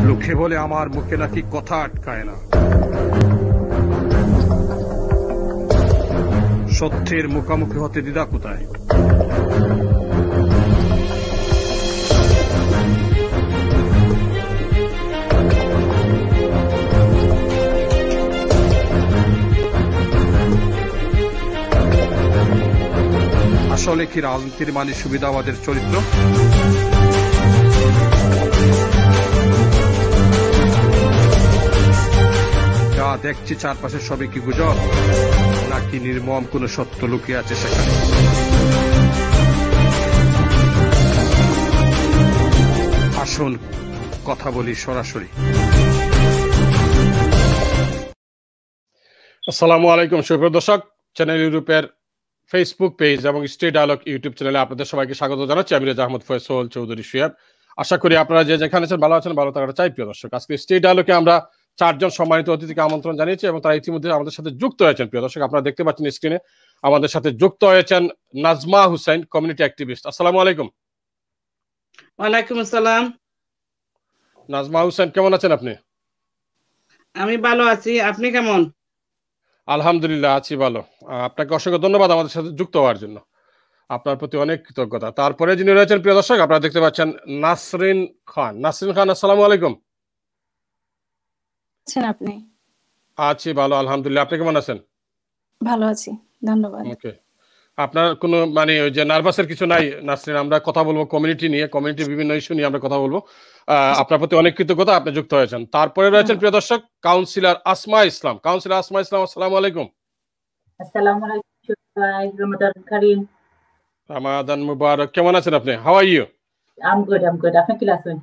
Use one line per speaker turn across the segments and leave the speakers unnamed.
লোকে বলে আমার মুখে নাকি কথা আটকায় না। সত্যের মুখোমুখি হতে দ্বিধা কোথায়? আসলে কি রাজনীতির মানে সুবিধাবাদের চরিত্র? যা দেখছি চারপাশে সবই কি গুজব, নাকি নির্মম কোন সত্য লুকিয়ে আছে সেখানে? আসুন কথা বলি সরাসরি। আসসালামু আলাইকুম সুপ্রিয় দর্শক, চ্যানেল ইউরোপের ফেসবুক পেজ এবং স্ট্রিট ডায়ালগ ইউটিউব চ্যানেলে আপনাদের সবাইকে স্বাগত জানাচ্ছি। আমি রেজা আহমদ ফয়সল চৌধুরী সুয়েব। আশা করি আপনারা যে যেখানে আছেন ভালো আছেন, ভালো থাকাটা চাই। প্রিয় দর্শক, আজকে স্ট্রিট ডায়ালগে আমরা 4 জন সম্মানিত অতিথিকে আমন্ত্রণ জানিয়েছি এবং তারা ইতিমধ্যে আমাদের সাথে যুক্ত হয়েছেন। প্রিয় দর্শক, আপনারা দেখতে পাচ্ছেন স্ক্রিনে আমাদের সাথে যুক্ত হয়েছেন নাজমা হুসাইন, কমিউনিটি অ্যাক্টিভিস্ট। আসসালামু আলাইকুম।
ওয়ালাইকুম আসসালাম।
নাজমা হুসাইন, কেমন আছেন আপনি?
আমি ভালো আছি, আপনি কেমন?
আলহামদুলিল্লাহ, আছি ভালো। আপনাকে অসংখ্য ধন্যবাদ আমাদের সাথে যুক্ত হওয়ার জন্য। আপনার প্রতি অনেক কৃতজ্ঞতা। তারপরে যিনি রয়েছেন প্রিয় দর্শক, আপনারা দেখতে পাচ্ছেন নাসরিন খান। নাসরিন খান, আসসালামু আলাইকুম।
আপনি?
আছি ভালো আলহামদুলিল্লাহ, আপনি কেমন আছেন?
ভালো আছি, ধন্যবাদ।
ওকে, আপনার কোনো মানে ওই যে নার্ভাসের কিছু নাই নাসরিন? আমরা কথা বলবো কমিউনিটি নিয়ে, কমিউনিটির বিভিন্ন ইস্যু নিয়ে আমরা কথা বলবো। আপনার প্রতি অনেক কৃতজ্ঞতা, আপনি যুক্ত হয়েছেন। তারপরে রয়েছেন প্রিয় দর্শক কাউন্সিলর আসমা ইসলাম। কাউন্সিলর আসমা ইসলাম, আসসালামু আলাইকুম।
আসসালামু আলাইকুম, রমাদান কারীম।
রমাদান মুবারক। কেমন আছেন আপনি? How are you?
I'm good. আপনি কি আছেন?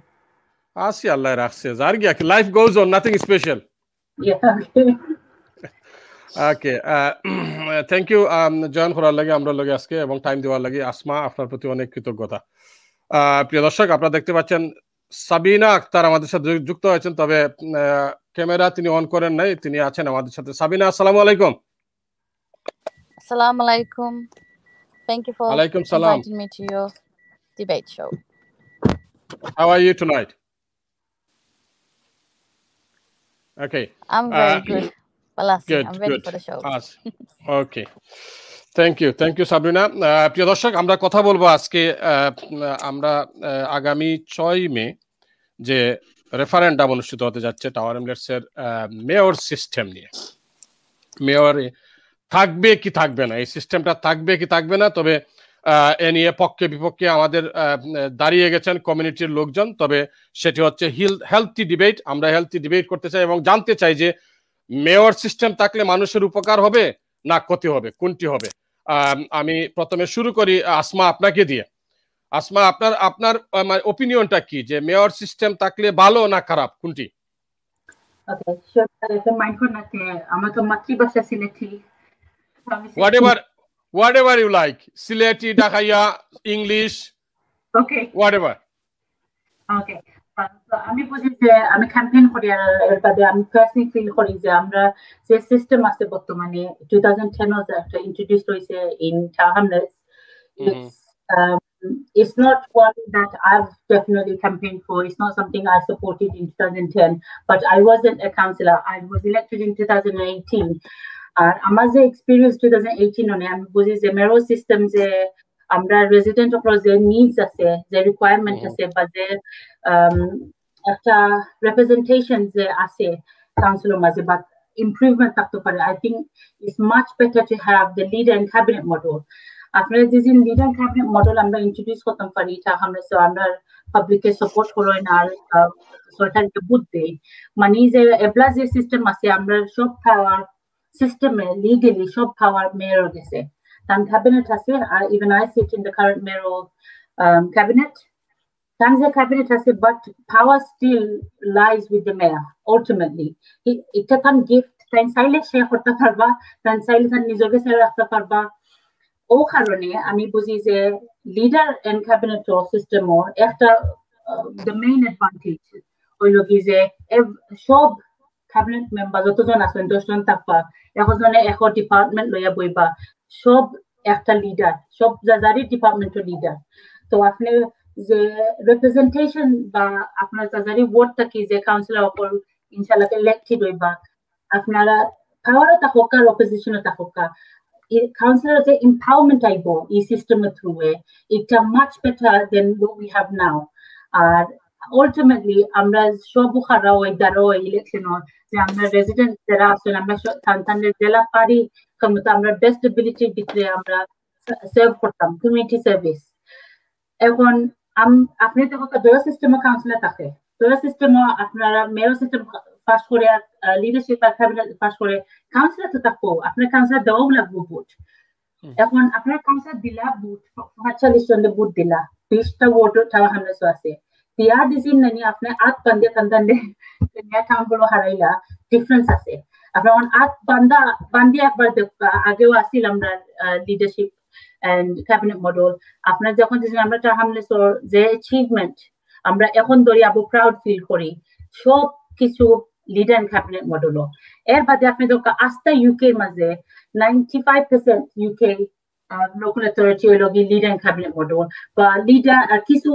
আছি, আল্লাহ রাখছে। আর কি, life goes on, nothing special. Okay, thank you join করার লাগে আমরা লগে আজকে এবং টাইম দেওয়ার লাগে। আসমা, আপনার প্রতি অনেক কৃতজ্ঞতা। প্রিয় দর্শক, আপনারা দেখতে পাচ্ছেন সাবিনা আক্তার আমাদের সাথে যুক্ত হয়েছেন, তবে ক্যামেরা তিনি অন করেন নাই, তিনি আছেন আমাদের সাথে। সাবিনা, আসসালামু আলাইকুম।
Assalamu alaikum. Thank you for
Alaikum salam.
inviting me to your debate show.
How are you tonight? Okay.
I'm very good. Balassi,
Good,
I'm ready
good.
for the show.
Okay. Thank you Sabrina. প্রিয় দর্শক, আমরা কথা বলবো আজকে আমরা আগামী 6 মে যে referendum অনুষ্ঠিত হতে যাচ্ছে টাওয়ার হ্যামলেটসের মেয়র সিস্টেম নিয়ে। মেয়র থাকবে কি থাকবে না, এই সিস্টেমটা থাকবে কি থাকবে না, তবে এ নিয়ে পক্ষে বিপক্ষে আমাদের দাঁড়িয়ে গেছেন কমিউনিটির লোকজন। তবে সেটি হচ্ছে হেলথি ডিবেট। আমরা হেলথি ডিবেট করতে চাই এবং জানতে চাই যে মেয়র সিস্টেম থাকলে মানুষের উপকার হবে না ক্ষতি হবে, কোনটি হবে? আমি প্রথমে শুরু করি আসমা, আপনাকে দিয়ে। আসমা, আপনার ওপিনিয়নটা কি, যে মেয়র সিস্টেম থাকলে ভালো না খারাপ, কোনটি?
ওকে, শিওর। মাইন্ডফুল নাকি আমার তো মাতৃভাষা Sylheti.
Whatever you like, Sileti, Dakhaya, English,
okay,
whatever.
Okay. আমি বুঝি যে আমি ক্যাম্পেইন করি আর এর বাদে আমি পার্সোনালি ফিল করি যে আমরা যে সিস্টেম আছে বর্তমানে 2010 এ একটা ইন্ট্রোডিউস হইছে in tower Hamlets, it's not one that I've definitely campaigned for. It's not something I supported in 2010, but I wasn't a councillor. I was elected in 2018. আমার যে এক্সপিরিয়েন্স 2018 মানে আমি বুঝি যে মেয়র সিস্টেম যে আমরা রেজিডেন্ট অফ যে needs আছে, যে রিকোয়ারমেন্ট আছে, বা যে একটা রিপ্রেজেন্টেশন যে আছে কাউন্সিলের মাঝে, বা ইমপ্রুভমেন্ট থাকতে পারে। I think it's much better to have the lead and cabinet model. আপনারা যে লিড অ্যান্ড ক্যাবিনেট মডেল আমরা ইন্ট্রোডিউস করতে পারি, এটা আমরা পাবলিকের সাপোর্ট করই না আর সরকারকে বুঝতে, মানে যে এবলা যে সিস্টেম আছে আমরা সব পাওয়ার সিস্টেমে লিগালি সব পাওয়ার মেয়র গেছে। Cabinet has even I sit in the current mayoral cabinet. Tanzania cabinet has but power still lies with the mayor. Ultimately, it can gift. Tanzania share করতে পারবা, Tanzania নিজেকে ছেড়ে রাখতে পারবা। ও কারণে আমি বুঝি যে লিডার এন্ড ক্যাবিনেট সিস্টেমও একটা the main advantage হইল কি যে সব ক্যাবিনেট মেম্বার যতজন আছেন 10 জন থাকবা, একজনে এক ডিপার্টমেন্ট লইয়া বইবা, সব একটা লিডার, সব যাজারি ডিপার্টমেন্টের লিডার। তো আপনি যে রিপ্রেজেন্টেশন বা আপনার যারা ওয়ার্ডটা কি যে কাউন্সিলর অকল ইনশাআল্লাহ ইলেক্টেড হইবা আপনারা পাওয়ারও থাকা অপোজিশনও থাকা কাউন্সিলর যে এম্পাওয়ারমেন্ট আইবো এই সিস্টেমের থ্রুয়ে এটা much better than what we have now আর ultimately আমরা সব খারা ওই দ্বারা ইলেকশন যে আমরা রেজিডেন্ট যারা আছেন আমরা সন্তানদের জেলা পারি ক্ষমতা আমরা বেস্ট এবিলিটির ভিতরে আমরা সার্ভ করতাম কমিউনিটি সার্ভিস এখন আপনি তো দোয়া সিস্টেমে কাউন্সিলর থাকে দোয়া সিস্টেমে আপনারা মেয়র সিস্টেম পাস করে লিডারশিপ আর ক্যাবিনেট পাস করে কাউন্সিলর তো থাকবো আপনার কাউন্সিলর দেওয়াও লাগবো ভোট এখন আপনার কাউন্সিলর দিলা ভোট 45 জনের ভোট দিলা 20টা ভোট থাকা হামলেস আছে দিয়া দিছিন নানি আপনি আট বান্দে কান্দান্ডে কাউন্ট গুলো হারাইলা ডিফারেন্স আছে আপনার আট বান্দি একবার আগেও আসিল আমরা লিডারশিপ and cabinet model আপনার যখন আমরা হামলেস যে অ্যাচিভমেন্ট আমরা এখন ধরি আবু প্রাউড ফিল করি সব কিছু লিডার এন্ড ক্যাবিনেট মডেল এর বাদে আপনি দেখো আস্তা ইউকে মাঝে 95% ইউকে লোকাল অথরিটি হলো লিডার এন্ড ক্যাবিনেট মডেল বা লিডার কিছু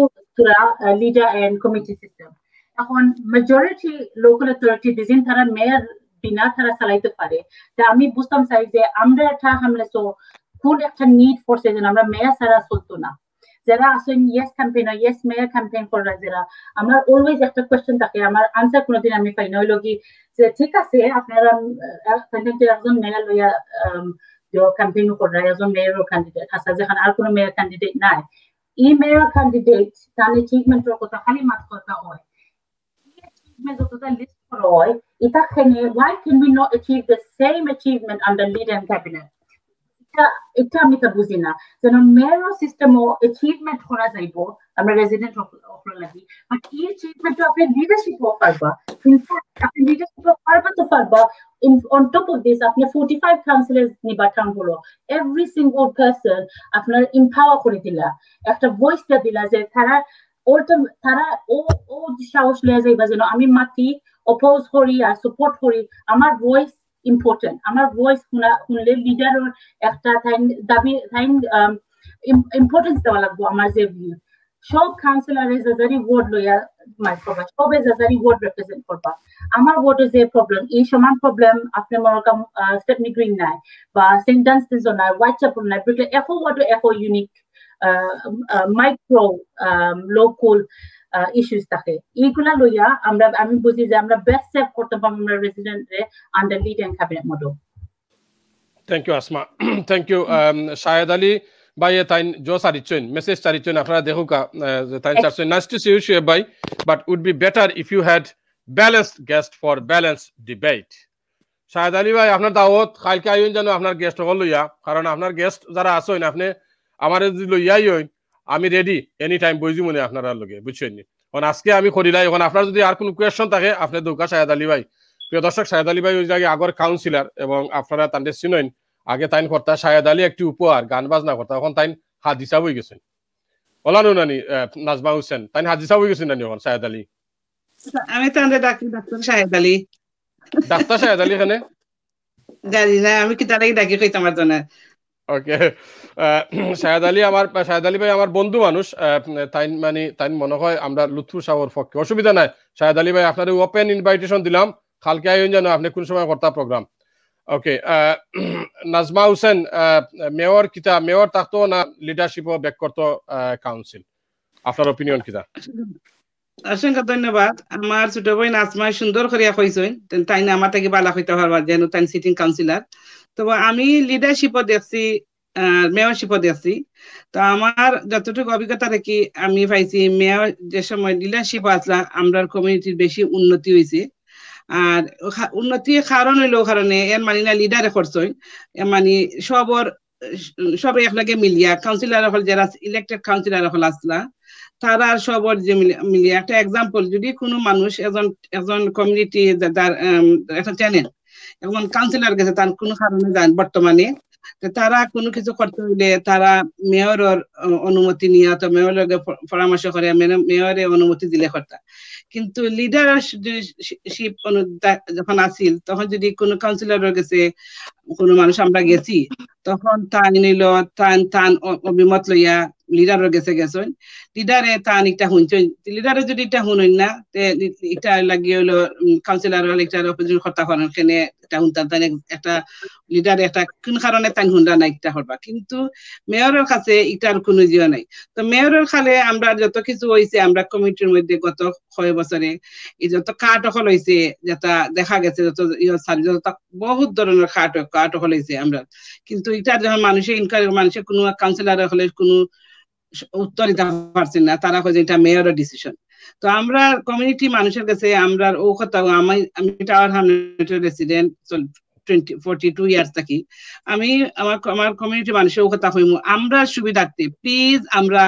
লিডার এন্ড কমিটি সিস্টেম এখন মেজরিটি লোকাল অথরিটি দিন তারা মেয়র বিনা তারা চালাইতে পারে তা আমি বুঝতাম চাই যে আমরা এটা হামলে তো কোন একটা নিড ফোর্সে যেন আমরা মেয়র ছাড়া চলতো না যারা আসেন yes campaigner yes mayor campaign করা যারা আমার অলওয়েজ একটা কোয়েশ্চেন থাকে আমার আনসার কোনোদিন আমি পাই না হইলো কি যে ঠিক আছে আপনারা একজন মেয়র লইয়া ক্যাম্পেইন করা একজন মেয়র ক্যান্ডিডেট আছে যেখানে আর কোনো মেয়র ক্যান্ডিডেট নাই এই মেয়র ক্যান্ডিডেট তার অ্যাচিভমেন্টের কথা খালি মাত কথা হয় অ্যাচিভমেন্ট যতটা লিস্ট করা হয় এটা খেনে why can we not achieve the same achievement under leader and cabinet এটা আমি তা বুঝি না যেন মেয়র সিস্টেমও অ্যাচিভমেন্ট করা যাইব আমরা রেজিডেন্ট অফার লাগি বাট এই অ্যাচিভমেন্ট আপনি লিডারশিপও পারবা ইনফ্যাক্ট আপনি লিডারশিপও পারবা on top of this আপনি 45 কাউন্সিলর্স নির্বাচন হলো এভরি সিঙ্গল পারসন আপনার এম্পাওয়ার করে দিলা একটা ভয়েসটা দিলা যে তারা ও সাহস লয়ে যাইবা যেন আমি মাতি অপোজ করি আর সাপোর্ট করি আমার ভয়েস important আমার ভয়েস শুনলে লিডার একটা দাবি ইম্পর্টেন্স দেওয়া লাগবো আমার যে ভিউ সব কাউন্সিলর যারা ওয়ার্ড লইয়া মাইক করবা সবে যারা ওয়ার্ড রিপ্রেজেন্ট করবা আমার ওয়ার্ডে যে প্রবলেম এই সমান প্রবলেম আপনি মনে করেন স্টেপনি গ্রিন নাই বা সেন্ট ডানস্টেন্স নাই হোয়াইট চ্যাপেল নাই বিকজ একো ওয়ার্ডে একো ইউনিক মাইক্রো লোকাল ইস্যুস থাকে এইগুলা লইয়া আমি বুঝি যে আমরা বেস্ট সেভ করতে পারবো আমরা রেজিডেন্টে under lead and cabinet model
thank you Asma thank you Shahed Ali ভাই তাইন জো সারিচন মেসেজ সারিচন আপনারা দেখুকা তাইন সারচন nice to see you Shoaib ভাই but would be better if you had balanced guest for balanced debate Shahed Ali ভাই আপনার দাওয়াত কালকে আইন জানো আপনার গেস্ট হল লইয়া কারণ আপনার গেস্ট যারা আছেন আপনি আমার যদি লইয়াই হইন আমি রেডি এনি টাইম বইজি মনে আপনারা লগে বুঝছেন এখন আজকে আমি করিলাই এখন আপনার যদি আর কোনো কোয়েশ্চন থাকে আপনি দৌকা শাহেদ আলী ভাই প্রিয় দর্শক শাহেদ আলী ভাই ওই জায়গায় আগর কাউন্সিলর এবং আপনারা তাদের চিনেন আগে তাইন করতা শাহেদ আলী একটি উপহার গান বাজনা করতা এখন তাইন হাদিসা হয়ে গেছেন ওলানো নানি নাজমা হোসেন তাইন হাদিসা হয়ে গেছেন নানি এখন শাহেদ আলী
আমি তাহলে ডাকি ডাক্তার শাহেদ আলী
ডাক্তার শাহেদ আলী এখানে
জানি না আমি কি তারাই ডাকি কইতাম আমার জন্য
ওকে শাহেদ আলী ভাই আমার বন্ধু মানুষ তাইন মনে হয় আমরা লুৎফুর সাহর পক্ষে অসুবিধা নাই শাহেদ আলী ভাই আপনার ওপেন ইনভাইটেশন দিলাম কালকে আয়োজন জানো আপনি কোন সময় করতা প্রোগ্রাম ওকে নাজমা হোসেন মেয়র থাকতো না লিডারশিপও ব্যাক করতো কাউন্সিল আপনার অপিনিয়ন কিতা
অসংখ্য ধন্যবাদ আমার ছোট ভাই নাজমা সুন্দর করিয়া কইছেন তাই না আমার থেকে ভালো হইতে পারবা যেন তাই সিটিং কাউন্সিলর তবে আমি লিডারশিপও দেখছি মেয়রশিপও দেখছি তো আমার যতটুকু অভিজ্ঞতা থেকে আমি পাইছি মেয়র যে সময় লিডারশিপ আসলা আমরা কমিউনিটির বেশি উন্নতি হয়েছে আর উন্নতির কারণ হইলো কারণে এর মানে না লিডারে করছই মানে সব একলাগে মিলিয়া কাউন্সিলর হল যারা ইলেক্টেড কাউন্সিলর হল আসলা তারা সবর যে মিলিয়া একটা এক্সাম্পল যদি কোনো মানুষ একজন কমিউনিটি একটা চ্যানেল এখন কাউন্সিলর গেছে তার কোনো কারণে যান বর্তমানে তারা কোনো কিছু করতে হইলে তারা মেয়রের অনুমতি নিয়ে তো মেয়রের পরামর্শ করে মেয়রের অনুমতি দিলে করতা কিন্তু লিডারশিপ যখন আসিল তখন যদি কোনো কাউন্সিলর গেছে কোনো মানুষ আমরা গেছি তখন তান নিল তান অভিমত লইয়া লিডারও গেছেন লিডারে তান একটা শুনছেন লিডারে যদি এটা শুনেন না এটা লাগিয়ে হলো কাউন্সিলর একটা অপোজিশন কর্তা করেন কেনে এটা শুনতাম তাই একটা লিডারে একটা কোন কারণে তাই শুনরা না একটা করবা কিন্তু মেয়রের কাছে এটার কোনো জিও নাই তো মেয়রের খালে আমরা যত কিছু হয়েছে আমরা কমিটির মধ্যে গত 6 বছরে এই যত কাট হল হয়েছে যেটা দেখা গেছে যত বহুত ধরনের কাট হল হয়েছে আমরা কিন্তু এটা যখন মানুষের ইনকোয়ারি মানুষের কোনো কাউন্সিলর হলে কোনো উত্তর দিতে পারছেন না তারা কয় যে এটা মেয়রের ডিসিশন তো আমরা কমিউনিটি মানুষের কাছে আমরা ও কথা আমি টাওয়ার হামলেটের রেসিডেন্ট 42 ইয়ার্স থাকি আমি আমার কমিউনিটি মানুষের কথা কইমু আমরা সুবিধার্থে প্লিজ আমরা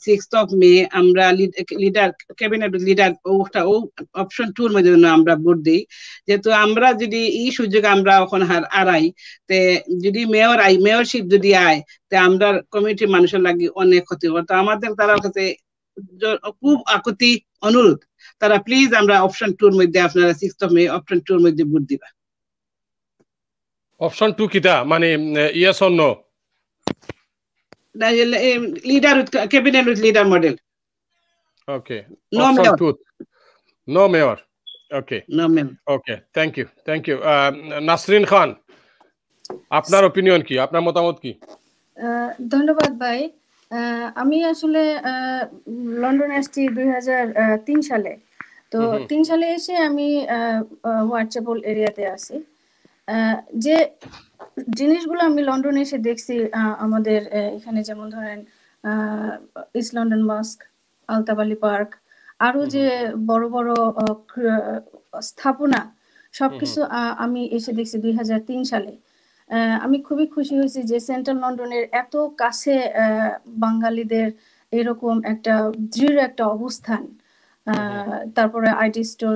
6th of May আমরা লিডার ক্যাবিনেট লিডার ও অপশন 2 এর মধ্যে আমরা ভোট দেই যেহেতু আমরা যদি এই সুযোগ আমরা এখন হারাই তে যদি মেয়রশিপ যদি আয় তে আমরা কমিউনিটি মানুষের লাগি অনেক ক্ষতি হবে তো আমাদের তার কাছে খুব আকুতি অনুরোধ তারা প্লিজ আমরা অপশন 2 এর মধ্যে আপনারা 6th of May অপশন 2 এর মধ্যে ভোট দিবা
অপশন 2 কিটা মানে yes or no
leader with cabinet with leader model
okay
no
option
mayor
2 no mayor okay
no mayor
okay thank you Nasrin Khan আপনার অপিনিয়ন কি আপনার মতামত কি
ধন্যবাদ ভাই আমি আসলে লন্ডন আসছি 2003 সালে তো 3 সালে এসে আমি হোয়াইটচ্যাপেল এরিয়াতে আছি যে জিনিসগুলো আমি লন্ডনে এসে দেখছি আমাদের এখানে যেমন ধরেন ইস্ট লন্ডন মস্ক আলতাবালি পার্ক আরো যে বড় বড় স্থাপনা সবকিছু আমি এসে দেখছি 2003 সালে আমি খুবই খুশি হয়েছি যে সেন্ট্রাল লন্ডনের এত কাছে বাঙালিদের এরকম একটা দৃঢ় একটা অবস্থান তারপরে আইটি স্টোর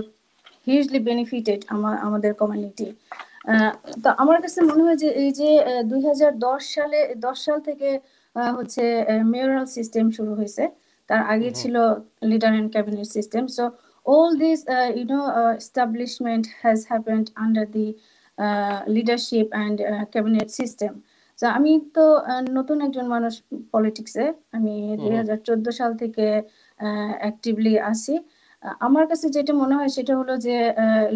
হিউজলি বেনিফিটেড আমাদের কমিউনিটি তো আমার কাছে মনে হয় যে এই যে 2010 সাল থেকে হচ্ছে মেয়রাল সিস্টেম শুরু হয়েছে তার আগে ছিল leader and cabinet system so all this establishment has happened under the leadership and cabinet system so আমি তো নতুন একজন মানুষ পলিটিক্সে আমি 2014 সাল থেকে অ্যাক্টিভলি আছি আমার কাছে যেটা মনে হয় সেটা হলো যে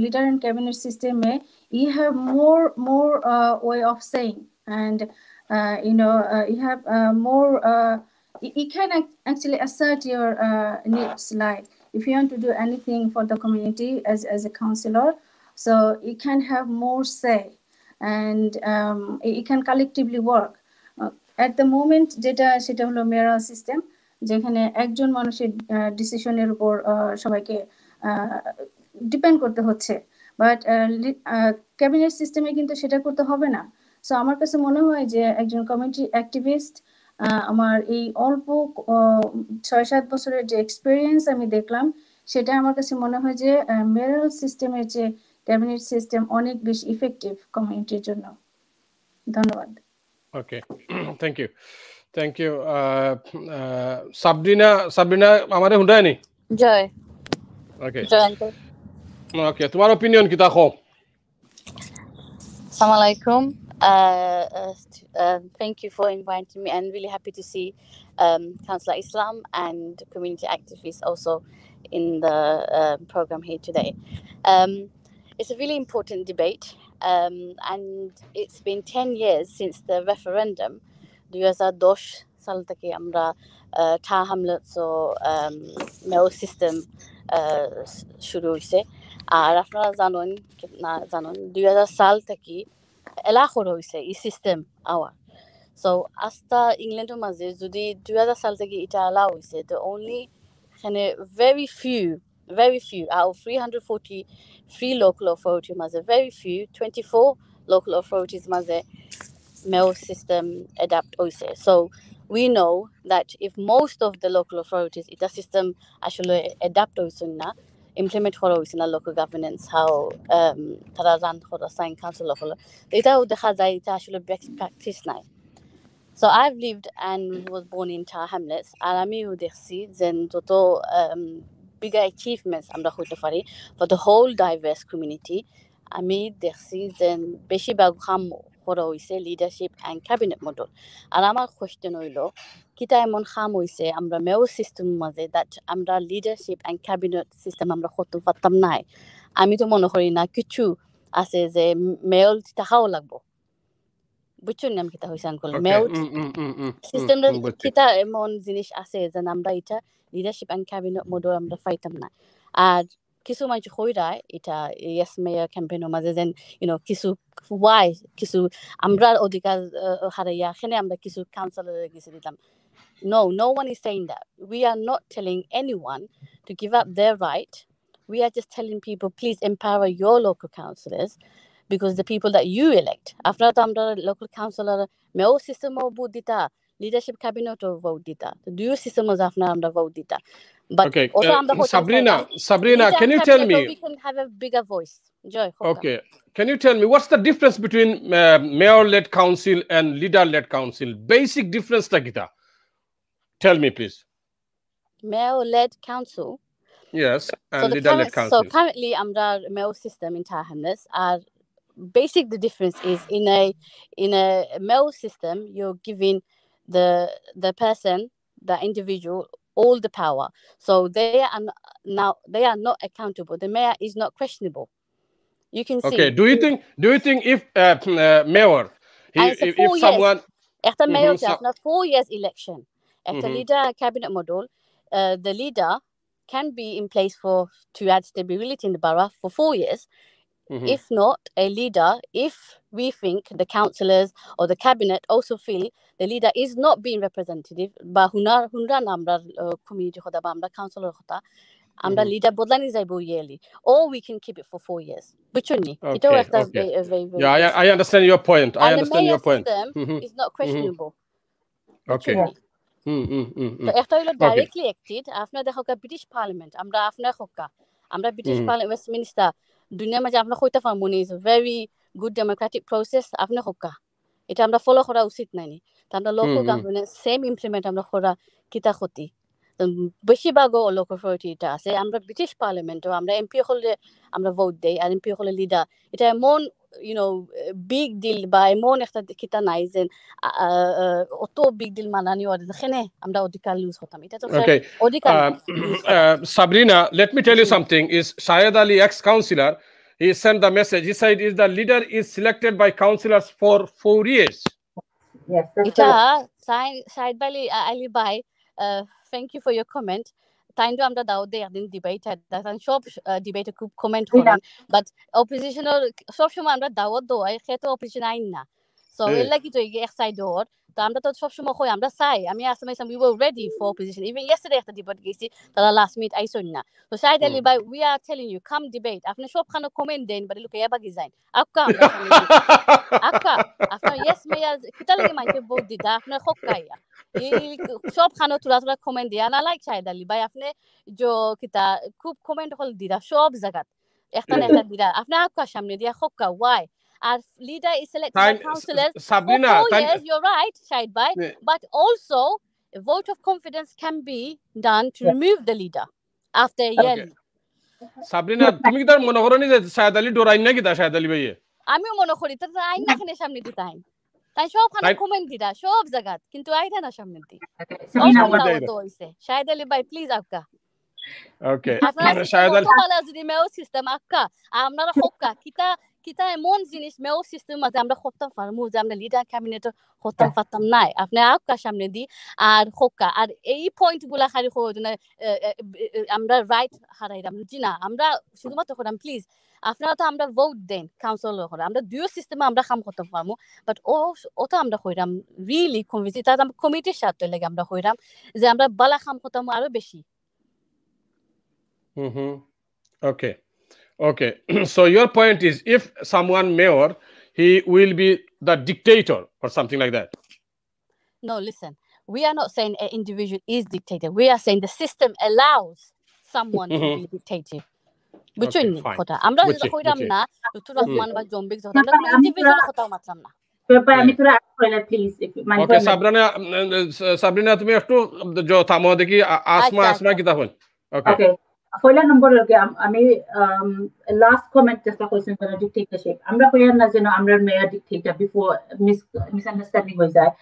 লিডার এন্ড ক্যাবিনেট সিস্টেমে you have more way of saying and you have more you can actually assert your needs like if you want to do anything for the community as a councillor so you can have more say and you can collectively work at the moment সেটা হলো mayoral system যেখানে একজন মানুষের ডিসিশনের উপর সবাইকে depend করতে হচ্ছে but cabinet সিস্টেমে কিন্তু সেটা করতে হবে না সো আমার কাছে মনে হয় যে একজন কমিউনিটি অ্যাক্টিভিস্ট আমার এই অল্প 6-7 বছরের যে এক্সপেরিয়েন্স আমি দেখলাম সেটা আমার কাছে মনে হয় যে মেয়রাল সিস্টেমের যে ক্যাবিনেট সিস্টেম অনেক বেশি ইফেক্টিভ কমিউনিটির জন্য ধন্যবাদ
ওকে থ্যাংক ইউ সাবরিনা আমারে শুনতায়নি
জয় জয় আঙ্কেল
ওকে তোমার অপিনিয়ন কি তা কও
Assalamu alaikum. Thank you for inviting me and really happy to see Councillor Islam and community activists also in the program here today. It's a really important debate and it's been 10 years since the referendum. 2010 সাল থেকে আমরা ঠা হামলত mayor system শুরু হয়েছে আর আপনারা জানেন 2000 সাল থেকে এলাখর হয়েছে এই সিস্টেম আওয়ার সো আস্তা ইংল্যান্ডের মাঝে যদি 2000 সাল থেকে এটা এলাও হয়েছে তো অনলি এখানে very few out of 343 local authorities মাঝে very few 24 local authorities মাঝে mail system adapt হয়েছে so we know that if most of the local authorities এটা system আসলে adapt হয়েছে না implement করা হয়েছে না local governance how তারা রান করা সাইন কাউন্সিল হলো এটাও দেখা যায় এটা আসলে best practice নাই so I've lived and was born in Tower Hamlets আর আমিও দেখছি যে যত bigger achievements আমরা হইতে পারি for the whole diverse community আমি দেখছি যে বেশিরভাগ কাম করা হয়েছে লিডারশিপ অ্যান্ড ক্যাবিনেট মডেল আর আমার কোয়েশ্চেন হইল কিতা এমন কাম হয়েছে আমরা মেয়র সিস্টেম মাঝে দ্যাট আমরা লিডারশিপ অ্যান্ড ক্যাবিনেট সিস্টেম আমরা করতে পারতাম নাই আমি তো মনে করি না কিছু আছে যে মেয়র থাকাও লাগবো বুঝছেন আমি কিতা হয়েছে আনকল মেয়র সিস্টেম কিতা এমন জিনিস আছে যে আমরা এটা লিডারশিপ অ্যান্ড ক্যাবিনেট মডেল আমরা পাইতাম না আর কিছু মানুষ কইরা এটা ইয়েস মেয়র ক্যাম্পেইনের মাঝে যেন কিছু ওয়াই কিছু আমরা অধিকার হারাইয়া এখানে আমরা কিছু কাউন্সিলর গেছে দিতাম no one is saying that. We are not telling anyone to give up their right. We are just telling people, please empower your local councillors because the people that you elect. After that, আমরা local councillor mayor system of vote dita, leadership cabinet of vote dita. The dual system of after আমরা vote dita. But
okay,
also
Sabrina, can you tell me?
We can have a bigger voice. Joy.
Okay, can you tell me what's the difference between mayor-led council and leader-led council? Basic difference ta kita? Tell me, please.
Mayor-led council.
Yes, and leader-led council.
So currently, amra mayor system in Tahanas are basic. The difference is in a mayor system, you're giving the person, the individual, all the power. So they are not accountable. The mayor is not questionable. You can see.
Okay. Do you think if mayor, if someone
after mayor, after 4 years election, after leader cabinet model, the leader can be in place to add stability in the borough for 4 years. If not a leader, if we think the councillors or the cabinet also feel the leader is not being representative, but hunra namra community hoda ba amra councillor hota amra leader bodlani jaibo yearly, or we can keep it for 4 years. Buchuni ito ekta
yeah, I understand your point. I understand your point.
Is not questionable.
Okay.
So ekta holo directly elected after the hoka British Parliament amra after hoka amra British Parliament Westminster দুনিয়া মাঝে আমরা কইতে পারবো না is a very good Democratic process আপনি হোকা এটা আমরা follow করা উচিত নাইনি তা আমরা লোকাল গভর্নমেন্ট সেম ইমপ্লিমেন্ট আমরা করা কিতা ক্ষতি বেশিরভাগ লোকাল অথরিটি এটা আছে আমরা ব্রিটিশ পার্লামেন্টও আমরা এমপি হলে আমরা ভোট দেই আর এমপি হলে লিডার এটা এমন বিগ ডিল বা এমন একটা কিতা নাই যে অত বিগ ডিল মানানি আর এখানে আমরা অধিকার লুজ হতাম এটা তো অধিকার
Sabrina, let me tell you something. Is Shahid Ali ex-councillor? He sent the message. He said, "Is the leader is selected by councillors for 4 years."
Yes,
এটা Shahid Ali bhai, thank you for your comment. Time to আমরা দাও দেই একদিন debate আর সব ডিবেটে খুব comment করেন but oppositional সব সময় আমরা দাওয়াত দেই খেতে অপোজিশন আইন না সো এর লাগি তো এক সাইড ওর তো আমরা তো সব সময় কই আমরা চাই আমি আসামে we were ready for opposition even yesterday একটা ডিবেট গেছি তারা লাস্ট মিনিট আইসন না তো Shahid Ali bhai we are telling you come debate আপনি সব খানো কমেন্ট দেন বাট লুকে এবাগি যান আপকা আপনি yes মেয়ার কিতা লাগি মাইকে ভোট দিতা আপনি হকাইয়া সব খানো তোরা কমেন্ট দিয়া না লাইক Shahid Ali bhai আপনি जो কিতা খুব কমেন্ট হল দিরা সব জায়গা একটা না একটা দিরা আপনি আপকা সামনে দিয়া হকা why our leader is selected by councillors
Sabrina,
for 4 years, you're right, Shahid bhai, but also a vote of confidence can be done to remove the leader after a year.
Sabrina, তুমি কি তার মনে করো নি যে Shahid Ali ডরাই না কিতা Shahid Ali ভাইয়ে
আমিও মনে করি তো আইন না খানে সামনে দিতে আইন তাই সব খানে কমেন্ট দিরা সব জায়গা কিন্তু আইনা না সামনে দি Shahid Ali bhai please আপকা
okay
Shahid Ali বলা যদি মেও সিস্টেম আপকা আমরা হকা কিতা এমন জিনিস মেও সিস্টেম আছে আমরা করতে পারমু যে আমরা লিডার ক্যাবিনেট করতে পারতাম নাই আপনি আপকা সামনে দি আর হকা আর এই পয়েন্ট গুলা খালি আমরা রাইট হারাইলাম জি না আমরা শুধুমাত্র করাম প্লিজ আপনারা তো আমরা ভোট দেন কাউন্সিলর করে আমরা দুই সিস্টেমে আমরা কাম করতে পারমু বাট ওটা আমরা কইরাম রিয়েলি কনভিন্স এটা আমরা কমিটির সাথে লাগে আমরা কইরাম যে আমরা বালা কাম করতাম আরো বেশি
Okay. So your point is if someone mayor, he will be the dictator or something like that.
No, listen. We are not saying an individual is dictator. We are saying the system allows someone to be dictator. Between kota. Amra কইরাম না লুতুর রহমান বা জম্বিক যখন আমরা কোন individual কথা মাত্রাম না।
আমি তোরা কইলা প্লিজ
ওকে সাবরিনা তুমি একটু থামো দেখি আসমা কিতা হল।
Okay. পয়লা নম্বর লগে আমি লাস্ট কমেন্ট যেটা কইছেন যেন ডিক্টেটরশিপ আমরা কইয়া না যেন আমরা মেয়া ডিক্টেটর বিফোর মিসআন্ডারস্ট্যান্ডিং হয়ে যায়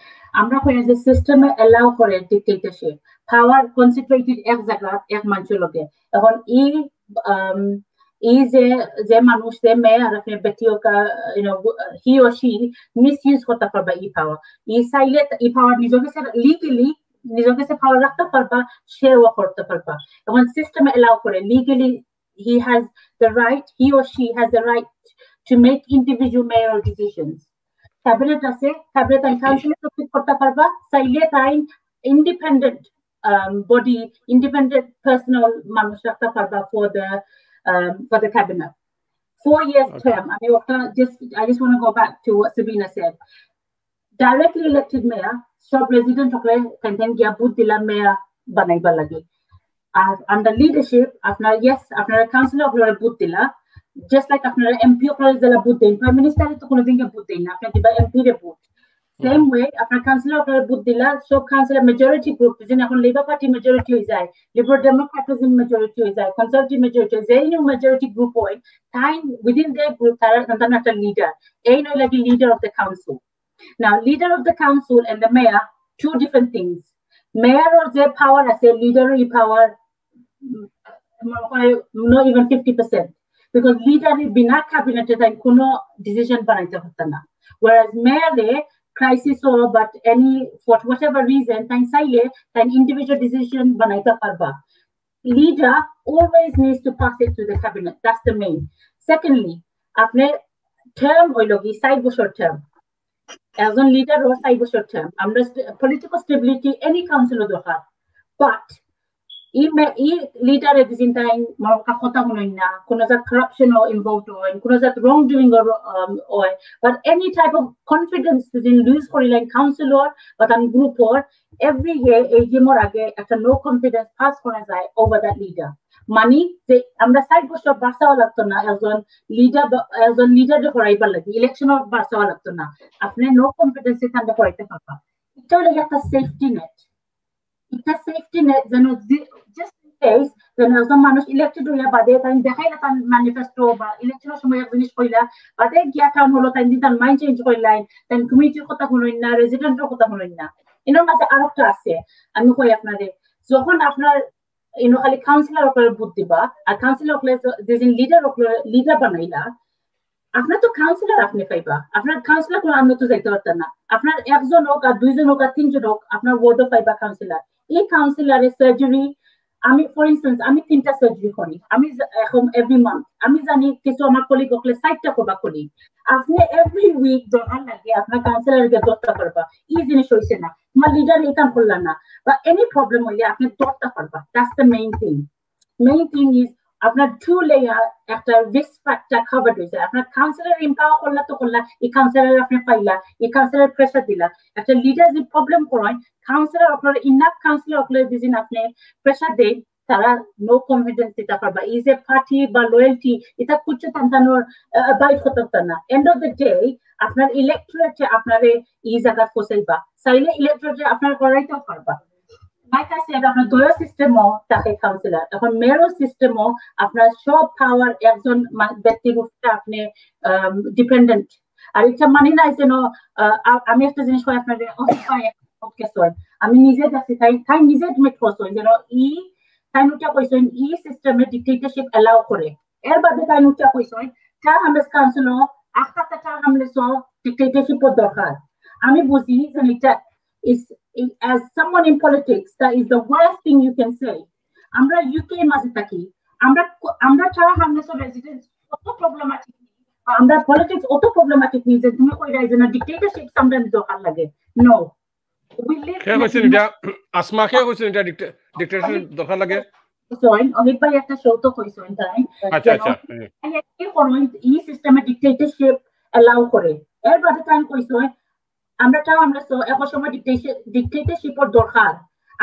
আমরা কইয়া যে সিস্টেমে এলাও করে ডিক্টেটরশিপ পাওয়ার কনসেন্ট্রেটেড এক জায়গা এক মানুষের লগে এখন এই যে মানুষ যে মেয়ে আর আপনি ব্যক্তিগত হি ও শি মিসইউজ করতে পারবা এই পাওয়ার এই চাইলে এই পাওয়ার নিজের কাছে লিগালি নিজের কাছে পাওয়ার রাখতে পারবা শেয়ারও করতে পারবা এখন সিস্টেম এলাও করে legally he or she has the right to make individual mayoral decisions cabinet আছে cabinet and council to করতে পারবা চাইলে তাই independent body independent personal মানুষ রাখতে পারবা for the cabinet 4 years term I just want to go back to what Sabina said directly elected mayor সব resident হলে কেন গিয়া বুথ দিলা মেয়র বানাইবা লাগে আর under leadership আপনার আপনারা কাউন্সিলর আপনারা বুথ দিলা just like আপনারা এমপি আপনারা দিলা বুথ দেন প্রাইম মিনিস্টার তো কোনোদিন বুথ দেন না আপনারা দিবা এমপি রে বুথ same way আপনার কাউন্সিলর আপনারা বুথ দিলা সব কাউন্সিলর মেজরিটি গ্রুপ যেন এখন লেবার পার্টি মেজরিটি হয়ে যায় লিবারেল ডেমোক্রেটিজম মেজরিটি হয়ে যায় কনজারভেটিভ মেজরিটি হয়ে যায় নিউ মেজরিটি গ্রুপ হয় টাইম উইদিন দেয়ার গ্রুপ তারা একটা লিডার এই নয় লাগে leader of the council now leader of the council and the mayor two different things mayor or their power as a leader power not even 50% because leader bina cabinet and kuno decision banaite hotta na whereas mayor crisis or but any for whatever reason time saile an individual decision banaita parba leader always needs to pass it to the cabinet that's the main secondly apne term hoilogi side short term as a leader or side short term political stability any council doha but leader at the same time marka khota hoina kono that corruption or involved or kono that wrongdoing or but any type of confidence within lose for like councilor but on group or every year more age একটা no confidence pass করা যায় over that leader money যে আমরা side বছর বাসাও লাগতো না একজন লিডার হরাইবার লাগে ইলেকশন বাসাও লাগতো না আপনি no confidence এখানে হরাইতে পারবা এটা হলো একটা সেফটি নেট এটা সেফটি নেট যেন just in case যেন একজন মানুষ ইলেক্টেড হইয়া বাদে তাই দেখাইলা তার ম্যানিফেস্টো বা ইলেকশনের সময় এক জিনিস কইলা বাদে গিয়া টাউন হলো তাই তার মাইন্ড চেঞ্জ করলাই তাই কমিটির কথা শুনুন না রেজিডেন্টের কথা শুনুন না এর মাঝে আরেকটা আছে আমি কই আপনাদের যখন আপনার খালি কাউন্সিলর আপনার বুথ দিবা আর কাউন্সিলর যেদিন লিডার বানাইলা আপনার তো কাউন্সিলর আপনি পাইবা আপনার কাউন্সিলর কোনো আমরা তো যাইতে পারতেন না আপনার একজন হোক আর দুইজন হোক আর তিনজন হোক আপনার ওয়ার্ডও পাইবা কাউন্সিলর এই কাউন্সিলরের সার্জারি আমি ফর ইনস্টেন্স আমি 3টা সার্জারি করি আমি এখন এভরি মান্থ আমি জানি কিছু আমার কলিগ হলে 6টা করবা কলিগ আপনি এভরি উইক যখন লাগে আপনার কাউন্সিলরকে 10টা করবা এই জিনিস হইছে না তোমার লিডার এই কাম করলা না বা এনি প্রবলেম হইলে আপনি 10টা করবা that's the main thing is আপনার 2 লেয়ার একটা রিস্ক ফ্যাক্টর কভার হইছে আপনার কাউন্সিলর এম্পাওয়ার করলা তো করলা এই কাউন্সিলর আপনি পাইলা এই কাউন্সিলর প্রেসার দিলা একটা লিডার যে প্রবলেম করেন কাউন্সিলর আপনার ইনাফ কাউন্সিলর আপনার দিন আপনি প্রেসার দেন তারা নো কনফিডেন্স দিতে পারবা ইজ এ পার্টি বা লয়্যালটি এটা কুচ্ছে টানটানোর বাইট করতে না এন্ড অফ দ্য ডে আপনার ইলেকট্রেটে আপনার এই জায়গা পৌঁছাইবা চাইলে ইলেকট্রেটে আপনার করাইতেও পারবা like I said আপনার দলীয় সিস্টেমও থাকে কাউন্সিলর এখন মেয়র সিস্টেমও আপনার সব পাওয়ার একজন ব্যক্তির উপরে আপনি ডিপেন্ডেন্ট আর এটা মানে না যেন আমি একটা জিনিস কই আপনাদের আমি নিজে দেখছি তাই নিজে এডমিট করছি যেন তাই উঠা কইছেন এই সিস্টেমে ডিক্টেটরশিপ এলাও করে এর বাদে তাই উঠা কইছেন তা আমরা কাউন্সিলর আখতা তা আমরা সো ডিক্টেটরশিপ দরকার আমি বুঝি যে এটা is as someone in politics that is the worst thing you can say আমরা UK মাঝে থাকি আমরা ছাড়া আমরা সব রেজিডেন্টস কত প্রবলেমেটিক আমরা পলিটিক্স অত প্রবলেমেটিক নিয়ে যে তুমি কই রাইজ না ডিক্টেটরশিপ সামটাইমস দরকার লাগে নো we live
কে কইছেন এটা আসমা কে কইছেন এটা ডিক্টেটরশিপ দরকার লাগে
জয়েন অনেক ভাই একটা শো তো কইছেন তাই
আচ্ছা
এই করুন এই সিস্টেমে ডিক্টেটরশিপ এলাও করে এর বাদে টাইম কইছেন আমরা তো এক সময় ডিক্টেটরশিপের দরকার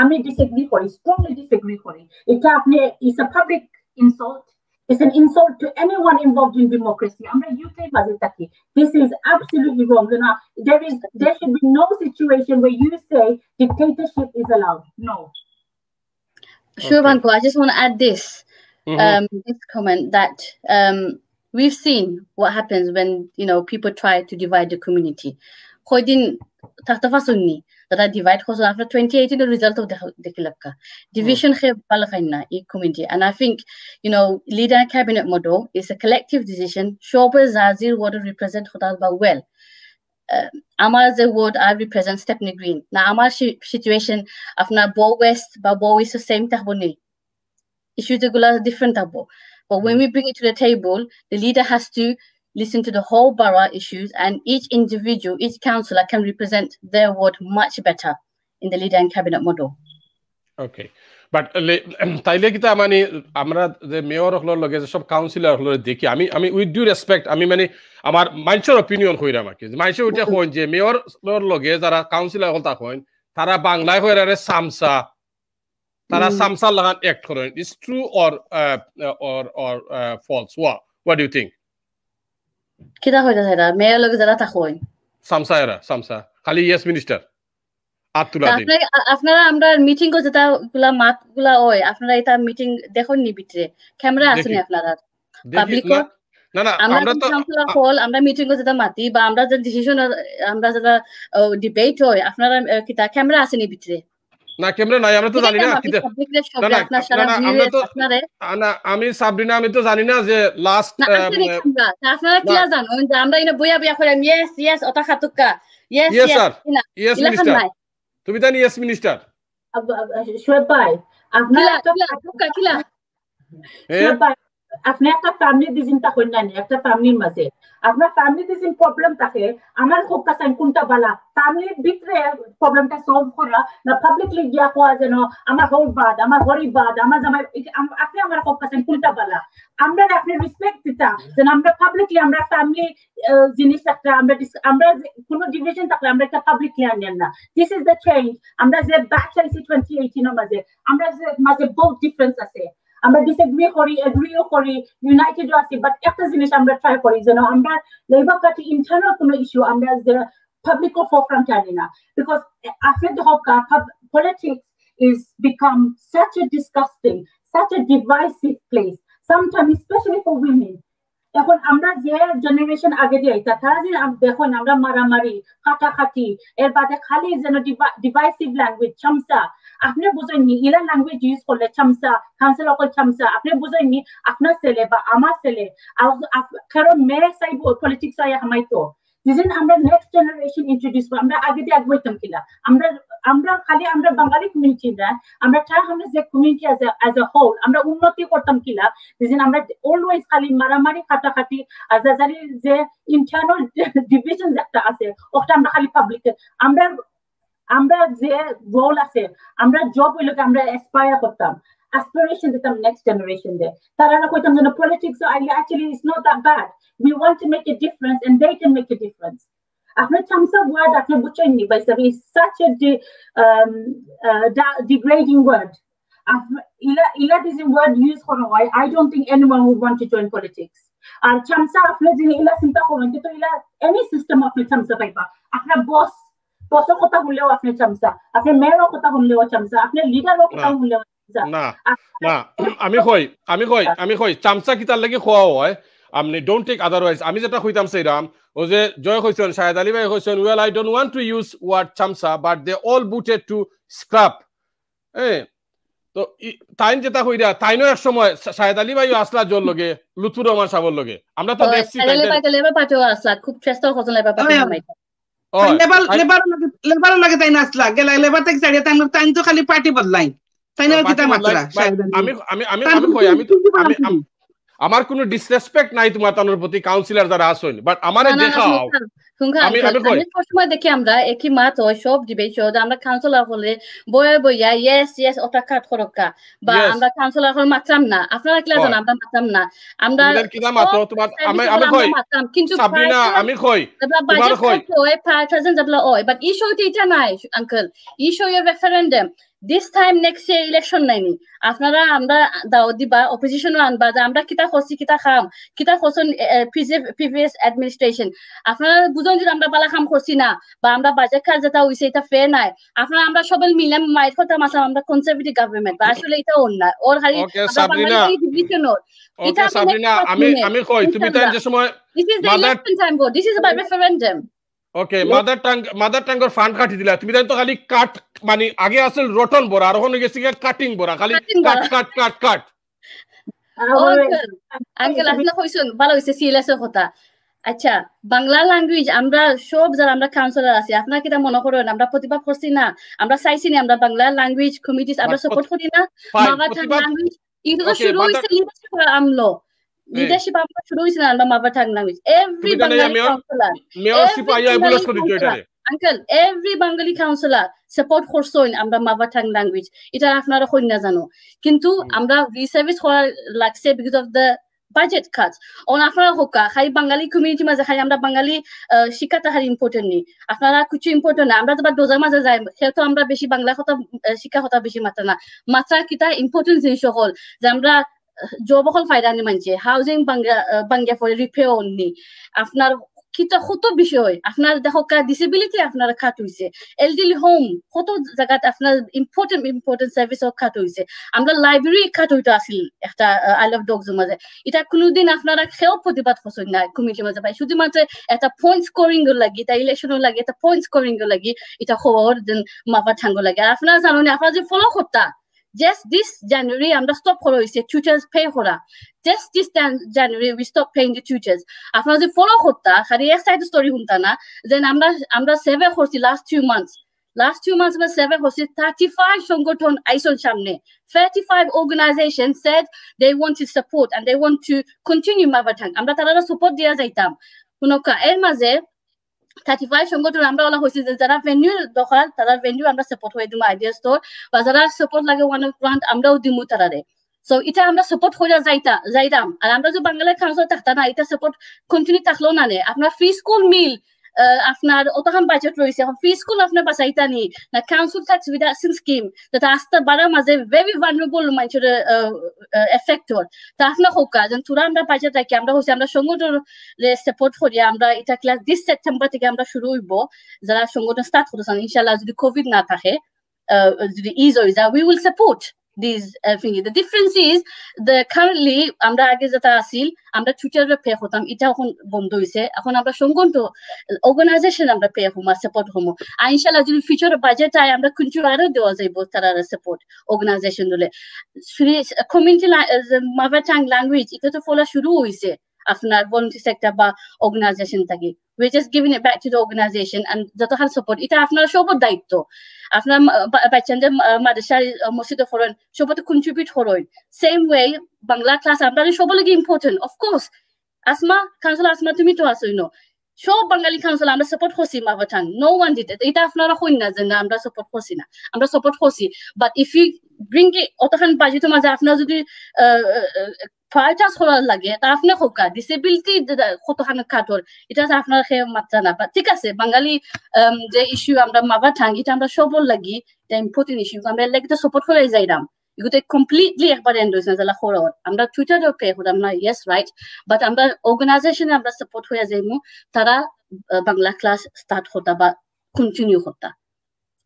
আমি ডিসএগ্রি করি স্ট্রংলি ডিসএগ্রি করি এটা আপনি is a public insult It's an insult to anyone involved in democracy. আমরা UK মাঝে থাকি. This is absolutely wrong. There should be no situation where you say dictatorship is allowed. No.
Shubhanko, I just want to add this. this comment that we've seen what happens when people try to divide the community. That are divide after 2018 the result of the division community. And I think leader cabinet model is a collective decision. Shoppers Zazir would represent well. Amar the word I represent Stepney Green. Now Amar situation after Bo West, Bo is the same taboni. Issues are different tabo. But when we bring it to the table, the leader has to listen to the whole borough issues, and each individual, each councillor can represent their ward much better in the leader and cabinet model.
Okay. But taile kita mani amra the mayor holo loge sob councillor holo dekhi ami we do respect ami mane amar mancher opinion hoira maki mancher utia hoin je mayor lor loge jara councillor holta hoin tara banglai hoira samsa tara samsa lagan act koren. Is true or false? What do you think?
Kita hoida saida mayor loge jara ta hoin
samsa khali yes minister
আপনারা আমরা meeting কো যেটা গুলা মাত গুলা হয় আপনারা এটা meeting দেখুন নি ভিতরে ক্যামেরা আছে নি আপনারা পাবলিক
না
আমরা তো আমরা মিটিং কো যেটা মাতি বা আমরা যে ডিসিশন আমরা যেটা ডিবেট হয় আপনারা কিটা ক্যামেরা আছে নি ভিতরে
না ক্যামেরা নাই আমরা তো জানি না কিটা না আমি সাবরিনা আমি তো জানি না যে লাস্ট
আপনারা কি জানেন যে আমরা ইনা বইয়া বইয়া কইলাম ইয়েস ওটা খাতুকা
ইয়েস মিনিস্টার তুমি জানি ইয়েস মিনিস্টার
শোয়েব ভাই আপনারা আপনি একটা ফ্যামিলি ডিজিনটা কইন না একটা ফ্যামিলির মাঝে আপনার ফ্যামিলি ডিজিন প্রবলেম থাকে আমার খুব কাছে কোনটা বালা ফ্যামিলির ভিতরে প্রবলেমটা সলভ করা না পাবলিকলি গিয়া কোয়া যেন আমার হোল বাদ আমার গরিব বাদ আমার জামাই আপনি আমার খুব কাছে কোনটা বালা আমরা আপনি রেসপেক্ট দিতা যেন আমরা পাবলিকলি আমরা ফ্যামিলি জিনিস একটা আমরা কোনো ডিভিশন থাকলে আমরা একটা পাবলিকলি আনেন না দিস ইজ দ্য চেঞ্জ আমরা যে ব্যাচ আইছি 2018 এর মাঝে আমরা যে মাঝে বহুত ডিফারেন্স আছে আমরা ডিসএগ্রি করি এগ্রিও করি ইউনাইটেড আছি বাট একটা জিনিস আমরা ট্রাই করি যেন আমরা লেবার পার্টি ইন্টারনাল কোনো ইস্যু আমরা যে পাবলিক ফোরফ্রন্ট আনি না because after the whole politics is become such a disgusting such a divisive place sometimes especially for women এখন আমরা যে জেনারেশন আগে দিয়ে তারা যে দেখুন আমরা মারামারি কাটাকাটি এর বাদে খালি যেন ডিভাইসিভ ল্যাঙ্গুয়েজ চামচা আপনি বুঝেননি ইলা ল্যাঙ্গুয়েজ ইউজ করলে চামচা কাউন্সিল অকল চামচা আপনি বুঝেননি আপনার ছেলে বা আমার ছেলে কারণ মেয়ে চাইব পলিটিক্স আয়া হামাইতো যেদিন আমরা নেক্সট জেনারেশন ইন্ট্রোডিউস করব আমরা আগে দিয়ে আগুইতাম কিনা আমরা খালি আমরা বাঙালি কমিউনিটি না আমরা চাই আমরা যে কমিউনিটি অ্যাজ এ হোল আমরা উন্নতি করতাম কিনা যেদিন আমরা অলওয়েজ খালি মারামারি কাটাকাটি আজাজারি যে ইন্টারনাল ডিভিশন একটা আছে ওটা আমরা খালি পাবলিক আমরা যে রোল আছে আমরা জব হইলে আমরা অ্যাসপায়ার করতাম aspiration দিতাম নেক্সট জেনারেশন দে তারা না কইতাম যেন politics actually it's not that bad we want to make a difference and they can make a difference after chamsa word after bucheni by is such a degrading word ila this word used for why I don't think anyone would want to join politics and chamsa after ila sinta koron to ila any system of chamsa paiba after boss কথা বললেও আপনি চামচা আপনি mayor কথা বললেও চামচা আপনি লিডারও কথা বললেও
না আমি কই চামচা কিতার লাগি খোয়া হয় আপনি ডোন্ট টেক আদারওয়াইজ আমি যেটা কইতাম সেইরাম ও যে জয় কইছেন শাহেদ আলী ভাই কইছেন well I don't want to use word chamcha but they all voted to scrap তো তাইন যেটা কইরা তাইনো এক সময় শাহেদ আলী ভাই আসলা জোর লগে লুতুর রহমান সাহেবের লগে আমরা তো দেখছি
লেবার পার্টিও আসলা খুব চেষ্টা করছেন লেবার পার্টি হামাইতে
লেবার লাগে তাই না আসলা গেলা লেবার থেকে ছাড়িয়ে তাই তো খালি পার্টি বদলাই
আমার কোনো ডিসরেসপেক্ট নাই তোমার তানোর প্রতি কাউন্সিলর যারা আছেন বাট আমারে দেখাও
আমি সময় দেখি আমরা একই মাত হয় সব ডিবেট আমরা কাউন্সিলর হলে বইয়া ইয়েস ওটা কাট করকা বা আমরা কাউন্সিলর হলে মাত্রাম না আপনারা কি জানেন আমরা মাত্রাম না আমরা
কিনা মাতো তোমার আমি কই
কিন্তু
সাবরিনা আমি কই তোমার কই
ওই প্রাইভেটাইজেশন যাবলা ওই বাট ইস্যু এটা নাই আঙ্কেল ইস্যু এর referendum
this time next year election নাইনি আপনারা আমরা দাও দিবা অপোজিশনও আনবা যে আমরা কিতা করছি কিতা খাম কিতা করছেন প্রিভিয়াস অ্যাডমিনিস্ট্রেশন আপনারা বুঝুন যে আমরা বালা কাম করছি না বা আমরা বাজেট কাজ যেটা হইছে এটা ফেয়ার নাই আপনারা আমরা সবাই মিলে মাইট কথা মাসা আমরা কনজারভেটিভ গভর্নমেন্ট বা আসলে এটা অন্যায় ওর খালি
ওকে সাবরিনা আমি কই তুমি তাই যে সময়
this is the election time vote this is about referendum
okay mother Tanguar fund কাটি দিলা তুমি জানো তো খালি কাট মানে আগে আসল রটন বড় আর ওখানে গেছে কাটিং বড় খালি কাট
আঙ্কেল আপনি কইছেন ভালো হইছে সিএলএস এর কথা আচ্ছা বাংলা ল্যাঙ্গুয়েজ আমরা সব যারা আমরা কাউন্সিলর আছি আপনারা কিটা মনে করেন আমরা প্রতিবাদ করছি না আমরা চাইছি না আমরা বাংলা ল্যাঙ্গুয়েজ কমিটিস আমরা সাপোর্ট করি না মাদার ল্যাঙ্গুয়েজ এটা তো শুরু হইছে লিডারশিপ আমলো leadership আমরা শুরু হইছে না মাদার টাং ল্যাঙ্গুয়েজ এভরি বাঙালি কাউন্সিলর
মেয়রশিপ আইয়া এগুলো করে দিও এটারে
আঙ্কেল এভরি বাঙালি কাউন্সিলর সাপোর্ট করছইন আমরা মাদার টাং ল্যাঙ্গুয়েজ এটা আপনারা কই না জানো কিন্তু আমরা রিসার্ভিস করা লাগছে because of the budget cut on আপনারা হোকা খাই বাঙালি কমিউনিটি মাঝে খাই আমরা বাঙালি শিক্ষাটা হারি ইম্পর্টেন্ট নি আপনারা কিছু ইম্পর্টেন্ট না আমরা তো ডোজার মাঝে যাই সেহেতু আমরা বেশি বাংলা কথা শিক্ষা কথা বেশি মাত্রা না মাত্রা কিতা ইম্পর্টেন্ট জিনিস হল যে আমরা জব হল ফায়দা নি মানছে housing Bangla for repair only আপনার কিতা কত বিষয় আপনার দেখো ডিসেবিলিটি আপনার খাত হইছে এলডিএল হোম কত জায়গাত আপনার ইম্পর্টেন্ট সার্ভিস খাত হইছে আমরা লাইব্রেরি খাত হইতো আছিল একটা আই লাভ ডগস মাঝে এটা কোনদিন আপনারা কেউ প্রতিবাদ করছেন না কমিটির মাঝে ভাই শুধুমাত্র একটা পয়েন্ট স্কোরিং এর লাগি এটা ইলেকশনের লাগি একটা পয়েন্ট স্কোরিং এর লাগি এটা খবর দেন মাপা ঠাঙ্গ লাগে আর আপনারা জানো না আপনারা যে ফলো করতা just this January আমরা stop করা হইছে tutors pay করা just this January we stop paying the tutors আপনারা যে ফলো করতা খালি এক সাইড স্টোরি হুনতা না দেন আমরা সেভে করছি last 2 months আমরা সেভে করছি 35 সংগঠন আইসন সামনে 35 organizations said they want to support and they want to continue mother tongue আমরা তারা সাপোর্ট দিয়া যাইতাম কোনকা এর মাঝে 35 সংগঠন আমরা বলা হইছে যে যারা ভেন্যু দখল তারা ভেন্যু আমরা সাপোর্ট হয়ে দিমু আইডিয়া স্টোর বা যারা সাপোর্ট লাগে ওয়ান অফ গ্রান্ট আমরাও দিমু তারারে সো এটা আমরা সাপোর্ট কইরা যাইতাম আর আমরা যে বাংলা কাউন্সিল থাকতা না এটা সাপোর্ট কন্টিনিউ থাকলো না নে আপনার ফ্রি স্কুল মিল আপনার অতখান বাজেট রয়েছে এখন ফ্রি স্কুল আপনার বাঁচাইতা নি না কাউন্সিল ট্যাক্স রিডাকশন স্কিম যেটা আস্তে বাড়ার মাঝে ভেরি ভালনারেবল মানুষের এফেক্টর তা আপনার হোকা যেন তোরা আমরা বাজেট রাখি আমরা হচ্ছে আমরা সংগঠন সাপোর্ট করি আমরা এটা ক্লাস 10 সেপ্টেম্বর থেকে আমরা শুরু হইব যারা সংগঠন স্টার্ট করতেছেন ইনশাআল্লাহ যদি কোভিড না থাকে যদি ইজ হয়ে যায় we will support these things. The difference is the currently আমরা আগে যেটা আছিল আমরা টিচাররা পে করতাম এটা এখন বন্ধ হইছে এখন আমরা সংগঠন অর্গানাইজেশন আমরা পে হমা সাপোর্ট হমো আর ইনশাআল্লাহ যদি ফিউচার বাজেট আয় আমরা কিছু আরো দেওয়া যাইব তারা সাপোর্ট অর্গানাইজেশন দলে কমিউনিটি মাদার টাং ল্যাঙ্গুয়েজ এটা তো ফলো শুরু হইছে আপনার ভলান্টিয়ার সেক্টর বা অর্গানাইজেশন থেকে we're just giving it back to the organization and যতখান সাপোর্ট এটা আপনার সবার দায়িত্ব আপনার বাচ্চাদের মাদ্রাসা মসজিদে ফরেন সবতে কন্ট্রিবিউট করেন সেম ওয়ে বাংলা ক্লাস আমরা সবার লাগে important of course Asma council Asma তুমি তো আসোই নো সব বাঙালি কাউন্সিল আমরা সাপোর্ট করছি mother tongue no one did it এটা আপনারা কই না যে আমরা সাপোর্ট করছি না আমরা সাপোর্ট করছি but if you bring it অতখান বাজেটের মাঝে আপনারা যদি ফাইটাস করার লাগে তা আপনি হোকা ডিসেবিলিটি কতখানি কাটর এটা আপনার সে মাত্রা না ঠিক আছে বাঙালি যে ইস্যু আমরা মাদার টাং এটা আমরা সবর লাগি এটা ইম্পর্টেন্ট ইস্যু আমরা লাগি সাপোর্ট করে যাইলাম এগুলো কমপ্লিটলি একবার এন্ড হয়েছে যারা খরচ আমরা টুইটারে পে করি আমরা ইয়েস রাইট বাট আমরা অর্গানাইজেশনে আমরা সাপোর্ট হয়ে যাইমু তারা বাংলা ক্লাস স্টার্ট হতা বা কন্টিনিউ হতা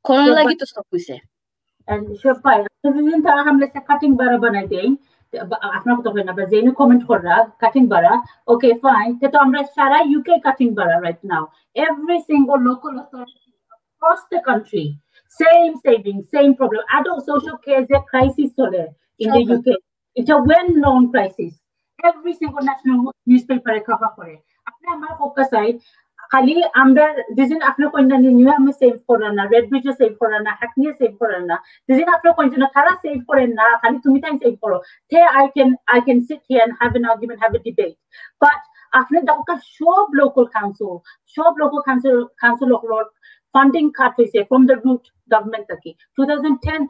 করোনা লাগি তো স্টপ হইছে
and shopify reason ta humle se cutting bara banai dei আপনার কথা হয় না বা জেনে কমেন্ট কররা কাটিং বাড়া ওকে ফাইন তো আমরা সারা ইউকে কাটিং বাড়া right now every single local authority across the country same saving same problem adult social care is a crisis চলে in the UK it's a well known crisis every single national newspaper cover করে আপনি আমার focus side খালি আমরা দিন আপনার কোনটা new আমি সেভ করেন না রেড ব্রিজে সেভ করেন না হ্যাকনি সেভ করেন না দিন আপনার কোনটা তারা সেভ করেন না খালি তুমি তাই সেভ করো তে I can sit here and have an argument have a debate but আপনার দরকার সব local council funding cut from the root government 2010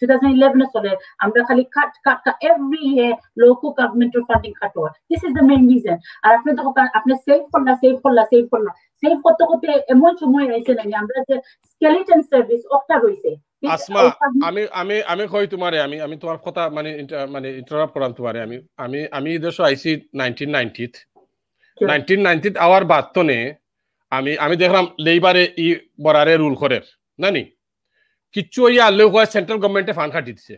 2011 চলে আমরা খালি cut every year local government funding cut this is the main reason আর আপনি তো আপনি save করতে এমন সময় আইছে না আমরা যে skeleton service অফটা রইছে
আসমা আমি কই তোমারে আমি তোমার কথা মানে ইন্টারাপ্ট করাম তোমারে আমি দেশ আইছি 1990 আওয়ার বাতনে আমি দেখলাম লেবারে ই বরারে রুল করে নানি কিচ্ছু ইয়া আল্লাহ কয় সেন্ট্রাল গভর্নমেন্টে ফান্ড কাটি দিছে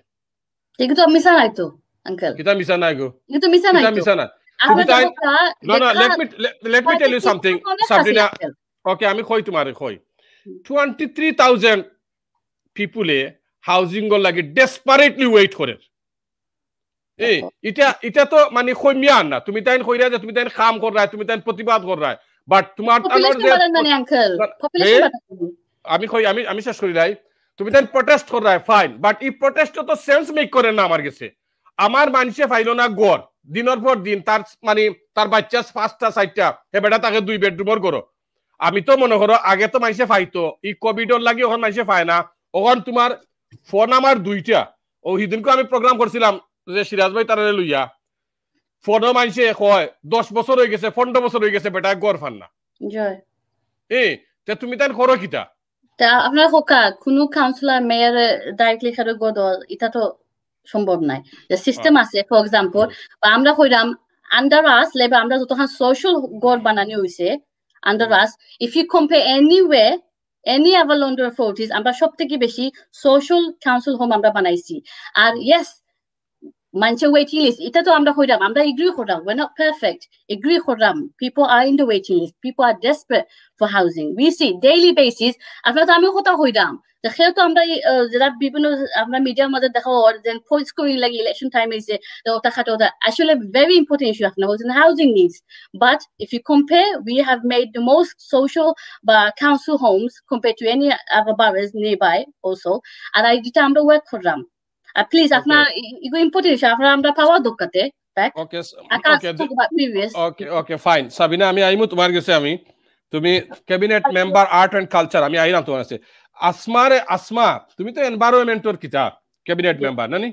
ঠিক তো মিছা নাই তো আঙ্কেল
কিটা মিছা নাই গো
কিন্তু মিছা নাই
মিছা না no let me tell you something Sabrina okay আমি কই তোমারে কই 23,000 people housing or like desperately wait করে এটা তো মানে কমিয়া না তুমি তাইন কইরা যে তুমি তাইন কাম কর রায় তুমি তাইন প্রতিবাদ কর রায় বাট তোমার আমি শেষ করি রাই তুমি তাইন প্রটেস্ট কর রায় ফাইন বাট এই প্রটেস্ট তো সেন্স মেক করে না আমার কাছে আমার মানুষে ফাইলো না গড় দিনের পর দিন তার মানে তার বাচ্চা 5টা 6টা হে বেটা তাকে 2 বেডরুমের করো আমি তো মনে করো আগে তো মানুষে ফাইতো এই কোভিডর লাগি ওখান মানুষে পায় না ওখান তোমার ফোন আমার 2টা ও হিদিনকে আমি প্রোগ্রাম করছিলাম যে সিরাজ ভাই তারা লইয়া ফোনও মানুষে কয় 10 বছর হয়ে গেছে 15 বছর হয়ে গেছে বেটা গড় ফান না
জয়
তে তুমি তাই করো কিটা
তা আপনার হোকা কোনো কাউন্সিলর মেয়র ডাইরেক্টলি খারে গদ এটা তো সম্ভব নাই যে সিস্টেম আছে ফর এক্সাম্পল আমরা কইরাম আন্ডার আস লেবা আমরা যতখান সোশ্যাল গড বানানি হইছে under us if you compare anyway any other London authorities আমরা সবথেকে বেশি সোশ্যাল কাউন্সিল হোম আমরা বানাইছি আর ইয়েস মানুষের ওয়েটিং লিস্ট এটা তো আমরা কইরাম আমরা এগ্রি করলাম we're not perfect এগ্রি করলাম people are in the waiting list people are desperate for housing we see daily basis আপনারা তো আমি কথা কইরাম যে তো আমরা যারা বিভিন্ন আমরা মিডিয়ার মধ্যে দেখা দেন পোস্ট করি লাগে ইলেকশন টাইম এসে ওটা খাটো ওটা আসলে very important issue আপনারা বলছেন housing needs but if you compare we have made the most social council homes compared to any other boroughs nearby also আর এটা আমরা ওয়ার্ক করলাম please আপনার ইগো ইম্পর্টেন্ট ইস্যু আপনারা আমরা পাওয়া দরকারে
ওকে ফাইন সাবিনা আমি আইমু তোমার কাছে তুমি cabinet member art and culture আমি আইলাম তোমার কাছে আসমা তুমি তো এনভায়রনমেন্টর কিটা ক্যাবিনেট মেম্বার নানি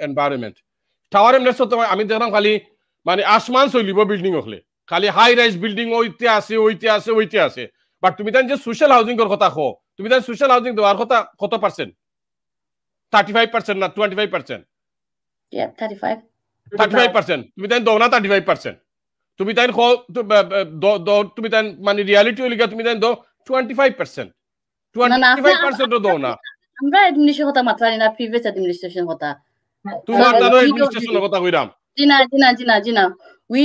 এনভায়রনমেন্ট টাওয়ার এমনেস তো আমি দেখলাম খালি মানে আসমান চলিব বিল্ডিং হলে খালি হাই রাইজ বিল্ডিং ওইতে আছে বাট তুমি তাই যে সোশ্যাল হাউজিং এর কথা কো তুমি তাই সোশ্যাল হাউজিং দেওয়ার কথা কত পার্সেন্ট 35% না 25%
yeah
35% তুমি তাই দাও না 35% তুমি তাই তুমি তাই মানে রিয়ালিটি হইলে তুমি তাই দাও 25% 25% দাও না
আমরা অ্যাডমিনিস্ট্রেশন কথা মাত্র না প্রিভিয়াস অ্যাডমিনিস্ট্রেশন কথা
তোমার দাও অ্যাডমিনিস্ট্রেশন কথা কইরাম
জিনা we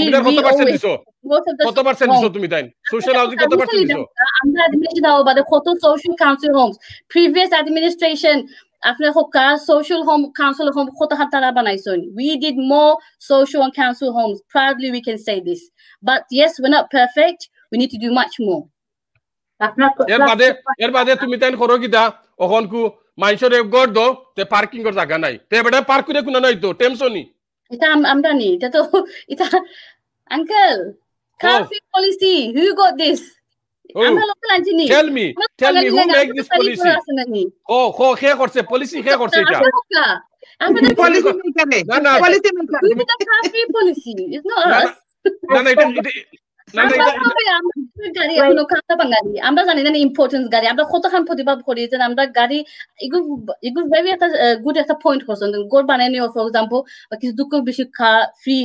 কত পার্সেন্ট দিছো তুমি তাই সোশ্যাল হাউজিং কত পার্সেন্ট দিছো
আমরা অ্যাডমিনিস্ট্রেশন দাও বাদে কত social council homes previous administration after hoka social home council home kota hatara banaison we did more social and council homes proudly we can say this but yes we're not perfect we need to do much more
এর বাদে তুমি তাই করো কিটা ওখন কু মাইনসরে গড় দো তে পার্কিং এর জায়গা নাই তে বেটা পার্ক করে কোন নাই তো টেনশনই
এটা আমরা নি এটা তো এটা আঙ্কেল কাফি policy who got this
tell me who make this policy কে করছে policy কে করছে এটা
policy maker
policy it's not us আমরা জানি না ইম্পর্টেন্স গাড়ি আমরা কতখান প্রতিবাদ করি যে আমরা গাড়ি এগুলো ভেরি একটা গুড একটা পয়েন্ট করছেন গোল বানানি ফর এক্সাম্পল কিছু দুঃখ বেশি ফ্রি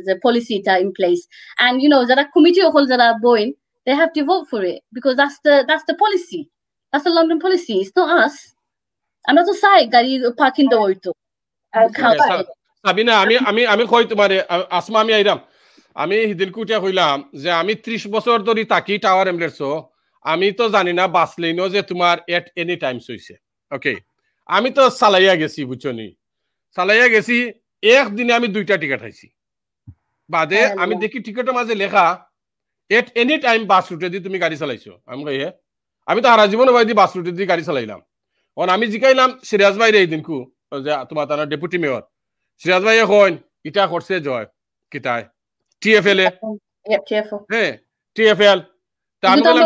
যে পলিসিটা in place and you know যারা কমিটি হল যারা বইন they have to vote for it because that's the policy. That's the London policy. It's not us. আমরা তো চাই গাড়ি পার্কিং দেওয়া হইতো
সাবিনা আমি কই তোমারে আসমা আমি আইরাম আমি হিদিন কুটিয়া কইলাম যে আমি 30 বছর ধরে তাকি টাওয়ার এমলেটসো আমি তো জানি না বাস লাইনও যে তোমার এট এনি টাইমস হইছে ওকে আমি তো চালাইয়া গেছি বুঝছনি চালাইয়া গেছি একদিনে আমি 2টা টিকেট খাইছি বাদে আমি দেখি টিকেটের মাঝে লেখা at any time বাস রুটে দি তুমি গাড়ি চালাইছো আমি কই আমি তো সারা জীবন ভাই দি বাস রুটে দি গাড়ি চালাইলাম অন আমি জিকাইলাম সিরাজ ভাই রে দিনকু যে তোমার তার ডেপুটি মেয়র সিরাজ ভাই কইন ইটা করছে জয় কিতায় টিএফএল হ্যাঁ টিএফএল তা আমি বললাম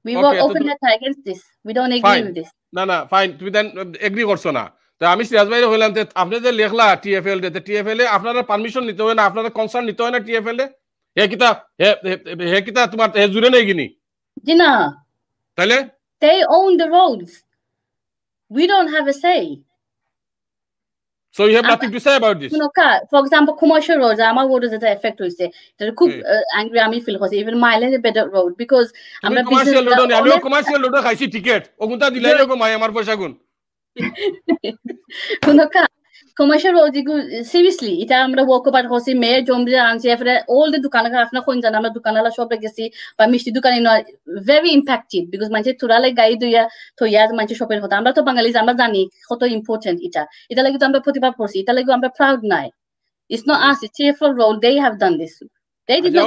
We were open letter against this. We don't agree with this.
না ফাইন, তুমি দেন এগ্রি করছো না। তো আমি সিরাজ ভাই হইলাম যে আপনি যে লেখলা টিএফএল তে টিএফএল এ আপনারা পারমিশন নিতে হয় না, আপনারা কনসার্ন নিতে হয় না টিএফএল এ? হে কিতা তোমার হে জুড়ে নেই গিনি?
জি না।
তাহলে
they own the roads. We don't have a say.
So you have nothing to say about this?
For example, commercial roads, আমার road is the effect হইছে। এটা খুব angry আমি feel করছি। Even Myland is a better road because আমরা
commercial road নে আমি commercial road খাইছি টিকেট। ওগুনটা দিলাই রকম ভাই আমার পয়সা গুণ।
কোনকা commercial road seriously এটা আমরা walk about করছি মে জমরে আনছি এফরে all the দোকান আপনারা কোন জানা আমরা দোকানলা সব গেছি বা মিষ্টি দোকানে very impacted because মানুষ তোরালে গাড়ি দুইয়া থইয়া মানুষ শপের কথা। আমরা তো বাঙালি আমরা জানি কত ইম্পর্টেন্ট এটা লাগি তো আমরা প্রতিবাদ করছি, এটা লাগি আমরা proud নাই। It's not us, it's TFL road, they have done this. They did not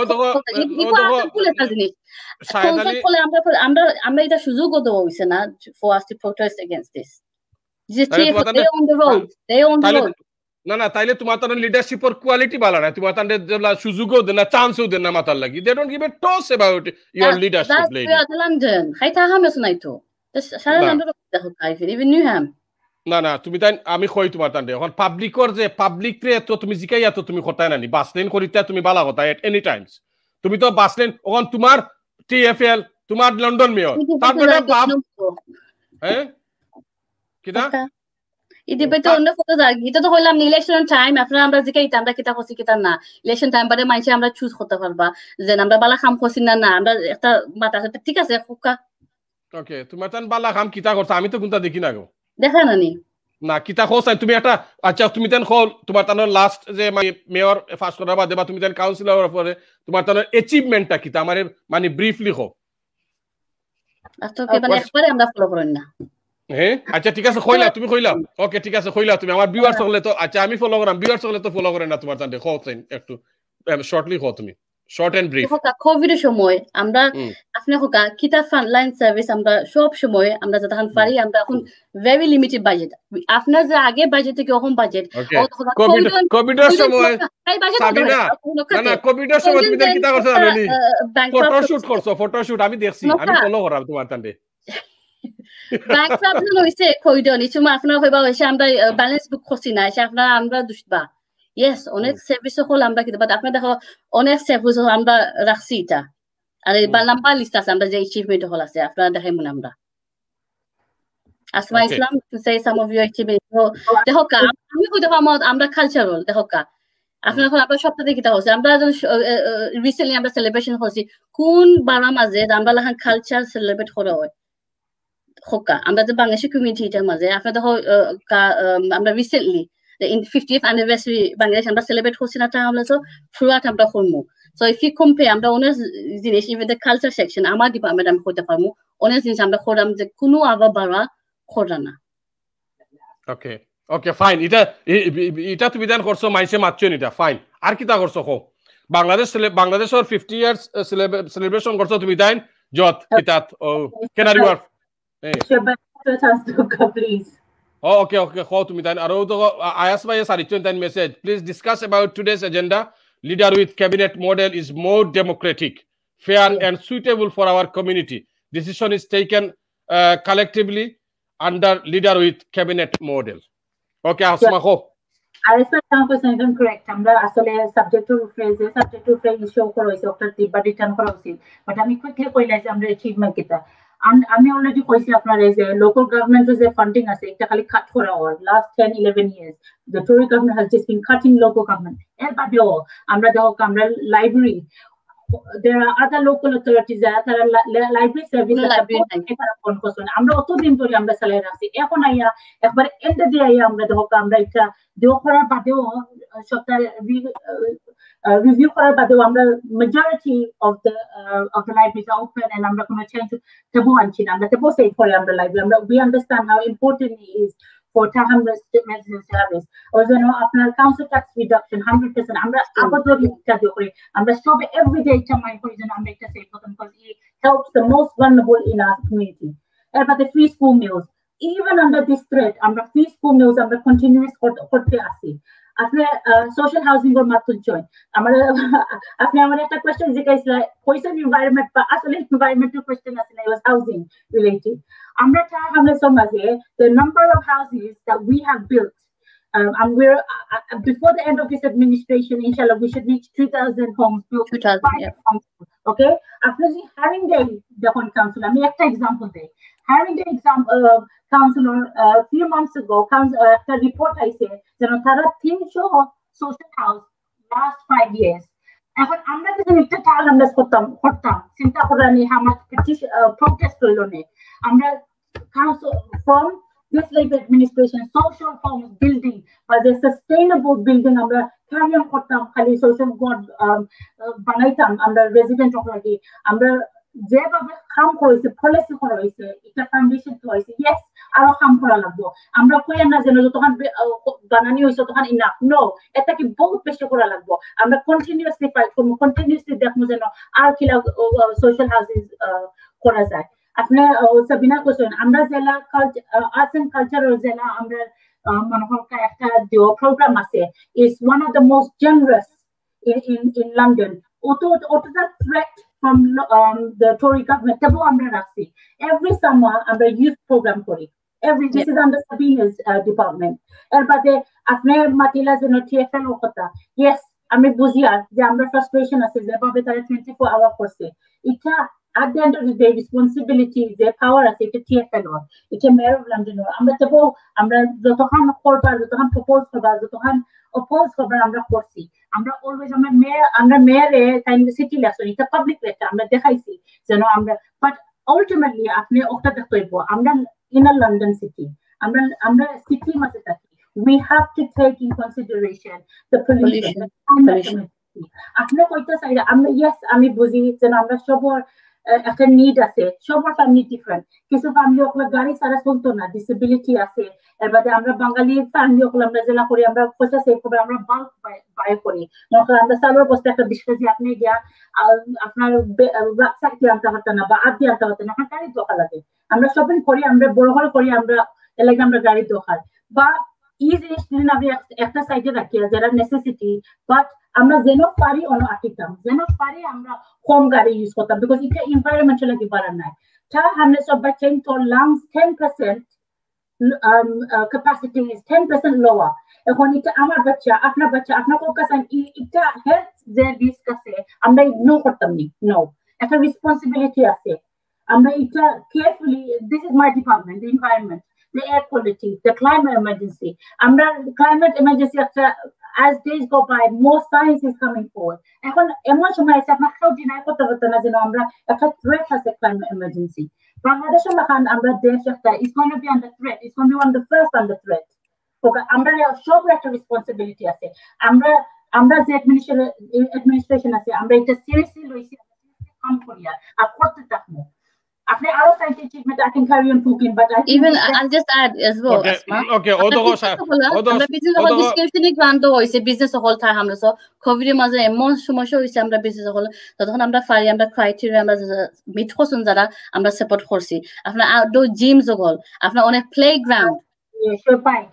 আমরা এটা সুযোগও দেওয়া হইছে না for us to protest against this. They own the road. They own the road.
না তাইলে তোমার তো লিডারশিপের কোয়ালিটি ভালো না, তোমার তান্ডে সুযোগও দেন না, চান্সও দেন না মাথার লাগি। They don't give a toss about your leadership lady.
That's London. খাইতা হামস নাই তো। সারা লন্ডন দেখো কাইফি even Newham.
না তুমি তাই আমি কই তোমার তান্ডে এখন পাবলিকর যে পাবলিক রে তো তুমি জিকাইয়া তো তুমি কথা নানি বাস লেন করিতে তুমি বালা কথা এট এনি টাইমস। তুমি তো বাস লেন এখন তোমার টিএফএল তোমার লন্ডন মেয়র তারপরে বাপ হ্যাঁ কিটা
ইদিবে তো অন্য ফটো দাগি এটা তো হইলাম ইলেকশন টাইম আপনারা আমরা জিকাইতা আমরা কিতা কইছি কিতা না ইলেকশন টাইম বাদে মাইছে আমরা চুজ করতে পারবা যে আমরা বালা কাম করছি না আমরা একটা মাথা ঠিক আছে খুকা
ওকে তোমার তান বালা কাম কিতা করছ আমি তো কোনটা দেখি না গো
দেখা নানি
না কিতা কইছ তুমি একটা আচ্ছা তুমি তান কল তোমার তান লাস্ট যে মেয়র ফাস্ট করার বাদে বা তুমি তান কাউন্সিলর পরে তোমার তান অ্যাচিভমেন্টটা কিতা আমারে মানে ব্রিফলি কও
আচ্ছা কে মানে একবারে আমরা ফলো করেন না
হ্যাঁ আচ্ছা ঠিক আছে কইলা তুমি কইলা ওকে ঠিক আছে কইলা তুমি আমার ভিউয়ার্স হলে তো আচ্ছা আমি ফলো করাম ভিউয়ার্স হলে তো ফলো করেন না তোমার তান্ডে কওছেন একটু শর্টলি কও তুমি শর্ট এন্ড ব্রিফ
কোভিডের সময় আমরা আপনি কোকা কিতা ফ্রন্টলাইন সার্ভিস আমরা সব সময় আমরা যতক্ষণ পারি আমরা এখন ভেরি লিমিটেড বাজেট আপনার যে আগে বাজেট থেকে এখন বাজেট
কোভিডের সময় সাবিনা না কোভিডের সময় তুমি কিতা করছ জানি ফটোশুট আমি দেখছি আমি ফলো করাম তোমার তান্ডে
ব্যাংক প্রবলেম হইছে কইডনি তুমি আপনারা কইবা হইছে আমরা ব্যালেন্স বুক করছি না আপনারা আমরা দুষ্টবা ইয়েস অনেক সার্ভিস হল আমরা কিবা আপনারা দেখো অনেক সার্ভিস আমরা রাখছি এটা আর এই লম্বা লিস্ট আছে আমরা যে অ্যাচিভমেন্ট হল আছে আপনারা দেখাই মনে আমরা Asma Islam to say some of your achievement দেখো কা আমি কইতে আমরা কালচারাল দেখো কা আপনারা আমরা সপ্তাহে কিতা হচ্ছে আমরা রিসেন্টলি আমরা সেলিব্রেশন করছি কোন বারা মাঝে আমরা লাহান কালচার সেলিব্রেট করা হয় হোকা আমরা যে বাংলাদেশি কমিউনিটিটার মাঝে আপনারা দেখো আমরা recently in 50th anniversary Bangladesh আমরা সেলিব্রেট করছি না তা আমরা তো থ্রুআউট আমরা করব সো ইফ ইউ কম্পেয়ার আমরা অনেক জিনিস ইভেন দ্য কালচার সেকশন আমার ডিপার্টমেন্ট আমি করতে পারবো অনেক জিনিস আমরা করলাম যে কোনো আবার বাড়া করা না
ওকে ওকে ফাইন এটা তুমি দেন করছো মাইসে মারছো এটা ফাইন আর কিটা করছো কো বাংলাদেশের 50 ইয়ার্স সেলিব্রেশন করছো তুমি দেন যত কিতাত can you are
please
Oh, okay. How to me then? I asked my Sarichon message. Please discuss about today's agenda. Leader with cabinet model is more democratic, fair, and suitable for our community. Decision is taken collectively under leader with cabinet model. Okay, Asma.
I respect 100% correct. আমরা আসলে subject to phrase show করাইছি doctor তিব্বা return করাইছি but আমি quickly কইলাই যে আমরা achievement কিটা আমি already কইছি আপনারা যে লোকাল গভর্নমেন্টের যে ফান্ডিং আছে এটা খালি কাট করা হয় last 10-11 years the Tory government has just been cutting local government এর বাদেও আমরা দেখো আমরা library there are other local authorities that are library service আমরা অতদিন ধরে আমরা চালাই রাখছি এখন আইয়া একবার এন্ড দিয়ে আইয়া আমরা দেখো আমরা এটা দেও করার বাদেও সপ্তাহ review করার বাদেও আমরা majority of the libraries are open and আমরা কোনো চেঞ্জ দেবো আনছি না আমরা দেবো সেই করে আমরা লাইব্রেরি আমরা we understand how important it is for Taham's medicine service also no আপনার council tax reduction 100% আমরা আপাতত এটা করি আমরা সব everyday এটা মাইন্ড করি যেন আমরা এটা সেভ করতে because it helps the most vulnerable in our community about the free school meals even under this threat আমরা free school meals আমরা continuous করতে আসি আপনি সোশ্যাল হাউজিং এর মাত্র জয়েন আমরা আপনি আমার একটা কোশ্চেন জিজ্ঞাসা কইছেন এনवायरमेंट বা আসলে এনवायरमेंटल কোশ্চেন আছে না, it was housing related. আমরা চাই আমরা সমাজে the number of houses that we have built and we're before the end of this administration inshallah we should reach 2000 homes built.
2000, yeah.
Okay, আপনি যে Haringey যখন council আমি একটা एग्जांपल দেই Haringey councillor few months ago একটা report আইছে যেন তারা 300 social house last 5 years. এখন আমরা যদি একটা টাল আমরা করতাম চিন্তা করানি আমার প্রোটেস্ট হইল না আমরা council from this Labour administration social homes building as a sustainable building আমরা carry on করতাম খালি social god বানাইতাম আমরা resident অপরাধী আমরা যেভাবে কাম করেছে পলিসি করা হয়েছে এটা ফাউন্ডেশন তো হয়েছে ইয়েস আরো কাম করা লাগবে আমরা কইয়া না যেন যতক্ষণ বানানি হয়েছে তখন ইনাফ নো এটা কি বহুত বেশি করা লাগবে আমরা কন্টিনিউয়াসলি ফাইট করবো কন্টিনিউয়াসলি দেখবো যেন আর কিলা সোশ্যাল হাউসেস করা যায় আপনি সাবিনা কোশ্চেন আমরা জেলা আর্টস এন্ড কালচারাল জেলা আমরা মনে হয় একটা দেওয়া প্রোগ্রাম আছে is one of the most generous in London ওটা threat from the Tory government tabo amra rakhi every summer amra youth program kori every this is under Sabina's department er bade apne matila jeno TFL okota yes ami bujia je amra frustration ase je babe tara 24 hour korse eta at the end of the day responsibility je power ase eta TFL or eta mayor of London or amra tabo amra jotohan korbar jotohan propose korbar jotohan oppose korbar amra korsi আমরা always আমরা মেয়রে kind city election এটা public letter আমরা দেখাইছি যেন আমরা but ultimately আপনি ওটা দেখতে হইব আমরা ইন আ লন্ডন সিটি আমরা সিটি মাঝে থাকি we have to take in consideration the pollution আপনি কইতে চাই আমরা ইয়েস আমি বুঝি যেন আমরা সবার একটা নিড আছে সবার ফ্যামিলি ডিফারেন্ট কিছু ফ্যামিলি ওগুলো গাড়ি ছাড়া চলতো না ডিসেবিলিটি আছে এর বাদে আমরা বাঙালি ফ্যামিলি ওগুলো আমরা জেলা করি আমরা পয়সা সেভ করে আমরা বাল্ক বাই করি আমরা সালোয়ার বস্তা একটা 20 কেজি আপনি গিয়া আপনার রাকসাক দিয়ে আনতে পারতেন না বা আদ দিয়ে আনতে পারতেন না গাড়ি দোকান লাগে আমরা শপিং করি আমরা বড় বড় করি আমরা এলাকা আমরা গাড়ি দোকান বা এই জিনিসগুলো আমি একটা সাইডে রাখি যারা নেসেসিটি বাট আমরা যেন পারি অন্য আটিতাম যেন পারি আমরা কম গাড়ি ইউজ করতাম বিকজ এটা এনভায়রনমেন্টাল কি বাড়ার নাই তা আমরা সব চেঞ্জ তো লাংস 10% capacity is 10% lower এখন এটা আমার বাচ্চা আপনার কাছে এটা হেলথ যে রিস্ক আছে আমরা ইগনোর করতাম নো একটা রেসপন্সিবিলিটি আছে আমরা এটা carefully this is my department the environment the air quality, the climate emergency. Under climate emergency, as days go by, more science is coming forward. এখন এমন সময় আছে আপনার কেউ ডিনাই করতে পারতো না যেন আমরা একটা threat আছে climate emergency. বাংলাদেশের মাখান আমরা দেশ একটা is going to be under threat. It's going to be one of the first under threat. Okay, আমরা সব একটা responsibility আছে. আমরা যে administration আছে আমরা এটা seriously লইছি কাম করিয়া আর করতে থাকবো. After our scientific achievement, I can carry on talking, but
even I'll just add as well.
Okay.
Odo description grant hoise business whole time hamra so covid এর মাঝে এমন সমস্যা হইছে আমরা business হল তখন আমরা ফারি আমরা ক্রাইটেরিয়া আমরা মিট করছন যারা আমরা সাপোর্ট করছি আপনার আউটডোর জিমস হল আপনার অনেক প্লেগ্রাউন্ড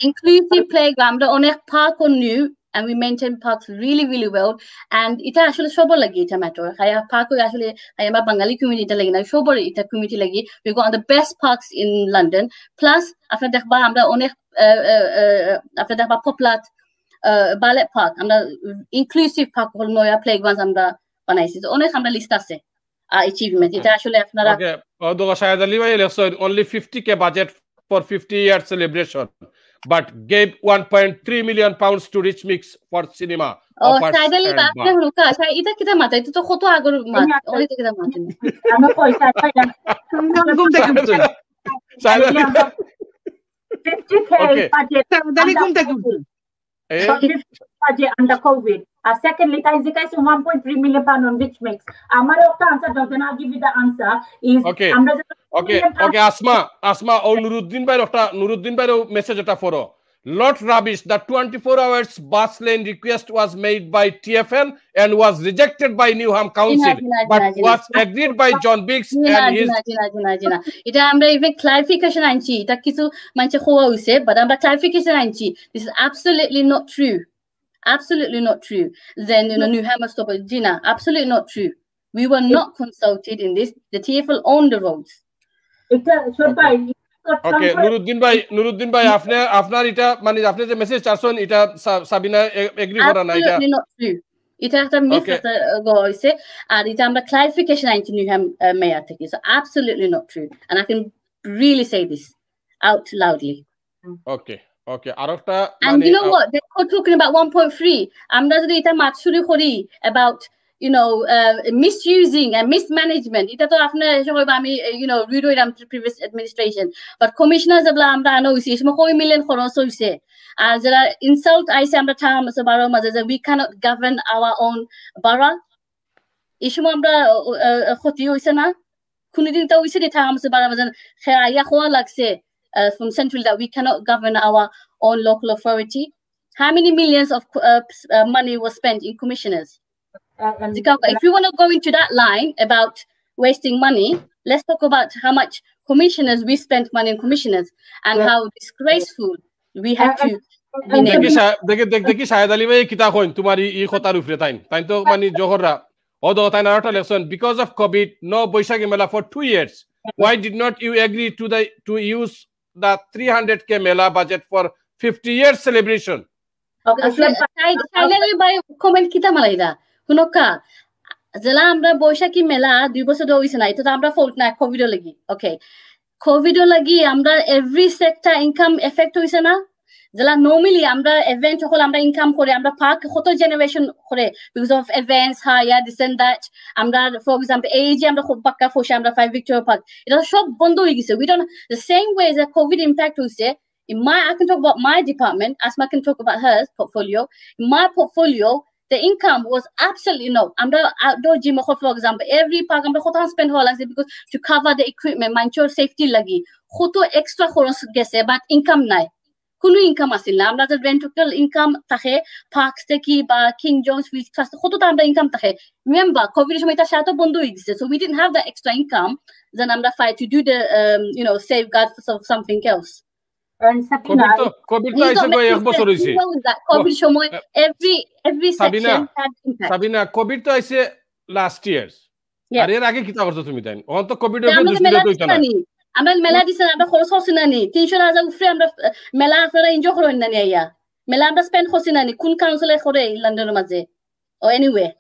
inclusive playground আমরা অনেক park new and we maintain parks really well and ita ashole shobo lagi ita matter haya park ashole haya ma bangali community lagi na shobo ita community lagi we go on the best parks in London plus after dekhba amra onek after dekhba poplat ballet park amra inclusive park hol noya playgrounds amra banaisi onek amra list ase achievement ita ashole apnara
okay odoga shayad ali bhai only 50k budget for 50 year celebration but gave 1.3 million pounds to Rich Mix for cinema.
Sadly, after Ruka, ita kita mata itu to khoto agor mat. Only kita mata.
Ano ko isa kaya. 50k budget. Dali kumta kumta. Budget under COVID. Secondly, guys, 1.3 million pound on Rich Mix. Amara okta answer does not give you the answer. Is
okay. Asma. Oh, Nuruddin bhai message ota foro. Lot rubbish. The 24 hours bus lane request was made by TFL and was rejected by Newham Council, but was agreed by John Biggs and his.
Ita amra even clarification anchi. Ita kisu manche khoa hoise, but amra clarification anchi. This is absolutely not true. Absolutely not true. Then Newham stop Gina. Absolutely not true. We were not consulted in this. The TFL owned the roads.
Okay, Nuruddin bhai, আপনার এটা মানে আপনি যে message চাচ্ছেন এটা Sabina agri করে না এটা?
Absolutely not true. এটা একটা মিথ হইছে আর এটা আমরা ক্লারিফিকেশন আইছি নিউহ্যাম মেয়র থেকে. So absolutely not true, and I can really say this out loudly.
Okay, আরেকটা
and you know what, they're talking about 1.3. আমরা যদি এটা মাতসুরি করি about misusing and mismanagement, এটা তো আপনার সবাই আমি read it previous administration, but commissioners abla আমরা আনো হইছে এসময় কই মিলিয়ন খরচ হইছে আর যারা ইনসাল্ট আইছে আমরা থাম আছে বারো মাঝে যে we cannot govern our own borough, এসময় আমরা ক্ষতি হইছে না কোনদিন তো হইছে যে থাম আছে বারো মাঝে খেয়া খোয়া লাগছে from central that we cannot govern our own local authority. How many millions of money was spent in commissioners? If you want to go into that line about wasting money, let's talk about how much commissioners we spent money on commissioners and how disgraceful we had to.
দেখি শাহেদ আলী ভাই কিতা coin তোমার এই কথার উপরে তাই তো মানে জহররা ওদো তাই না একটা lesson because of COVID no বৈশাখী মেলা for 2 years. Why did not you agree to use the 300k mela budget for 50 years celebration?
Okay, Shahed Ali ভাই কমেন্ট কিতা মালাইদা হুনকা জেলা আমরা বৈশাখী মেলা 2 বছর হইছে না, এটা তো আমরা ফল্ট না কোভিড লাগি। ওকে, কোভিড লাগি আমরা এভরি সেক্টর ইনকাম এফেক্ট হইছে না, জেলা নরমালি আমরা ইভেন্ট হল আমরা ইনকাম করে আমরা পার্ক কত জেনারেশন করে because of events hire this and that. আমরা ফর এক্সাম্পল এই যে আমরা খুব পাক্কা ফসে আমরা 5 ভিক্টোরিয়া পার্ক এটা সব বন্ধ হয়ে গেছে। We don't the same way যে কোভিড ইম্প্যাক্ট হইছে in my I can talk about my department, Asma can talk about her portfolio. In my portfolio the income was absolutely no. I'm the outdoor gym, for example. Every park I'm the spend whole because to cover the equipment, ensure safety lagi. Khoto extra khoros gese, but income nai. Kunu income asil na. Amra the rental income tahe parks teki ba King John's Field Trust. Khoto ta amra income tahe. Remember, COVID shomai ta shato bondo exist, so we didn't have that extra income. Then amra fight to do the safeguard for something else.
And
COVID
section had impact.
Sabina, COVID to aise last years. Are এর আগে কিতা করছো তুমি তাই? On তো Covid এর
দুষ্টিতে কইতা না। আমরা মেলা দিছেন আমরা খরচ হচ্ছে না নি 300,000 উপরে আমরা মেলা আপনারা এনজয় করেন না নি আইয়া মেলা আমরা স্পেন্ড করছি না নি কোন কাউন্সিলে করে লন্ডনের মাঝে or anywhere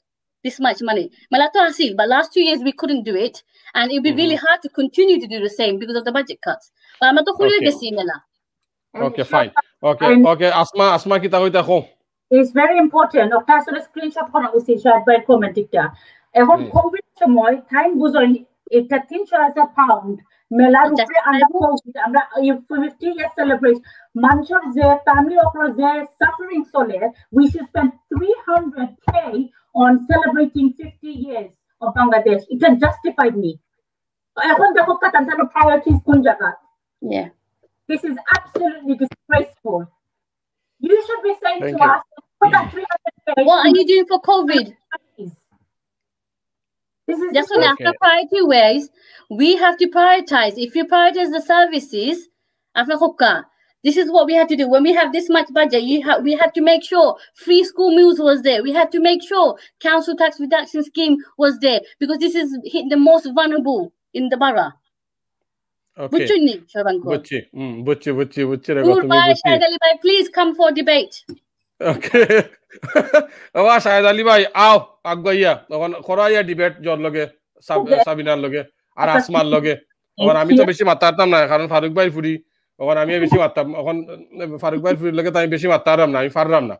this much money মেলা তো আসিল, but last 2 years we couldn't do it and it would be really hard to continue to do the same because of the budget cuts. But আমরা তো খুলে গেছি মেলা।
Okay, fine. Okay. Asma kita hoita ko.
It's very important. Okta asole screenshot kora usi share by comment ikta. Ehon COVID somoy time buzon eta 300,000 pound মেলা রূপে আমরা পৌঁছি আমরা 50 years celebrate মানুষের যে family okro je suffering sole we should spend 300k on celebrating 50 years of Bangladesh. It can justify me. Ehon দেখো কাটান তার priorities কোন জায়গা?
Yeah.
This is absolutely disgraceful. You should be saying to us, put that 300k.
What are you doing for COVID?
This is
just after priority ways. We have to prioritize. If you prioritize the services, this is what we had to do. When we have this much budget, we had to make sure free school meals was there. We had to make sure council tax reduction scheme was there because this is hitting the most vulnerable in the borough.
Okay. Butchi.
Shahid Ali bhai, please come for debate.
Okay. Awa Shahid Ali bhai, आओ Água তখন খরাইয়া debate জর লগে সাবিনার লগে আর আসমার লগে। আর আমি তো বেশি মারতাম না কারণ ফারুক ভাই ফুরি তখন আমি বেশি মারতাম, এখন ফারুক ভাই ফুরির লগে তাই বেশি মারতাম না, আমি পারলাম না।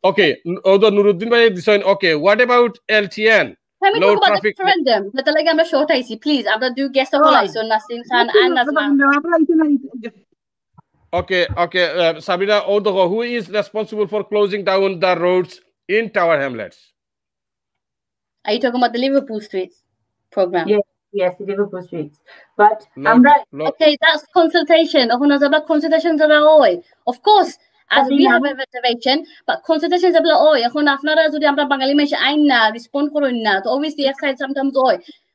ওকে, ওদো নুরুদ্দিন ভাই দিছেন। ওকে, what about LTN?
Can we talk about the referendum? But like I'm short I see, please. I'm gonna do guest of all so Nasim Khan and Nazma.
Okay. Sabina Odogo, who is responsible for closing down the roads in Tower Hamlets?
Are you talking about the Liverpool Streets program?
Yes, the Liverpool Streets. But
okay, that's consultation. Of course, as we have a reservation, but consultations are এখন আপনারা যদি আমরা বাঙালি মেশে আইন না respond করুন না তো obviously excited sometimes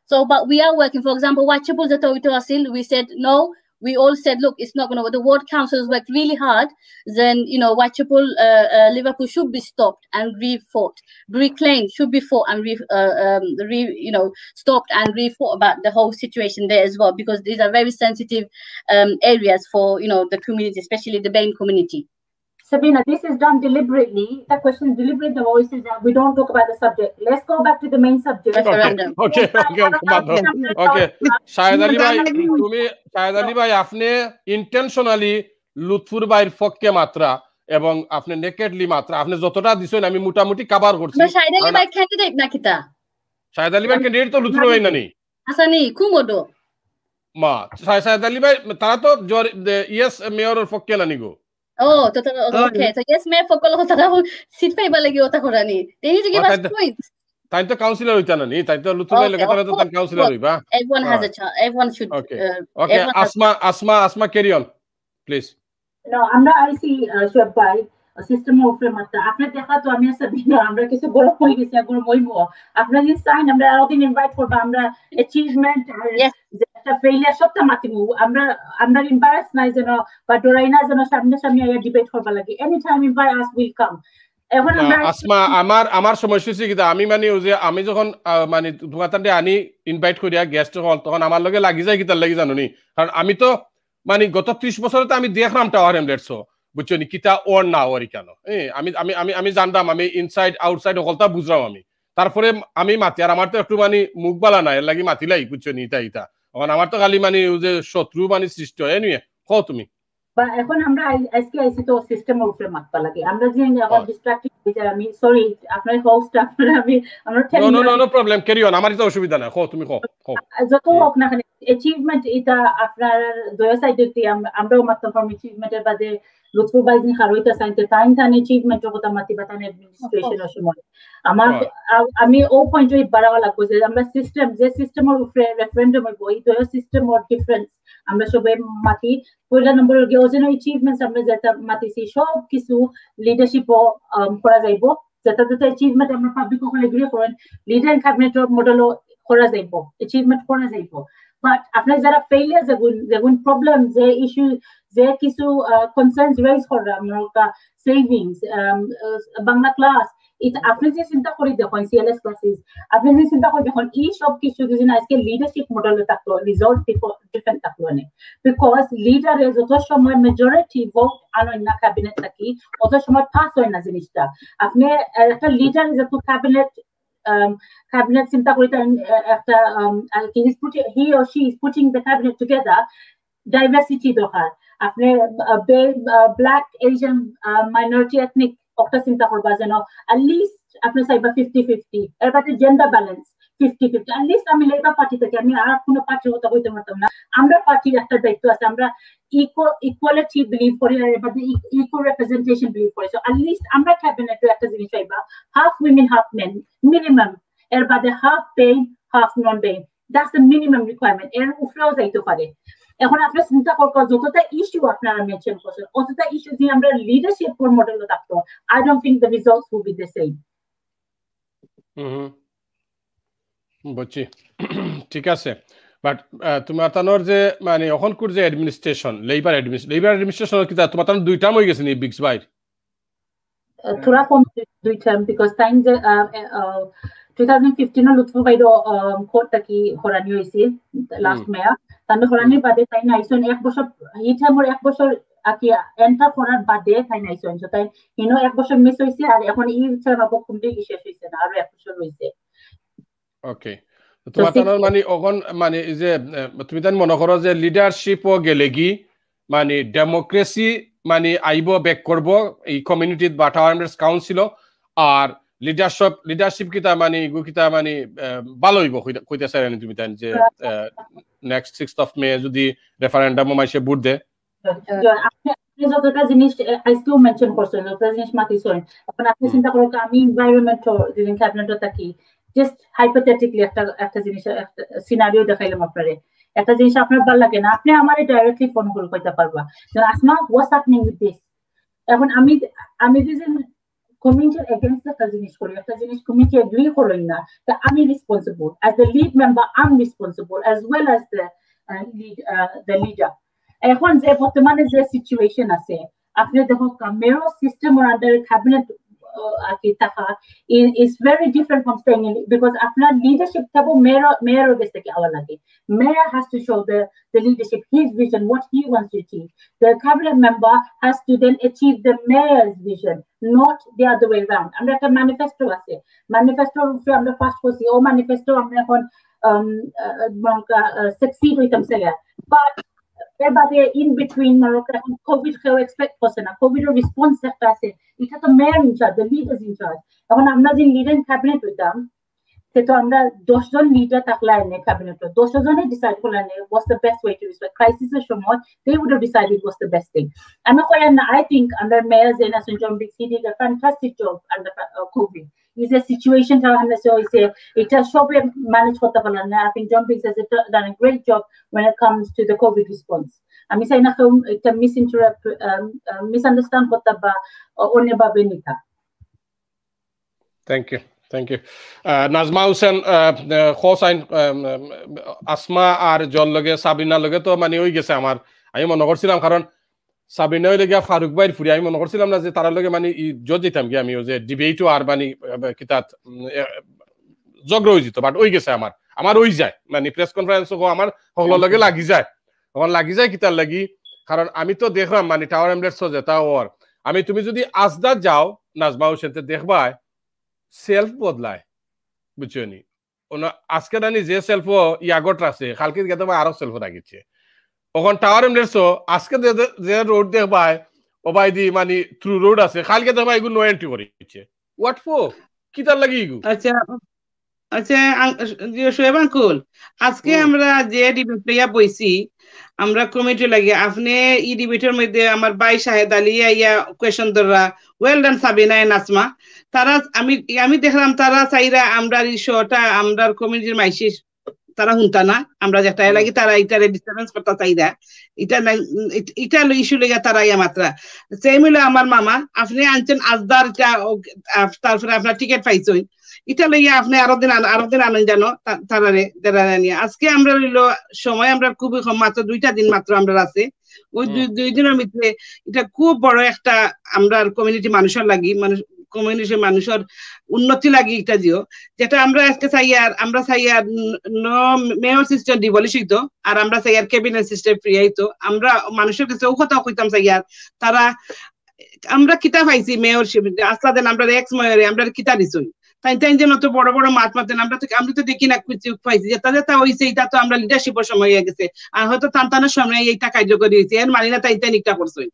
so but we are working, for example, Watchables at Oito Asil, we said no, we all said, look, it's not going to work. The ward councils worked really hard. Then, Whitechapel, Liverpool should be stopped and re-fought. Brick Lane should be fought and stopped and re-fought about the whole situation there as well, because these are very sensitive areas for, the community, especially the BAME community.
Sabina, this is done deliberately. The question is deliberate. The voice is that we don't talk about the subject. Let's go back to the main subject.
Referendum.
Okay. Shahid Ali bhai, আপনি intentionally Lutfur ভাইয়ের পক্ষে মাত্রা এবং আপনি নেকেডলি মাত্রা আপনি যতটা দিছেন আমি মোটামুটি কভার করছি।
শাহিদ আলী ভাই ক্যান্ডিডেট নাকি তা? শাহিদ
আলী ভাই ক্যান্ডিডেট তো লুৎফুর ভাই নানি।
আসানি কুমোডো।
মা শাহিদ আলী ভাই তারা তো ইয়েস মেয়রের পক্ষে নানি গো।
Oh, okay. So yes, mayor for Kolkata sit pay balagi ota korani. They need to give us points.
Tayo to councilor hoita na ni. Tayo to lutubay lagata to tan councilor hoiba.
Everyone has a chance. Everyone should.
Okay. Asma, carry on, please.
No, আমরা আইসি সব ভাই system উপরে মাত্র আপনার দেখা তো আমি সাবিনা আমরা কিছু বড় হয়ে গেছি এখন মইবো আপনারা যে সাইন আমরা আরদিন ইনভাইট করব আমরা অ্যাচিভমেন্ট যেটা ফেইলিয়ার সবটা মাতিমু আমরা এমবারাস নাই যেন বা ডরাই না যেন সামনে ডিবেট করবা লাগে any time invite us will come এখন আমরা
আসমা আমার সমস্যা হচ্ছে কি আমি মানে ওই যে আমি যখন মানে তোমাদের আনি ইনভাইট করিয়া গেস্ট হল তখন আমার লগে লাগি যায় কি তার লাগি জানো নি কারণ আমি তো মানে গত 30 বছরে তো আমি দেখলাম টাওয়ার এমলেটস বুঝছো নি কিতা ওর না ওর কেন আমি জানতাম আমি ইনসাইড আউটসাইড সকলটা বুঝলাম আমি তারপরে আমি মাতি আর আমার তো একটু মানে মুখ বালা নাই এর লাগি মাতিলাই বুঝছো নি ইতা এখন আমার তো খালি মানে ওই যে শত্রু মানে সৃষ্টি হয় নিয়ে কও তুমি
বা এখন আমরা আজকে আইসি তো সিস্টেমের উপরে মাতবা লাগে আমরা যে এখন ডিস্ট্রাক্টেড হয়ে যাই আমি সরি আপনার হোস্ট আপনারা আমরা
নো প্রবলেম ক্যারি অন আমার তো অসুবিধা না কও তুমি কও
যত হোক না কেন অ্যাচিভমেন্ট এটা আপনার দয়া সাইডে আমরাও মাততাম ফর্ম অ্যাচিভমেন্টের বাদে লুৎফুর ভাই যিনি হারইতা সাইনতে টাইম অ্যাচিভমেন্টের কথা মাতিবা তান অ্যাডমিনিস্ট্রেশনের সময় আমি ও পয়েন্ট বাড়াওয়া লাগবে যে আমরা সিস্টেমের উপরে রেফারেন্ডাম হইব এই দয়া সিস্টেম অর ডিফারেন্স আমরা সবাই মাতি পয়লা নম্বরের গেওজেন অ্যাচিভমেন্টস আমরা যেটা মাতিছি সব কিছু লিডারশিপও করা যাইব যেটা অ্যাচিভমেন্ট আমরা পাবলিক ওখানে এগ্রি করেন লিডার ক্যাবিনেটের মডেলও করা যাইব অ্যাচিভমেন্ট করা যাইব বাট আপনার যারা ফেইলিয়ার যেগুন প্রবলেম যে ইস্যু যে কিছু কনসার্নস রেজ করা আমরা সেভিংস বাংলা ক্লাস এটা আপনি যে চিন্তা করে দেখুন সিএলএস ক্লাসেস আপনি যে চিন্তা করে দেখুন এই সব কিছু যদি আজকে লিডারশিপ মডেলে থাকতো রিজল্ট ডিফারেন্ট থাকলো না বিকজ লিডারে যত সময় মেজরিটি ভোট আনেন না ক্যাবিনেট থাকি অত সময় পাস হয় না জিনিসটা আপনি একটা লিডার যত cabinet চিন্তা করে একটা he or she is putting the cabinet together diversity দরকার আপনি black Asian minority ethnic একটা চিন্তা করবা যেন at least আপনি চাইবা 50-50 এর বাদে জেন্ডার ব্যালেন্স 50-50 at least আমি লেবার পার্টি থেকে আমি আর কোনো পার্টির কথা কইতে পারতাম না আমরা পার্টির একটা দায়িত্ব আছে আমরা ইকুয়ালিটি বিলিভ করি আর এর বাদে ইকুয়াল রিপ্রেজেন্টেশন বিলিভ করি সো at least আমরা ক্যাবিনেটে একটা জিনিস চাইবা half women half men minimum এর বাদে half paying half non paying that's the minimum requirement এর উপরেও যাইতে পারে এখন আপনি চিন্তা করবেন যতটা ইস্যু আপনারা মেনশন করছেন অতটা ইস্যু দিয়ে আমরা লিডারশিপ ফর মডেল থাকতো I don't think the results will be the same
বুঝছি ঠিক আছে বাট তোমার তানোর যে মানে এখন কোর যে অ্যাডমিনিস্ট্রেশন লেবার অ্যাডমিনিস্ট্রেশন কি তোমার তানোর দুই টার্ম হয়ে গেছে নি বিগস ভাই
থোড়া কম দুই টার্ম বিকজ টাইম যে 2015 লুৎফু ভাই কোর্টটা কি হরানি হয়েছে লাস্ট মেয়ার তাহলে হরানির বাদে তাই নাইছেন এক বছর এই টাইমের এক বছর আকি এন্টার করার বাদে তাই নাইছেন সো তাই এক বছর মিস হয়েছে আর এখন এই টাইম আবার কমপ্লিটলি শেষ হয়েছে না আর এক বছর হয়েছে
ওকে তোমার তানোর মানে এখন মানে যে তুমি তান মনে করো যে লিডারশিপও গেলে কি মানে ডেমোক্রেসি মানে আইব ব্যাক করব এই কমিউনিটিত বা টাওয়ারস কাউন্সিল আর লিডারশিপ কিতা মানে কিতা মানে ভালো হইব কইতে চাই তুমি তাই যে নেক্সট 6th of May যদি রেফারেন্ডাম মাইসে ভোট দে
আপনি যতটা জিনিস আজকেও মেনশন করছেন যতটা জিনিস মাতিছেন এখন আপনি চিন্তা করুন আমি এনভায়রনমেন্ট যেদিন ক্যাবিনেটে থাকি জাস্ট হাইপোথেটিক্যালি একটা জিনিস একটা সিনারিও দেখাইলাম আপনারে একটা জিনিস আপনার ভালো লাগে না আপনি আমারে ডাইরেক্টলি ফোন করে কইতে পারবা যে আসমা হোয়াটস হ্যাপনিং উইথ দিস এখন আমি যে কমিউনিটির এগেইনস্ট একটা জিনিস করি একটা জিনিস কমিউনিটি এগ্রি করেন না তা আমি responsible as the lead member I am responsible as well as the leader এখন যে বর্তমানে যে সিচুয়েশন আছে আপনি দেখো mayor system or under cabinet is very different from staying in, because আপনার leadership থাকো mayor কাছ থেকে আওয়া লাগে. Mayor has to show the leadership his vision, what he wants to achieve. The cabinet member has to then achieve the mayor's vision, not the other way around. আমরা একটা manifesto আছে, ম্যানিফেস্টোর উপরে আমরা ফার্স্ট করছি, ও ম্যানিফেস্টো আমরা এখন succeed হইতাম সেগা, but এবারে ইন বিটুইন এখন কোভিড কেউ এক্সপেক্ট করছে না, কোভিড এর রেসপন্স একটা আছে, এটা তো mayor in charge, the leaders in charge. এখন আমরা যে লিডার ক্যাবিনেট হইতাম সে তো আমরা 10 জন লিডার থাকলে এনে ক্যাবিনেট 10 জনে ডিসাইড করলেন what's the best way to respect crisis এর সময় they would have decided what's the best thing. আমি কই না, I think under Mayor Zainab John Biggs he did a fantastic job under COVID. Is a situation that I say it has shown manage করতে পারলেন না. I think John Biggs has done a great job when it comes to the COVID response. আমি চাই না কেউ এটা misunderstand করতে বা অন্যভাবে নিতা.
Thank you. নাজমা হোসেন হোসাইন আসমা আর জন লগে সাবিনা লগে তো মানে হয়ে গেছে আমার, আমি মনে করছিলাম কারণ সাবিনা হইলে গিয়া ফারুক ভাইয়ের ফুরি, আমি মনে করছিলাম না যে তারা লগে মানে জজ দিতাম গিয়ে আমি যে ডিবেটও আর মানে কিতাত জগ্র হয়ে যেত, বাট ওই গেছে আমার ওই যায় মানে প্রেস কনফারেন্স আমার সকলের লগে লাগি যায়, তখন লাগি যায় কিতার লাগি, কারণ আমি তো দেখলাম মানে টাওয়ার এমলেটস যেটা ওর আমি তুমি যদি আজদা যাও নাজমা হোসেন দেখবা সেলফ বদলায়, বুঝছো নি? আজকে জানি যে সেলফ ইয়াগট রাখছে কালকে গেতে আরো সেলফ রাখিছে, ওখান টাওয়ার এমলেটস আজকে যে রোড দেখবাই ও ভাই দি মানে থ্রু রোড আছে, কালকে দেখবা এগুলো নো এন্ট্রি করে দিচ্ছে, হোয়াট ফর কিতার লাগি এগুলো?
আচ্ছা শোয়েব আঙ্কুল, আজকে আমরা যে ডিবেট লইয়া বইছি আমরা কমিটি লাগে, আপনি এই ডিবেটের মধ্যে আমার ভাই শাহেদ আলী ইয়া কোয়েশন ধরা ওয়েল ডান সাবিনা এন্ড নাসমা, তারা আমি দেখলাম তারা চাইরা আমরা ইস্যুটা আমরা কমিটির মাইসি তারা হুনতা না, আমরা যেটা লাগি তারা এটারে ডিস্টারবেন্স করতে চাইরা এটা ইস্যু লেগে তারা ইয়া মাত্রা সেম হইলো আমার মামা আপনি আনছেন আজদার, তারপরে আপনার টিকিট পাইছেন, এটা লইয়া আপনি আরো দিন আনেন জানো তারারে যারা নিয়ে আজকে আমরা হইলো সময় আমরা খুবই কম, মাত্র 2টা দিন মাত্র আমরা আছে, ওই দুই দিনের মধ্যে এটা খুব বড় একটা আমরা কমিউনিটি মানুষের লাগি কমিউনিটির মানুষের উন্নতি লাগি এটা দিও, যেটা আমরা আজকে আমরা চাই আর মেয়র সিস্টেম ডিবলিশিত আর আমরা চাই আর ক্যাবিনেট সিস্টেম ফ্রি হইতো, আমরা মানুষের কাছে ও কথা কইতাম চাই আর তারা আমরা কিতা পাইছি মেয়রশিপ আসলা দেন আমরা এক্স মেয়রে আমরা কিতা দিছই তাই যেন তো বড় বড় মাত মাতেন আমরা তো দেখি না পাইছি যেটা যেটা হয়েছে এটা তো আমরা লিডারশিপের সময় হয়ে গেছে, আর হয়তো টানটানের সময় এইটা কার্যকরী হয়েছে এর মানি না তাই নিকটা করছেন,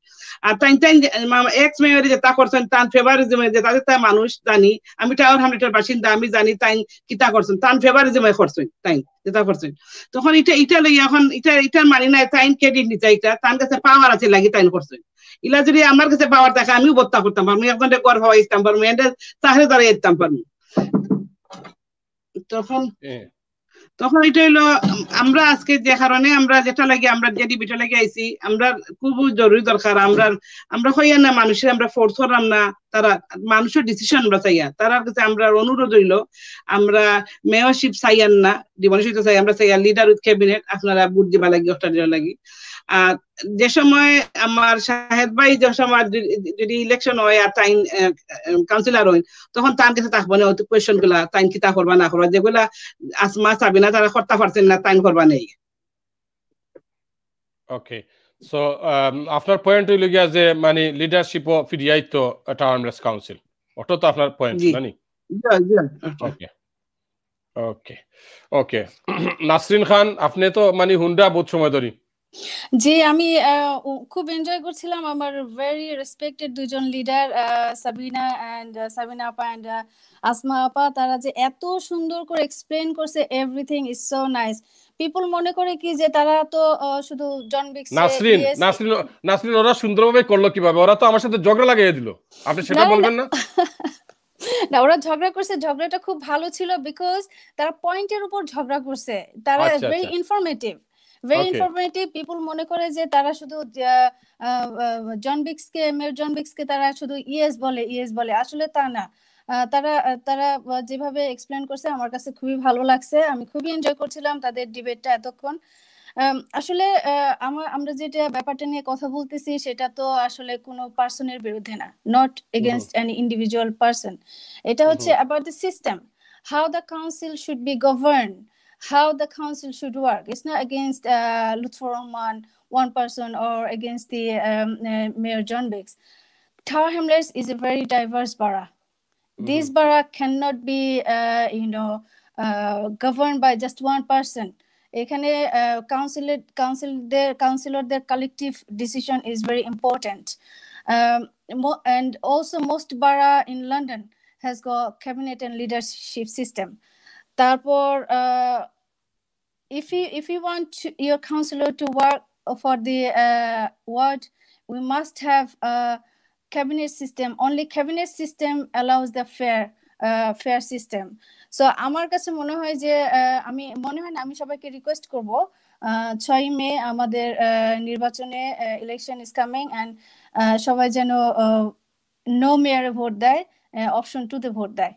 আর তাই এক্স মেয়রে যেটা করছেন তার ফেভারিজমে যেটা যেটা মানুষ জানি, আমি টাওয়ার হামলেটের বাসিন্দা আমি জানি তাই কিতা করছেন তার ফেভারিজমে করছেন তাই যেটা করছেন, তখন এটা লই এখন এটার মানি না তাই ক্রেডিট নিতে এটা তার কাছে পাওয়ার আছে লাগি তাই করছেন, ইলা যদি আমার কাছে পাওয়ার থাকে আমিও বত্তা করতাম পারবো, একজনকে গর্ব হইতাম পারবো, এদের তাহলে দাঁড়িয়ে যেতাম পারবো, তখন এটা হইলো আমরা আজকে যে কারণে আমরা যেটা লাগে আমরা যে ডিবেটে লাগে আইছি আমরা খুব জরুরি দরকার, আমরা হইয়া না মানুষের আমরা ফোর্স করলাম না, তারা মানুষের ডিসিশন আমরা চাইয়া তার কাছে আমরা অনুরোধ হইলো আমরা মেয়রশিপ চাইয়ান না ডিমনিশিপ চাই, আমরা চাইয়া লিডার উইথ ক্যাবিনেট আপনারা বুট দিবা লাগি ওটা দিবা লাগি, আর যে সময় আমার শাহেদ ভাই যে সময় যদি ইলেকশন হয় আর টাইম কাউন্সিলর হয় তখন তার কাছে থাকবো না কোয়েশন গুলা টাইম কিতা করবা না করবা যেগুলা আসমা সাবিনা তারা করতে পারছেন না টাইম করবা নেই।
ওকে, সো আপনার পয়েন্ট হইল গিয়া যে মানে লিডারশিপ ফিরিয়াই তো টাউনলেস কাউন্সিল, ওটা তো আপনার পয়েন্ট নানি? ওকে ওকে ওকে নাসরিন খান আপনি তো মানে হুন্ডা বহুত সময় ধরি।
জি আমি খুব এনজয় করছিলাম আমার ভেরি রেসপেক্টেড দুইজন লিডার সাবিনা আপা এন্ড আসমা আপা, তারা যে এত সুন্দর করে এক্সপ্লেইন করছে everything is so nice. People মনে করে কি যে তারা তো শুধু জন বিক্স
নাসরিন ওরা সুন্দরভাবে করলো কিভাবে? ওরা তো আমার সাথে ঝগড়া লাগিয়ে দিল, আপনি সেটা বলবেন না?
না ওরা ঝগড়া করছে, ঝগড়াটা খুব ভালো ছিল বিকজ তারা পয়েন্টের উপর ঝগড়া করছে, তারা ভেরি ইনফরমেটিভ পিপল মনে করে যে তারা শুধু মেয়র জন বিক্সকে তারা শুধু ইয়েস বলে, আসলে তা না, তারা যেভাবে এক্সপ্লেন করছে আমার কাছে খুবই ভালো লাগছে, আমি খুবই এনজয় করছিলাম তাদের ডিবেটটা এতক্ষণ। আসলে আমরা যেটা ব্যাপারটা নিয়ে কথা বলতেছি সেটা তো আসলে কোনো পার্সনের বিরুদ্ধে না, not against any individual person. এটা হচ্ছে about the system, how the council should be governed, how the council should work. It's not against Lutfur Rahman, one person, or against the Mayor John Biggs. Tower Hamlets is a very diverse borough. This borough cannot be governed by just one person. এখানে কাউন্সিলরদের collective decision is very important. And also most borough in London has got cabinet and leadership system. তারপর if you want your councillor to work for the ward, we must have a cabinet system. Only cabinet system allows the fair system. So আমার কাছে মনে হয় যে আমি সবাইকে request করব 6 মে আমাদের নির্বাচনে ইলেকশন ইজ কামিং, এন্ড সবাই যেন নো মেয়ারে ভোট দেয়, অপশন 2 তে ভোট দেয়।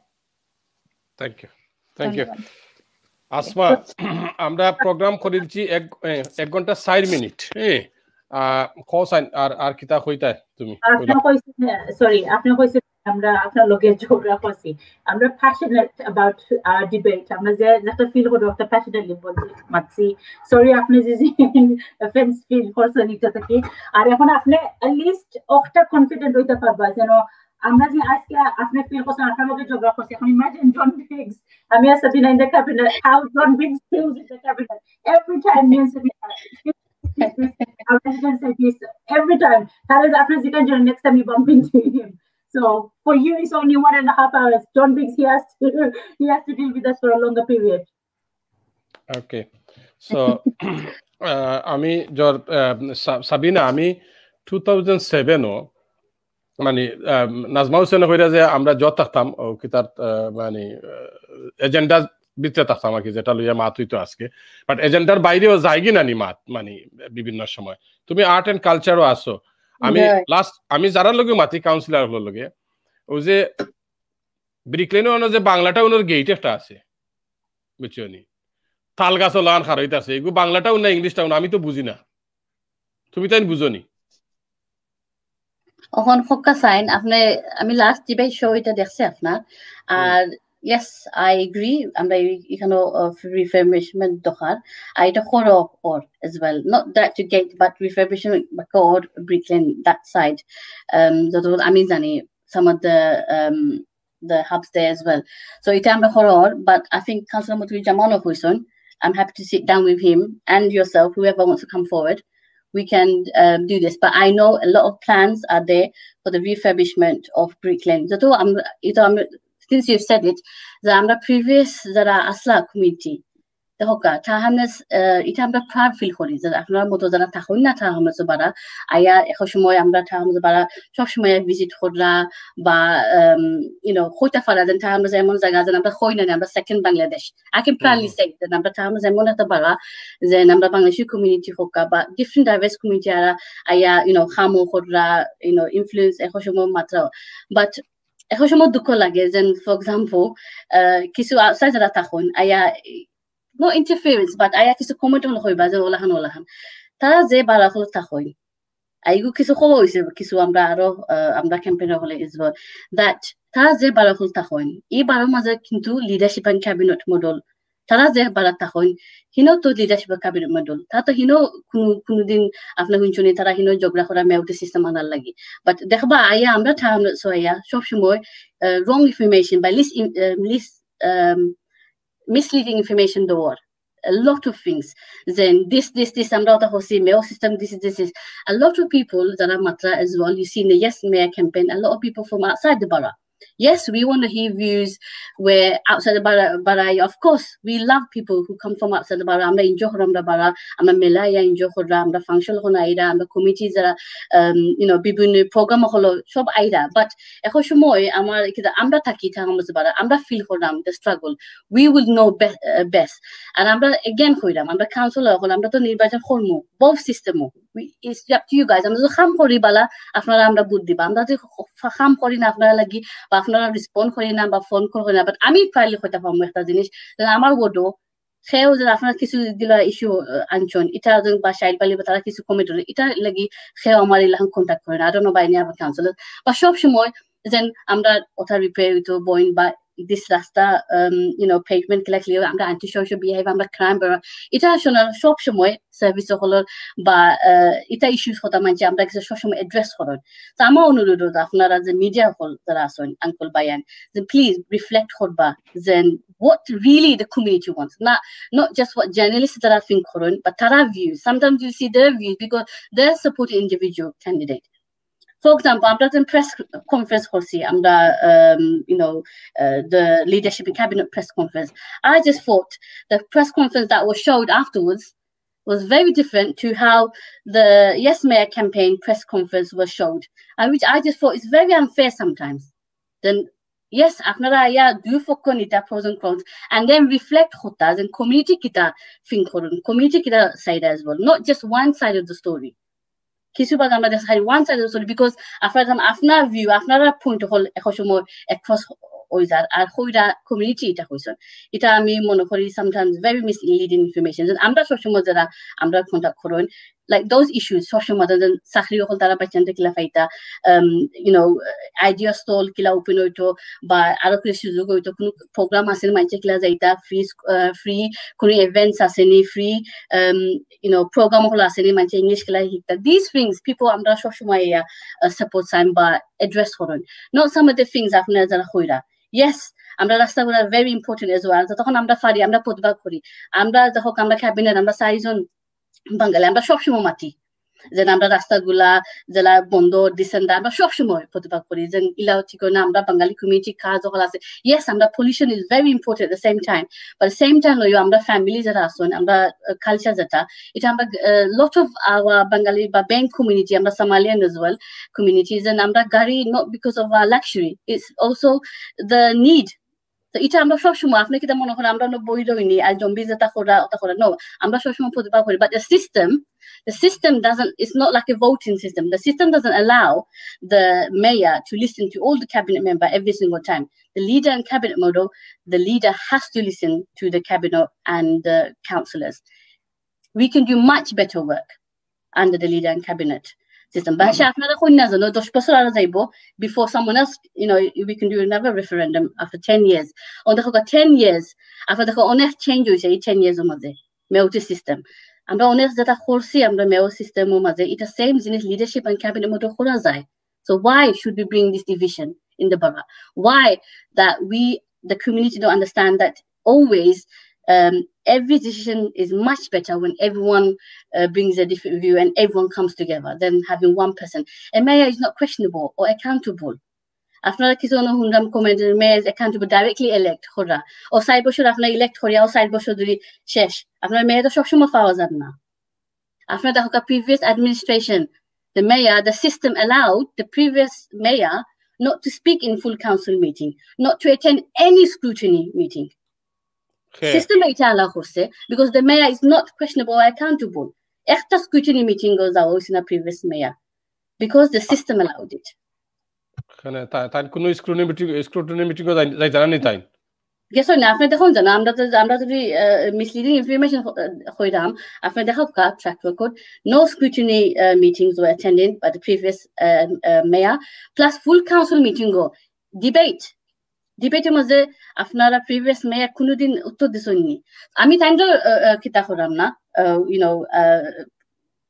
Thank you
Asma. আমরা প্রোগ্রাম করেছি 1 ঘন্টা 4 মিনিট। আর কিতা কইতা তুমি?
আপনি কইছেন আমরা আপনার লগে ঝগড়া করছি, আমরা passionate about our debate, আমরা যে একটা ফিল করব একটা passionately বলছি মাতছি। সরি আপনি যে অফেন্স ফিল করছেন এটা থেকে, আর এখন আপনি at least একটা কনফিডেন্ট হইতে পারবা যেন আমরা যে আজকে আপনি ফিল করছেন আপনার লগে ঝগড়া করছি। এখন ইমাজিন জন বিগস, আমি আর Sabina in the cabinet, how John Biggs feels in the cabinet every time me and Sabina our president said this every time. That is after Zikan, next time you bump into him. So for you, it's only 1.5 hours. John Biggs, he has to deal with us for a longer period.
Okay, so আমি সাবিনা, আমি 2007 মানে নাজমা হোসেন কইরা যে আমরা যত থাকতাম কি তার মানে এজেন্ডা ভিতরে থাকতাম আর কি, যেটা লইয়া মাত হইতো আজকে, বাট এজেন্ডার বাইরেও যাই কি নানি মাত মানে বিভিন্ন সময়। তুমি আর্ট এন্ড কালচারও আসো। আমি যারা লগে মাতি কাউন্সিলর হলো লগে ওই যে ব্রিকলেনে যে বাংলাটা ওনার গেট একটা আছে বুঝছো নি, তাল গাছ লান খারাইতে আছে, এগুলো বাংলাটাও না ইংলিশটাও না, আমি তো বুঝি না, তুমি তাই বুঝো নি?
ওখান ফক্কা সাইন আপনি আমি লাস্ট ডিবেট শো এটা দেখছি আপনার, আর yes I agree, আমরা এখানে refurbishment দরকার, আর এটা করো or as well, not that to get but refurbishment or Brickland that side, যত আমি জানি some of the hubs there as well, so এটা আমরা করো। But I think Councillor Mutuli Jamano Huson, I'm happy to sit down with him and yourself, whoever wants to come forward, we can do this. But I know a lot of plans are there for the refurbishment of Brickland. Since you've said it, the previous Asla community, the Hoka, Tahamas, Itamba proud feel holy, that Afna Motozana Tahuna Tahamas Bara, Aya, Hoshomoy, Ambra Tahamas Bara, Shoshmoy visit Hodra, Hota Fara, and Tahamas Emon Zagaz, and Ambra Hoina, and Ambra second Bangladesh. I can proudly say that Ambra Tahamas Emon at the Bara, the Ambra Bangladeshi community Hoka, but different diverse community, Aya, Hamo Hodra, influence, Hoshomo Matra. But এখন সময় দুঃখ লাগে যেন for example কিছু outside যারা থাকুন আয়া no interference but আয়া কিছু কমেন্ট নকইবা যে ওলাহান তারা যে বারাফল থাকুন আইগু কিছু খবর হইছে কিছু আমরা ক্যাম্পেইন হলে ইজবল দ্যাট তারা যে বারাফল থাকুন এই বারার মাঝে কিন্তু লিডারশিপ এন্ড ক্যাবিনেট মডেল তারা যে বারা থাকুন হিনো তো লিডারশিপ ক্যাবিনেট মডেল তা তো হিনো কোনদিন আপনার শুনছুনি তারা হিনো ঝগড়া করা মেউটি সিস্টেম আনার লাগি বাট দেখবা আয়া আমরা থাম সোয়া সব সময় wrong information by misleading information door a lot of things then this আমরা ওটা হসি মেও system this is a lot of people that are matra as well. You see in the Yes Mayor campaign a lot of people from outside the borough. Yes, we want to hear views where outside the borough, of course, we love people who come from outside the borough. I'm in Johor, I'm the borough, I'm a Melaya in Johor, I'm the function of Aida, I'm the committees that are, bibun program holo, shop Aida. But echo shumoy, I'm the takita, I'm the feel for them, the struggle. We will know best. And I'm the again hoidam, I'm the councillor, I'm the nirbajan hormo, both system. It's up to you guys. I'm the ham horibala, after I'm the good diba, I'm the ham horin after lagi. বা আপনারা respond করি না বা phone করি না but আমি প্রায়লি হইতে পারবো একটা জিনিস আমার ওডো সেও যে আপনার কিছু দিলা ইস্যু আনছন এটা বা চাইল্ড পালি বা তারা কিছু কমেন্ট হলো এটা লাগি সেও আমার ইলাহান কন্ট্যাক্ট করেন I don't know by near councillor বা সব সময় যেন আমরা ওটা রিপেয়ার হইতো বইন বা this rasta pavement kila clear আমরা antisocial behavior আমরা crime এটা শোনার সব সময় সার্ভিস হলর বা এটা ইস্যুস কথা মানছে আমরা কিছু সব সময় অ্যাড্রেস করেন তো আমার অনুরোধ আপনারা যে মিডিয়া হল যারা আছেন আঙ্কল বায়ান যে প্লিজ রিফ্লেক্ট করবা যেন what really the community wants not just what journalists that are think করেন but তারা views sometimes you see their views because they're supporting individual candidate. For example, I'm at a press conference the leadership and cabinet press conference. I just thought the press conference that was showed afterwards was very different to how the Yes Mayor campaign press conference was showed, which I just thought is very unfair sometimes. Then yes, after that, do focus on the pros and cons, and then reflect hotas and community kita think community kita side as well, not just one side of the story. Kisubag আমরা দেখাই one side of the story because আপনার view আপনার point হল এখন সময় across ওইজার আর হইরা community এটা হইছে এটা আমি মনে করি sometimes very misleading information আমরা সবসময় যারা আমরা contact করেন like those issues সবসময় যারা চাকরি হল তারা বাচ্চাদের কিলা ফাইতা idea stall কিলা open হইতো বা আরো কিছু সুযোগ হইতো কোনো প্রোগ্রাম আছে মাইছে কিলা যাইতা free কোনো events আছে নি free program হল আছে নি মাইছে ইংলিশ কিলা হিকতা these things people আমরা সবসময় support sign বা address করেন not some of the things আপনারা যারা হইরা yes আমরা রাস্তাগুলো very important as well তখন আমরা পারি আমরা প্রতিবাদ করি আমরা যখন আমরা ক্যাবিনেট আমরা 4 জন বাঙালি আমরা সবসময় মাতি যে আমরা রাস্তাগুলা জেলা বন্ধ দিছেন আমরা সবসময় প্রতিবাদ করি যে ইলাও ঠিক না আমরা বাঙালি কমিউনিটি কাজ হল আছে yes আমরা pollution is very important at the same time but at the same time আমরা ফ্যামিলি যারা আছেন আমরা কালচার যেটা এটা আমরা lot of our Bengali বা bank community আমরা Somalian as well communities and আমরা গাড়ি not because of our luxury it's also the need তো এটা আমরা সবসময় আপনি কিটা মনে করেন আমরা বই রইনি আর জম্বি যেটা করা no আমরা সবসময় প্রতিবাদ করি but the system doesn't it's not like a voting system the system doesn't allow the mayor to listen to all the cabinet member every single time the leader and cabinet model the leader has to listen to the cabinet and the councillors we can do much better work under the leader and cabinet system but আপনারা কোন না জানো 10 বছর আর যাইবো before someone else we can do another referendum after 10 years on দেখো 10 years after দেখো অনেক change হইছে এই 10 years এর মধ্যে মেয়র সিস্টেম আমরা অনেক যেটা করছি আমরা মেয়র সিস্টেমের মধ্যে এটা সেম জিনিস লিডারশিপ এন্ড ক্যাবিনেট মধ্যে করা যায় so why should we bring this division in the borough why that we the community don't understand that always every decision is much better when everyone brings a different view and everyone comes together than having one person. A mayor is not questionable or accountable. After কিছু হুন্ডাম comment mayor is accountable directly elect করা ও 4 বছর আপনারা elect করিয়া ও 4 বছর ধরে শেষ আপনার mayor তো সবসময় পাওয়া যাবে না আপনার দেখো previous administration the mayor the system allowed the previous mayor not to speak in full council meeting not to attend any scrutiny meeting system এটা allow করছে because the mayor is not questionable or accountable একটা scrutiny meeting goes out in a previous mayor because the system allowed it
মানে তাই কোন scrutiny meeting যাই জানা নি তাই
গেছো না আপনি দেখুন জানা আমরা যদি মিসলিডিং ইনফরমেশন হইরাম আপনি দেখো track record no scrutiny meetings were attended by the previous mayor plus full council meeting go ডিবেটের মধ্যে আপনারা প্রিভিয়াস মেয়র কোনোদিন উত্তর দিছেননি আমি তাইতো কিতা করাম না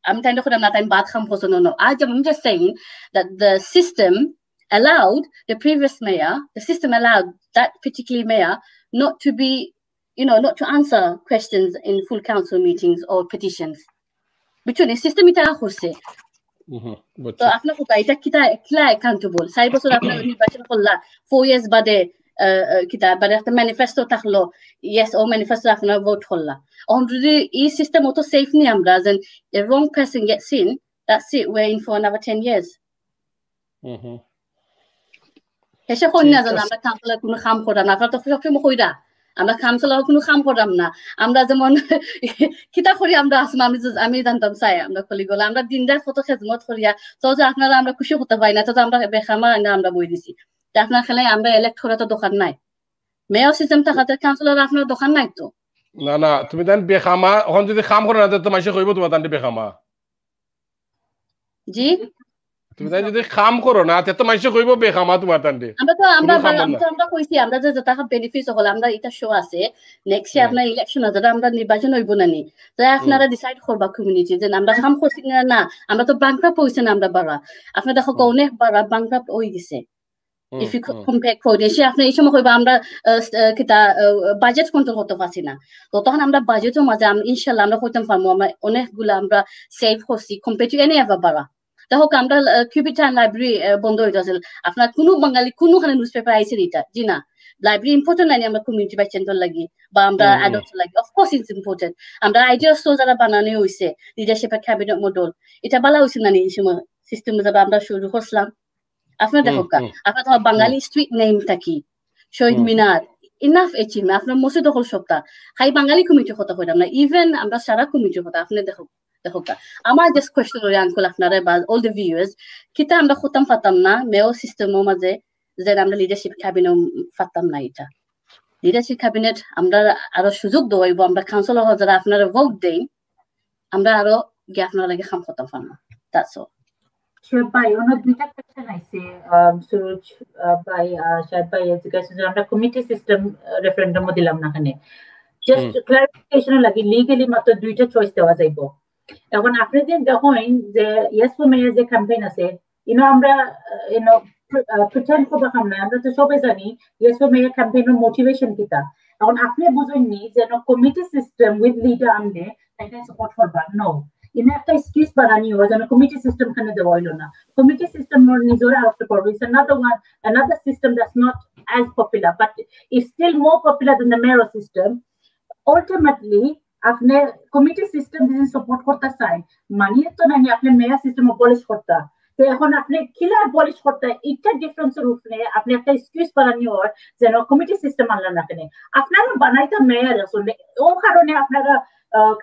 আমি তাইতো করাম না তাই বাদ খাম পছন্দ না I'm just saying that the system allowed the previous mayor the system allowed that particular mayor not to be not to answer questions in full council meetings or petitions between the system এটা করছে তো আপনার এটা কিতা accountable 4 বছর আপনার নির্বাচন করলা 4 years বাদে কিতা বাদে একটা ম্যানিফেস্টো থাকলো yes ও ম্যানিফেস্টো আপনার ভোট করলা অলরেডি এই সিস্টেম অত সেফ নি আমরা যেন the wrong person gets in that's it we're in for another 10 years এসে কোন না জানা আমরা কাউন্সিলর কোনো কাম করা না আপনারা তো সবসময় কইরা আমরা কাউন্সিলর কোনো কাম করাম না আমরা যেমন কিতা করি আমরা আমি জানতাম চাই আমরা কলি গলা আমরা দিনরাত কত খেদমত করিয়া তো যে আপনারা আমরা খুশি হতে পাই না তো আমরা বেখামা আমরা বই দিছি তা আপনার খেলায় আমরা ইলেক্ট করে তো দোকান নাই মেয়র সিস্টেম থাকাতে কাউন্সিলর আপনার দোকান নাই তো
না না তুমি তান বেখামা এখন যদি কাম করে না তো মাইসে কইব তোমার তান বেখামা
জি
তুমি তাই যদি কাম করো না তো মাইসে কইব বেখামা তোমার তান
আমরা কইছি আমরা যে যত বেনিফিট হল আমরা এটা শো আছে নেক্সট ইয়ার আপনার ইলেকশন আছে আমরা নির্বাচন হইব না নি তাই আপনারা ডিসাইড করবা কমিউনিটি যে আমরা কাম করছি না আমরা তো ব্যাংক্রাপ্ট হইছে না আমরা বাড়া আপনারা দেখো অনেক বাড়া ব্যাংক্রাপ্ট হই গেছে if you compare coordination আপনি এই সময় কইবা আমরা কিটা বাজেট কন্ট্রোল করতে পারছি না তো তখন আমরা বাজেটের মাঝে ইনশাআল্লাহ আমরা কইতাম পারবো আমরা অনেকগুলা আমরা সেভ করছি কম্পেয়ার টু এনি আদার বাড়া দেখো আমরা কিউবিটান লাইব্রেরি বন্ধ হয়ে যাচ্ছিল আপনার কোনো বাঙালি কোনোখানে নিউজ পেপার আইছে এটা জি না লাইব্রেরি ইম্পর্টেন্ট নাই আমরা কমিউনিটি বাই চেন্টার লাগি বা আমরা অ্যাডপ্ট লাগি অফকোর্স ইটস ইম্পর্টেন্ট আমরা আইডিয়া সো যারা বানানো হয়েছে লিডারশিপ ক্যাবিনেট মডেল এটা বলা হয়েছে না এই সময় সিস্টেম যারা আমরা শুরু করছিলাম আপনার দেখো আপনার তোমার বাঙালি স্ট্রিট নেম থাকি শহীদ মিনার ইনাফ এচিভমেন্ট আপনার মসজিদ দখল সপ্তাহ হাই বাঙালি কমিটির কথা কইতাম না ইভেন আমরা সারা কমিটির কথা আপনি দেখো আমার জাস্ট কোয়েশ্চন হলো আঙ্কল আপনারা বা অল দ্য ভিউয়ার্স কিতা আমরা খতম ফাতাম না মেও সিস্টেমের মাঝে যে আমরা লিডারশিপ ক্যাবিনেট ফাতাম না এটা লিডারশিপ ক্যাবিনেট আমরা আরো সুযোগ দেব আমরা কাউন্সিলর যারা আপনারা ভোট দেই আমরা আরো গিয়ে আপনারা লাগে কাম খতম ফান না that's all
Shahbhai, one of the question I say, Suraj by Shahbhai, education, আমরা committee system referendum দিলাম না এখানে just clarification লাগি legally মাত্র দুইটা choice দেওয়া যাইব এখন আপনি যে দেখেন যে yes for mayor যে campaign আছে আমরা pretend করবা কাম না আমরা তো সবাই জানি yes for mayor campaign এর motivation কিটা এখন আপনি বুঝেননি যে committee system with leader আনলে তাকে support করবা no in একটা excuse বানানি হয় যেন কমিটি সিস্টেম খানে দেওয়া হইল না কমিটি সিস্টেম ওর নিজের আউট করবে is another system that's not as popular but is still more popular than the mayoral system ultimately আপনি কমিটি সিস্টেম যদি সাপোর্ট করতে চান মানিয়ে তো নানি আপনি মেয়র সিস্টেম অবলিশ করতে তো এখন আপনি কিলা অবলিশ করতে এটা ডিফারেন্সের উপরে আপনি একটা এক্সকিউজ বানানি হয় যেন কমিটি সিস্টেম আনলেন না কেন আপনারা বানাইতে মেয়র আসলে ও কারণে আপনারা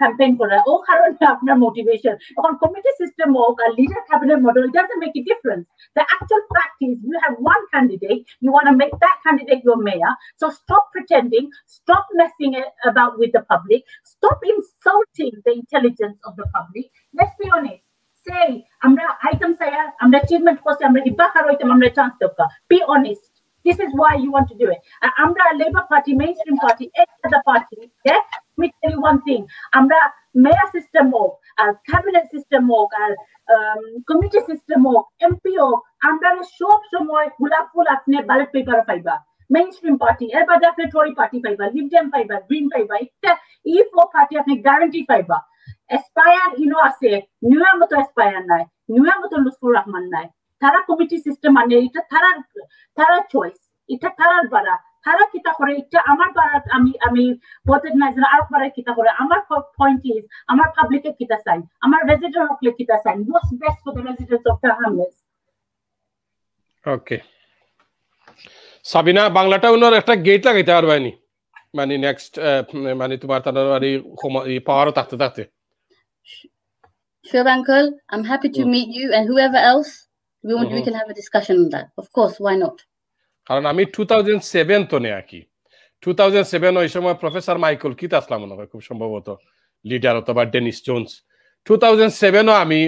campaign করা ও কারণে আপনার মোটিভেশন এখন কমিটি সিস্টেম হোক আর leader cabinet model it doesn't make a difference the actual fact is you have one candidate you want to make that candidate your mayor so stop pretending stop messing about with the public stop insulting the intelligence of the public let's be honest say আমরা item সায়া আমরা achievement করতে আমরা দিবাকার হইতাম আমরা chance Devka be honest this is why you want to do it আমরা Labour Party mainstream party any other party yeah let me tell you one thing আমরা mayor system হোক আর cabinet system হোক আর committee system হোক MP হোক আমরা সব সময় গোলাপ ফুল আপনি ব্যালট পেপার পাইবা mainstream party এর বাদে আপনি Tory party পাইবা Lib Dem পাইবা Green পাইবা এটা এই ফোর পার্টি আপনি গ্যারান্টি পাইবা aspire আছে নিউয়ের মতো aspire নাই নিউয়ের মতো লুৎফুর রহমান নাই তারা কমিটি সিস্টেম মানে এটা তারা চয়েস এটা তারার বাড়া তারা কিতা করে এটা আমার বাড়া আমি বলতে নাই যে আর বাড়া কিতা করে আমার পয়েন্ট ইজ আমার পাবলিকে কিতা চাই আমার রেজিডেন্ট হকলে কিতা চাই what's best for the residents of Tahamnes
ওকে সাবিনা বাংলাটা ওনার একটা গেট লাগাইতে পারবানি মানে নেক্সট মানে তোমার তার এই পাওয়ারও থাকতে
Sure uncle I'm happy to meet you and whoever else we can have a discussion on that of course why not
কারণ আমি 2007 তো নেই কি 2007 ওই সময় প্রফেসর মাইকেল কিত আসলাম মনে হয় খুব সম্ভবত লিডার অথবা ডেনিস জোন্স 2007 আমি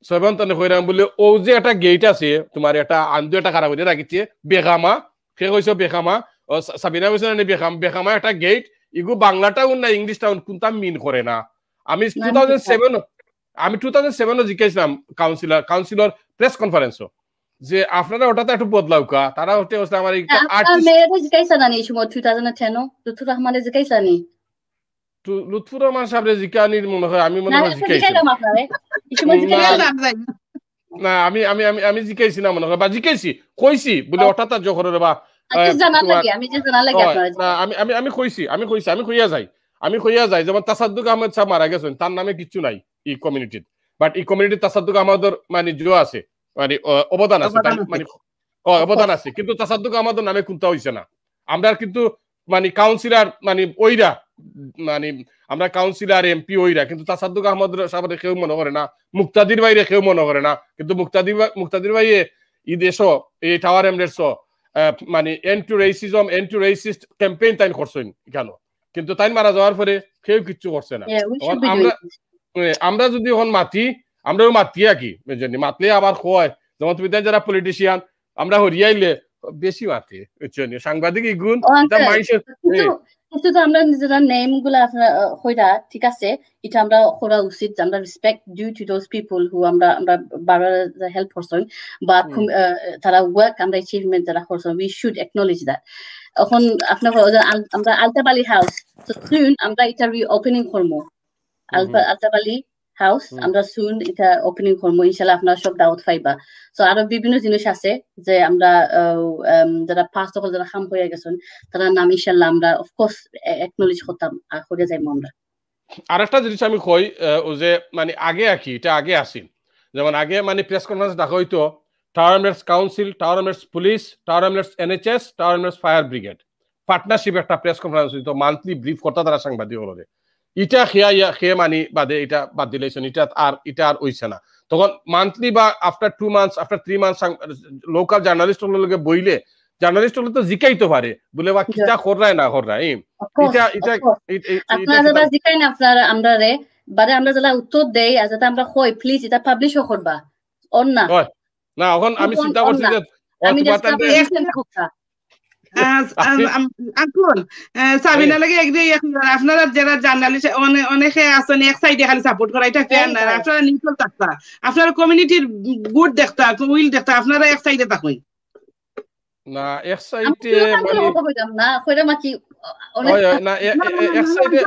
7 তনে কইরাম বলে ও যে একটা গেট আছে তোমার একটা আন্দু একটা খারাপ হইতে রাখিছে বেগামা কে কইছো বেগামা ও সাবিনা কইছো না বেগামা একটা গেট ইগু বাংলাটাও না ইংলিশটাও কোনটা মিন করে না আমি 2007 জিজ্ঞাসলাম কাউন্সিলর প্রেস কনফারেন্সও যে আপনারা ওটাতে একটু বদলাওকা তারা হতে হচ্ছে আমার একটা আর্টিস্ট
মেয়ের জিজ্ঞাসা না এই সময় 2010 লুৎফুর রহমানের জিজ্ঞাসা নি
লুৎফুর রহমান সাহেবের জিজ্ঞানির মনে হয় আমি মনে হয় জিজ্ঞাসলাম আপনারে এই সময় জিজ্ঞাসা না আমি জিজ্ঞাসি না মনে হয় বা জিজ্ঞাসি কইছি বলে ওটাতে জোহরের বা আমি কইয়া যাই যেমন তাসাদ্দুক আহমেদ সাহেব মারা গেছেন তার নামে কিছু নাই এই কমিউনিটির বাট এই কমিউনিটির তাসাদ্দুক আহমদের মানে জো আছে মানে অবদান আছে মানে অবদান আছে কিন্তু তাসাদ্দুক আহমদের নামে কোনটা হইছে না আমরা কিন্তু মানে কাউন্সিলর মানে ওইরা মানে আমরা কাউন্সিলর এমপি ওইরা কিন্তু তাসাদ্দুক আহমদ সাহেবের কেউ মনে করে না মুক্তাদির ভাইরে কেউ মনে করে না কিন্তু মুক্তাদির ভাই এই দেশও এই টাওয়ার এমলেটস মানে end to racism end to racist campaign তাই করছেন কেন কিন্তু তাই মারা যাওয়ার পরে কেউ কিচ্ছু করছে না আমরা যদি এখন মাতি আমরাও মাতিয়া কি মাতলে আবার কয় যেমন তুমি যারা পলিটিশিয়ান আমরা হরিয়াইলে বেশি মাতে সাংবাদিক ইগুন
কিন্তু আমরা নিজেরা নেম গুলা হইরা ঠিক আছে এটা আমরা করা উচিত আমরা respect due to those people who আমরা বারবার হেল্প করছেন বা তারা ওয়ার্ক আমরা অ্যাচিভমেন্ট যারা করছেন উই শুড অ্যাকনলেজ দ্যাট এখন আপনার আমরা আলতাবালি হাউস তো সুন আমরা এটা রিওপেনিং করব আলতাবালি হাউস আমরা সুন এটা ওপেনিং করব ইনশাআল্লাহ আপনারা সব দাওয়াত পাইবা সো আরো বিভিন্ন জিনিস আছে যে আমরা যারা পাস্ট হল যারা কাম হয়ে গেছেন তারা নাম ইনশাআল্লাহ আমরা অফ কোর্স অ্যাকনলেজ করতাম আর করে যাইব আমরা
আরেকটা জিনিস আমি কই ও যে মানে আগে কি এটা আগে আসি যেমন আগে মানে প্রেস কনফারেন্স ডাকা হইতো tower Hamlets council tower Hamlets police tower Hamlets NHS tower Hamlets fire brigade partnership একটা প্রেস কনফারেন্স হইতো মান্থলি ব্রিফ করতে তারা সাংবাদিক হলরে এটা খেয়ে মানি বাদে এটা বাদ দিলেছেন এটা আর হইছে না তখন মান্থলি বা after 2 months after 3 months local journalist লগে বইলে জার্নালিস্ট হলে তো জিকাইতে পারে বলে বা কিটা কররায় না কররায় এটা
আপনারা জিকাই না আপনারা আমরারে বারে আমরা যারা উত্তর দেই যাতে আমরা কই প্লিজ এটা পাবলিশ করবা অন না
না এখন আমি চিন্তা করছি যে
আমি
আঙ্কুল সাবিনা লাগে আপনারা যারা জার্নালিস্ট অনেকে আছেন এক সাইডে খালি সাপোর্ট করা এটা কেন না আপনারা নিউট্রাল থাকতা আপনারা কমিউনিটির গুড দেখতা উইল দেখতা আপনারা এক সাইডে থাকুন
না এক সাইডে মানে
না কইরা মাকি
না এক সাইডে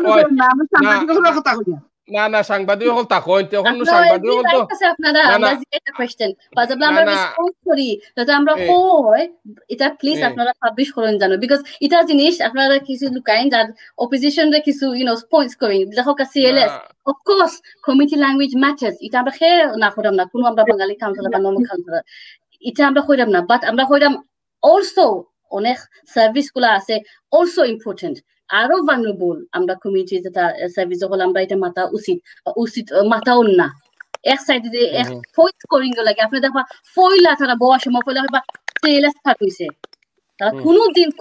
না কথা কইয়া না না সাংবাদিক হল তাকোন তখন সাংবাদিক হল তো
আপনারা আমরা একটা কোশ্চেন পাজবলা আমরা রেসপন্স করি যাতে আমরা কই এটা প্লিজ আপনারা পাবলিশ করুন জানো বিকজ এটা জিনিস আপনারা কিছু লুকাইন যার অপোজিশন রে কিছু পয়েন্টস করেন দেখো কা CLS of course committee language martyrs এটা আমরা খেয়ে না কইরাম না কোনো আমরা বাঙালি কাউন্সিলর বা নরমাল কাউন্সিলর এটা আমরা কইরাম না বাট আমরা কইরাম অলসো অনেক সার্ভিস গুলা আছে অলসো ইম্পর্টেন্ট আরো ভালনারেবল আমরা কমিউনিটি যেটা সার্ভিস হল আমরা এটা মাথা উচিত মাথাও না এক সাইডে যে এক পয়েন্ট করিং লাগে আপনি দেখবা ফয়লা তারা বড় সময় ফয়লা হইবা সেলেস ফাটইছে তারা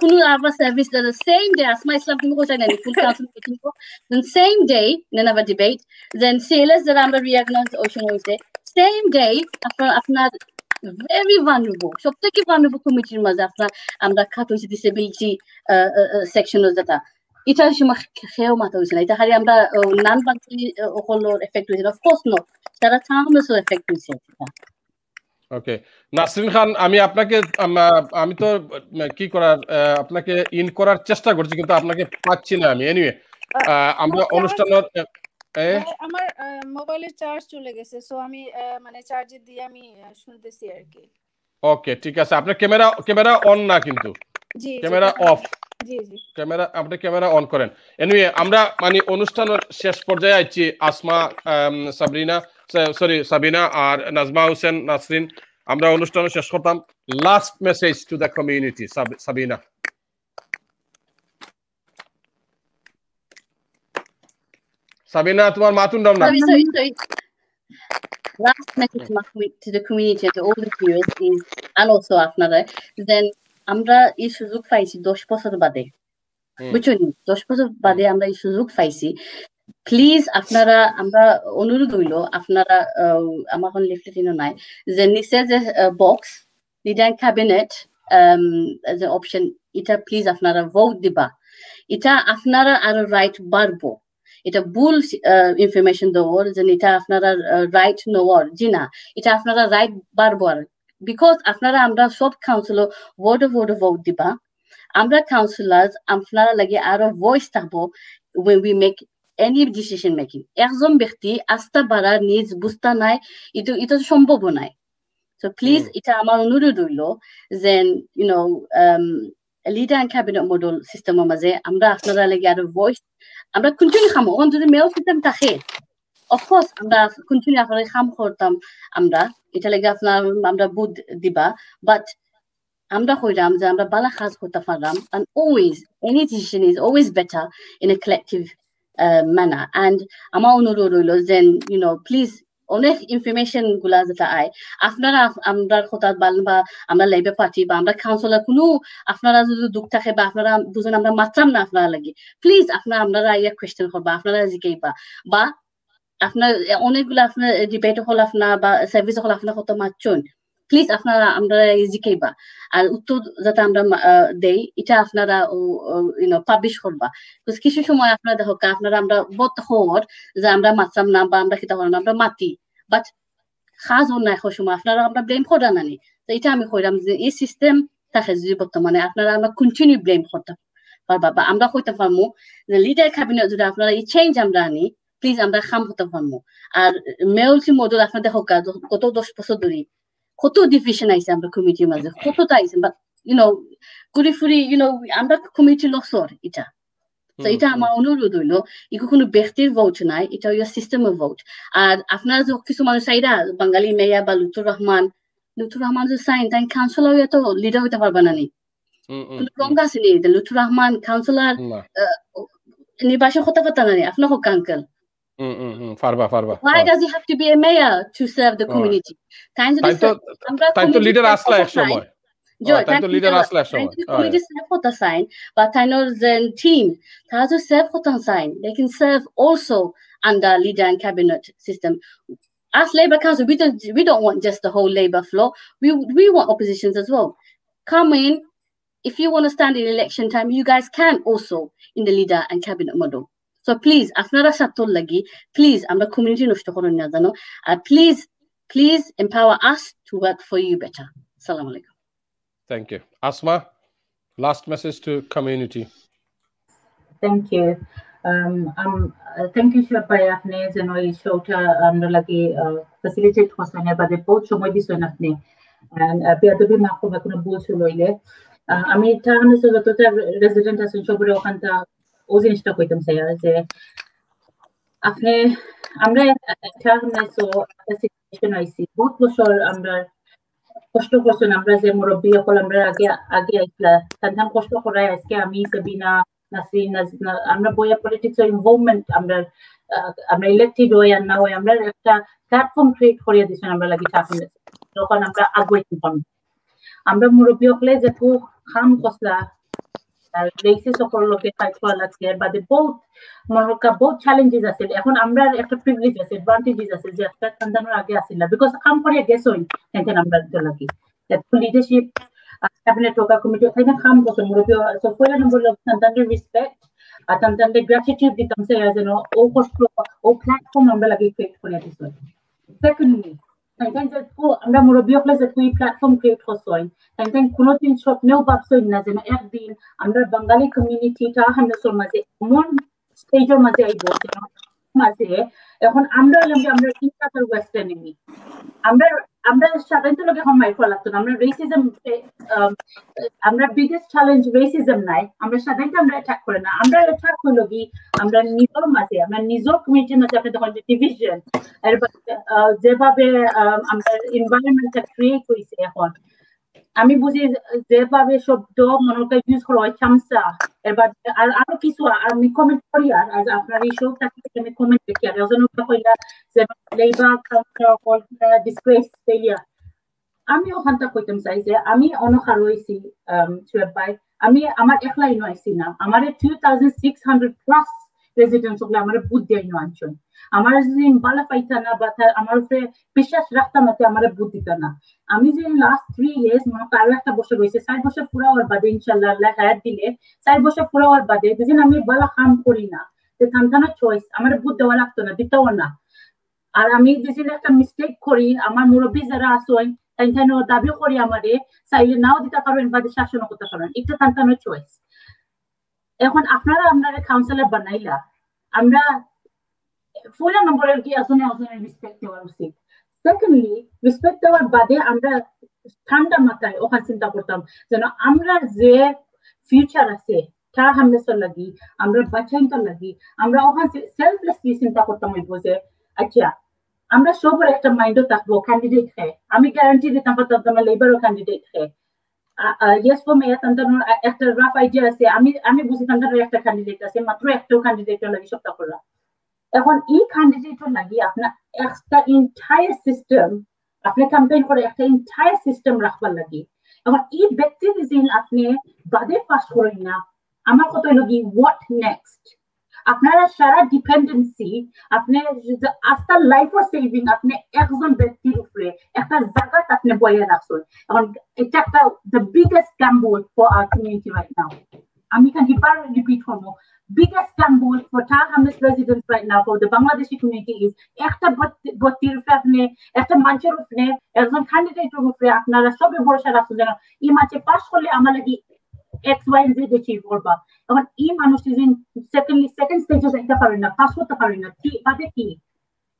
কোনো আবার service the same day Asma Islam তুমি কোথায় নেন ফুল কাউন্সিল মিটিং কো then same day never debate then সেলেস যারা আমরা রিঅর্গানাইজ ওশন হইছে সেম ডে আপনার very vulnerable সবথেকে vulnerable কমিটির মাঝে আমরা খাত হইছে ডিসেবিলিটি সেকশনের যেটা এটা সময় খেয়েও মাথা হয়েছে না এটা খালি আমরা নান বাঙালি হলোর এফেক্ট হয়েছে অফকোর্স নো তারা থামলেসও এফেক্ট হয়েছে
ওকে নাসরিন খান আমি আপনাকে আমি তো কি করার আপনাকে ইন করার চেষ্টা করছি কিন্তু আপনাকে পাচ্ছি না আমি এনিওয়ে আমরা অনুষ্ঠানের
আমার মোবাইলের চার্জ চলে গেছে সো আমি মানে চার্জে দিয়ে আমি শুনতেছি আর কি
ওকে ঠিক আছে আপনার ক্যামেরা অন না কিন্তু
জি
ক্যামেরা অফ
জি জি
আপনি ক্যামেরা অন করেন এনিওয়ে আমরা মানে অনুষ্ঠানের শেষ পর্যায়ে আইছি আসমা সাবিনা আর নাজমা হোসেন নাসরিন আমরা অনুষ্ঠান শেষ করতাম last message to the community Sabina Sabina তোমার মাতুন দাও না
last message to the community and to all the viewers is and also আপনারা then আমরা এই সুযোগ পাইছি 10 বছর বাদে বুঝছেন 10 বছর বাদে আমরা এই সুযোগ পাইছি প্লিজ আপনারা আমরা অনুরোধ হইল আপনারা আমার কোন লিফলেটিনো নাই যে নিচে যে বক্স লিডার ক্যাবিনেট যে অপশন এটা প্লিজ আপনারা ভোট দিবা এটা আপনারা আরো রাইট বাড়বো এটা ভুল ইনফরমেশন দেওয়ার যে এটা আপনারা রাইট নেওয়ার জি না এটা আপনারা রাইট বারবার বিকজ আপনারা আমরা সব কাউন্সিলর ওয়ার্ড ভোট দিবা আমরা কাউন্সিলার আপনারা লাগে আরো ভয়েস থাকবো when we make any decision making একজন ব্যক্তি আস্থা বাড়ার নিজ বুঝতা নাই এটা সম্ভব নাই so please এটা আমার অনুরোধ হইল যে লিডার এন্ড ক্যাবিনেট মডেল সিস্টেমের মাঝে আমরা আপনারা লাগে আরো ভয়েস আমরা কন্টিনিউ খামো ওখান যদি মেল সিস্টেম থাকে অফকোর্স আমরা কন্টিনিউ আপনারা খাম করতাম আমরা এটা লাগে আপনার আমরা বুধ দিবা বাট আমরা কইরাম যে আমরা বালা কাজ করতে পারলাম and always any decision is always better in a collective manner and আমার অনুরোধ হইল যে প্লিজ অনেক ইনফরমেশন গুলা যেটা আয় আপনারা আমরা কথা বা আমরা লেবার পার্টি বা আমরা কাউন্সিলর কোনো আপনারা যদি দুঃখ থাকে বা আপনারা দুজন আমরা মাত্রাম না আপনারা লাগি প্লিজ আপনারা ইয়া কোয়েশ্চেন করবা আপনারা জিজ্ঞাসা বা আপনার অনেকগুলো আপনার ডিবেট হল আপনার বা সার্ভিস হল আপনার কত মারছেন প্লিজ আপনারা আমরা জিজ্ঞাসা আর উত্তর যাতে আমরা দেই এটা আপনারা পাবলিশ করবা কিছু সময় আপনারা দেখো আপনারা আমরা বত হওয়ার যে আমরা মাত্রাম না বা আমরা কিতা করলাম আমরা মাতি বাট খাজ হন না এখন সময় আপনারা আমরা ব্লেম করা নানি তো এটা আমি কইলাম যে এই সিস্টেম থাকে যদি বর্তমানে আপনারা আমরা কন্টিনিউ ব্লেম করতে পারবা বা আমরা কইতে পারবো যে লিডার ক্যাবিনেট যদি আপনারা এই চেঞ্জ আমরা আনি প্লিজ আমরা খাম হতে পারবো আর মেলটি মডেল আপনার দেখো কত 10 বছর ধরে কত ডিভিশন আইছে আমরা কমিটির মাঝে কতটা আইছে বাট ঘুরি ফুরি আমরা কমিটি লসর এটা তো এটা আমার অনুরোধ হইলো ইকো কোনো ব্যক্তির ভোট নাই এটা হইলো সিস্টেমের ভোট আর আপনারা যে কিছু মানুষ চাইরা বাঙালি মেয়া বা লুতুর রহমান যে সাইন তাই কাউন্সিলর হইয়া তো লিডার হইতে পারবা না নি রং আছে নি লুতুর রহমান কাউন্সিলর নির্বাচন হতে পারতা না নি আপনার হোক uncle
farba
why does he have to be a mayor to serve the community
তাই তো লিডার আসলা এক সময় তাই তো লিডার আসলা এক সময়
community serve hota sign but I know the team has to serve hota sign they can serve also under leader and cabinet system as Labour Council we don't want just the whole Labour floor we want oppositions as well come in if you want to stand in election time you guys can also in the leader and cabinet model. So please, আপনারা সাতল লাগি, please, আমরা community নষ্ট করুন না জানো, আর please empower us to work for you better. Assalamu alaikum.
Thank you. Asma, last message to community.
Thank you. Thank you, Shabai Afne, and I showed আমরা লাগি facilitate করছেন এবারে বহুত সময় দিছেন আপনি and বেয়াদবি মাফ করবা কোনো ভুল ছিল হইলে আমি টাউনে যতটা রেসিডেন্ট আছেন সবরে ওখানটা ও জিনিসটা কইতাম চাই যে আপনি আমরা একটা সিচুয়েশন আইছি বহুত বছর আমরা কষ্ট করছেন আমরা যে মুরব্বী সকল আমরা আগে আইসলা তার কষ্ট করাই আজকে আমি সাবিনা নাসরিন আমরা বইয়া পলিটিক্স ইনভলভমেন্ট আমরা ইলেক্টেড হই আর না হই আমরা একটা প্ল্যাটফর্ম ক্রিয়েট করিয়া দিচ্ছেন আমরা লাগি চাকরি তখন আমরা আগুয়াইতে পারবো আমরা মুরব্বী সকলে যে খুব খাম কসলা রেসে সকল লোকে ফাইট করা লাগছে বাদে বহুত চ্যালেঞ্জেস আছে এখন আমরা একটা প্রিভিলেজ আছে অ্যাডভান্টেজেস আছে যে একটা সন্তানের আগে আসিল বিকজ কাম করে গেছই এখন আমরা লাগি লিডারশিপ ক্যাবিনেট টোকা কমিটি এখানে কাম করছে মুরব্বী সো পয়লা নম্বর সন্তানের রেসপেক্ট আর সন্তানের গ্র্যাটিটিউড দিতাম সে যেন ও কষ্ট ও প্ল্যাটফর্ম আমরা লাগি ক্রিয়েট করে দিছি সেকেন্ডলি আমরা মুরব্বী সকলে যে তুই প্ল্যাটফর্ম ক্রিয়েট করছই তাই কোনোদিন স্বপ্নেও ভাবছই না যেন একদিন আমরা বাঙালি কমিউনিটিটা হান্ডাসর মাঝে এমন স্টেজের মাঝে আইব মাঝে এখন আমরা ইন্টার ওয়েস্টার্ন এমি আমরা সাধারণত লোকে এখন মাইক করা লাগতো না আমরা রেসিজম আমরা বিগেস্ট চ্যালেঞ্জ রেসিজম নাই আমরা সাধারণত আমরা অ্যাটাক করে না আমরা অ্যাটাক হইল কি আমরা নিজের মাঝে আমরা নিজের কমিউনিটির মাঝে আপনি তখন যে ডিভিশন যেভাবে আমরা এনভায়রনমেন্টটা ক্রিয়েট হয়েছে এখন আমি বুঝি যেভাবে শব্দ মনে করি ইউজ করা হয় চামচা এবার আর আরো কিছু আমি কমেন্ট করি আর আপনার এই শোটা আমি কমেন্ট দেখি আর ওজন কইলা যে লেবার কাউন্টার ডিসগ্রেস ফেলিয়ার আমি ওখানটা কইতাম চাই যে আমি অনখার হইছি সুয়েব ভাই আমি আমার একলাই নয়ছি না আমার 2600 প্লাস রেজিডেন্টস গুলো আমার বুদ্ধি আইনো আনছেন আমার যদি বালা পাইতা না বা আমার উপরে বিশ্বাস রাখতাম না আমার বুদ্ধি দিত না আমি যে লাস্ট 3 ইয়ার্স মনে আরো একটা বছর হয়েছে 4 বছর পুরো হওয়ার বাদে ইনশাআল্লাহ আল্লাহ হায়াত দিলে 4 বছর পুরো হওয়ার বাদে যেদিন আমি বালা কাম করি না যে সন্তানের চয়েস আমার বুদ্ধি দেওয়া লাগতো না দিতেও না আর আমি যেদিন একটা মিস্টেক করি আমার মুরব্বী যারা আসেন তাই দাবিও করি আমারে চাইলে নাও দিতে পারবেন বাদে শাসন করতে পারবেন এটা সন্তানের চয়েস এখন আপনারা আপনারা কাউন্সিলর বানাইলা আমরা ফুল নম্বরের কি আসলে রেসপেক্ট দেওয়া উচিত সেকেন্ডলি রেসপেক্ট দেওয়ার বাদে আমরা ঠান্ডা মাথায় ওখানে চিন্তা করতাম যেন আমরা যে ফিউচার আছে তা হামেশা লাগি আমরা বাঁচাইতে লাগি আমরা ওখানে সেলফলেসলি চিন্তা করতাম হইব যে আচ্ছা আমরা সবার একটা মাইন্ডও থাকবো ক্যান্ডিডেট হ্যাঁ আমি গ্যারান্টি দিতাম পারতাম তোমার লেবারও ক্যান্ডিডেট হ্যাঁ yes for me একটা রাফ আইডিয়া আছে আমি বুঝি তান্তার একটা ক্যান্ডিডেট আছে মাত্র একটাও ক্যান্ডিডেট লাগি সপ্তাহ করলাম এখন এই ক্যান্ডিডেটর লাগি আপনার একটা এন্টায়ার সিস্টেম আপনি ক্যাম্পেইন করে একটা এন্টায়ার সিস্টেম রাখবার লাগি এখন এই ব্যক্তির দিন আপনি বাদে পাস করেন না আমার কথা লাগি হোয়াট নেক্সট আপনারা সারা ডিপেন্ডেন্সি আপনি আফটার লাইফ অফ সেভিং আপনি একজন ব্যক্তির উপরে একটা জায়গা আপনি বইয়ে রাখছেন এখন এটা একটা the biggest gamble for our community right now আমি can repeat homo biggest gamble for Tahama's residents right now for the Bangladeshi community is একটা বত্তির আপনি একটা মানুষের উপরে একজন ক্যান্ডিডেটের উপরে আপনারা সবে ভরসা রাখছেন যেন এই মাঝে পাস করলে আমার লাগি X, Y, and Z achieve করবা এখন এই মানুষটি সেকেন্ড স্টেজে যাইতে পারেন না পাস করতে পারেন না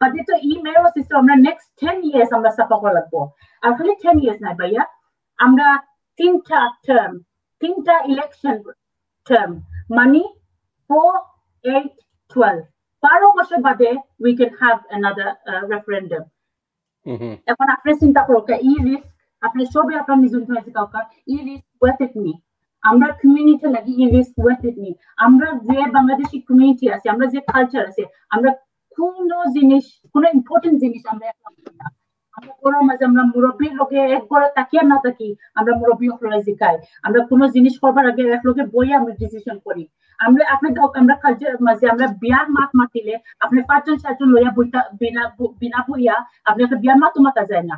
বাদে তো এই মেরো সিস্টেম আমরা নেক্সট 10 years আমরা সাফা করা লাগবো আর খালি 10 years নাই ভাইয়া আমরা তিনটা ইলেকশন term money 4, 8, 12 12 বছর বাদে we can have another referendum এখন আপনি চিন্তা করো এই রিস্ক আপনি সবে আপনার নিজের হয়েছে কাউকা এই রিস্ক worth it নি আমরা কমিউনিটি লাগি এই রিস্ক worth it নি আমরা যে বাংলাদেশি কমিউনিটি আছে আমরা যে কালচার আছে আমরা কোন ইম্পর্টেন্ট জিনিস আমরা আমরা কোনো মাঝে আমরা মুরব্বীর লোকে এক ঘরে তাকিয়ে না থাকি আমরা মুরব্বী হলে শিখাই আমরা কোনো জিনিস করবার আগে এক লোকে বই আমরা ডিসিশন করি আমরা আমরা কালচার মাঝে আমরা বিয়ার মাত মাতিলে আপনি 5-7 লইয়া বইটা বিনা বইয়া আপনি একটা বিয়ার মাত মাতা যায় না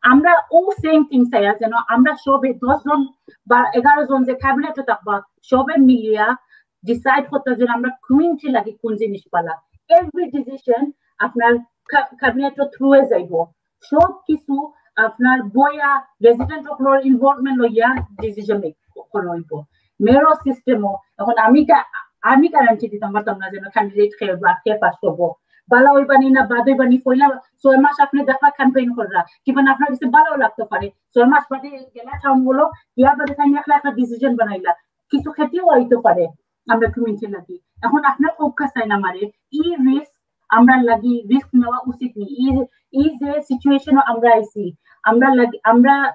আমরা ও সেম থিং চাই যেন আমরা সবে 10 জন বা 11 জন যে ক্যাবিনেটে থাকবা সবে মিলিয়া ডিসাইড করতে যেন আমরা কমিউনিটি লাগি কোন জিনিস পালা এভরি ডিসিশন আপনার ক্যাবিনেটের থ্রুয়ে যাইব সব কিছু আপনার বইয়া রেজিডেন্ট অফ ইনভলভমেন্ট লইয়া ডিসিশন করব মেরো সিস্টেমও এখন আমি গ্যারান্টি দিতাম পারতাম না যেন ক্যান্ডিডেট খেয়ে পাস করবো বালা ওই বানি না বাদই বানি পয়লা 6 মাস আপনি দেখা ক্যাম্পেইন করা কিংবা আপনার কাছে ভালো লাগতে পারে 6 মাস বাদে গেলা টাউন গুলো ইয়া বাদে তাই একটা ডিসিশন বানাইলা কিছু ক্ষেত্রেও হইতে পারে আমরা কমিউনিটি লাগি এখন আপনার ফোকাস চাই না মারে ই রিস্ক আমরা লাগি রিস্ক নেওয়া উচিত নি এই যে সিচুয়েশন আমরা আইছি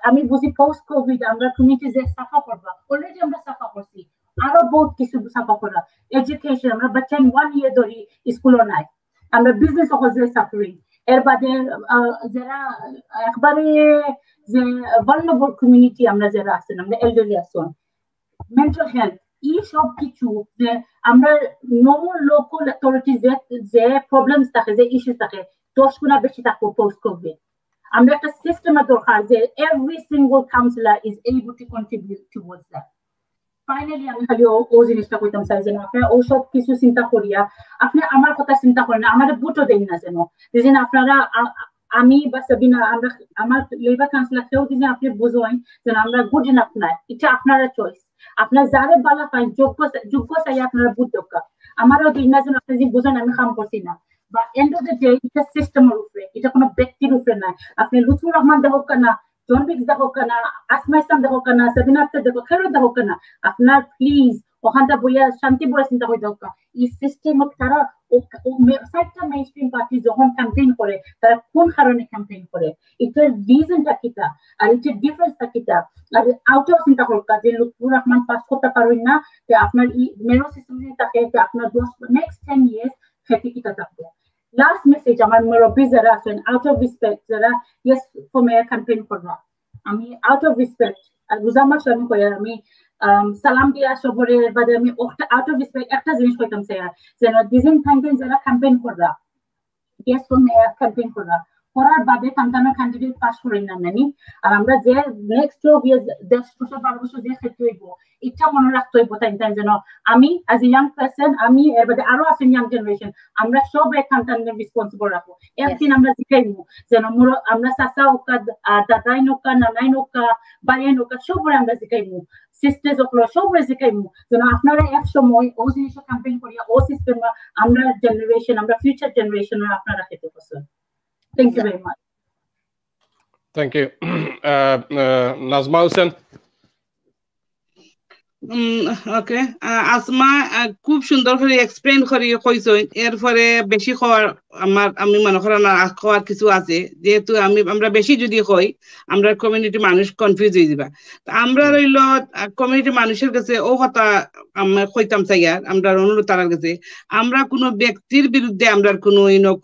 আমি বুঝি পোস্ট কোভিড আমরা কমিউনিটি যে সাফা করবা অলরেডি আমরা সাফা করছি আরো বহুত কিছু সাফা করা এডুকেশন আমরা বাচ্চা 1 ইয়ার ধরে স্কুলও নাই আমরা বিজনেস অফিসে সাফারিং এর বাদে যারা একবারে যে ভালনারেবল কমিউনিটি আমরা যারা আছেন আমরা এল্ডারলি আছেন মেন্টাল হেলথ এই সব কিছু যে আমরা নর্মাল লোকাল অথরিটি যে প্রবলেমস থাকে যে ইস্যুস থাকে 10 গুণ বেশি থাকবো পোস্ট কোভিড আমরা একটা সিস্টেমের দরকার যে every single councillor is able to contribute towards that finally আমি খালি ও জিনিসটা কইতাম চাই যেন আপনারা ও সব কিছু চিন্তা করিয়া আপনি আমার কথা চিন্তা করেন না আমাদের বুটও দেন না যেন আপনারা আমি বা সাবিনা আমরা আমার লেবার কাউন্সিলর কেউ দিন আপনি বুঝেন যেন আমরা গুড ইনাফ নাই এটা আপনারা চয়েস আপনার যারে বালা পাই যোগ্য চাই আপনারা বুঝ দরকার আমারও দিন না যেন আপনি যে বুঝেন আমি কাম করছি না বা এন্ড অফ দ্য ডে এটা সিস্টেমের উপরে এটা কোনো ব্যক্তির উপরে নাই আপনি লুৎফুর রহমান দেখো না জন বিক্স দেখো না আসমা ইসলাম দেখো না সাবিনা আক্তার দেখো খেরো দেখো না আপনার প্লিজ ওখানটা বইয়া শান্তি বলে চিন্তা করে দরকার এই সিস্টেম তারা সাইটটা মেইনস্ট্রিম পার্টি যখন ক্যাম্পেইন করে তারা কোন কারণে ক্যাম্পেইন করে এটার রিজনটা কিটা আর এটার ডিফারেন্সটা কিটা আর আউটও চিন্তা করকা যে লুৎফুর রহমান পাস করতে পারবেন না যে আপনার মেরো সিস্টেম থাকে যে আপনার নেক্সট 10 ইয়ার্স খেতে কিটা থাকবে লাস্ট মেসেজ আমার মুরব্বী যারা আছেন আউট অফ রেসপেক্ট যারা ইয়েস ফর মেয়ার ক্যাম্পেইন করবা আমি আউট অফ রেসপেক্ট আর বুঝামার সামনে কই আমি সালাম দিয়া সবরের বাদে আমি আউট অফ রেসপেক্ট একটা জিনিস কইতাম চাই যেন ডিজাইন থাকেন যারা ক্যাম্পেইন করবা ইয়েস ফর মেয়ার ক্যাম্পেইন করবা করার বাদে কান্তানা ক্যান্ডিডেট পাস করেন না নানি আর আমরা যে নেক্সট 12 ইয়ার্স 10 বছর 12 বছর যে ক্ষেত্রে হইব ইচ্ছা মনে রাখতে হইব তাই যেন আমি অ্যাজ এ ইয়াং পারসন আমি এর বাদে আরো আছেন ইয়াং জেনারেশন আমরা সব কান্তানের রেসপন্সিবল রাখবো একদিন আমরা শিখাইবো যেন আমরা চাচা ওকা দাদাই নোকা নানাই নোকা বাইরে নোকা সবরে আমরা শিখাইবো সিস্টার্স ওগুলো সবরে শিখাইবো যেন আপনারা এক সময় ও জিনিস ক্যাম্পেইন করিয়া ও সিস্টেম আমরা জেনারেশন আমরা ফিউচার জেনারেশন আপনারা খেতে পারছেন Thank you very much.
Thank you. Nazma Hussain.
ওকে, আসমা খুব সুন্দর করে এক্সপ্লেন করে কইছই, এরপরে বেশি খাওয়ার আমি মনে করি না খাওয়ার কিছু আছে, যেহেতু আমরা বেশি যদি কই আমরা কমিউনিটি মানুষ কনফিউজ হয়ে যাবা। আমরা রইল কমিউনিটি মানুষের কাছে ও কথা আমরা কইতাম চাই, আর আমরা অনুরোধ তার কাছে, আমরা কোনো ব্যক্তির বিরুদ্ধে আমরা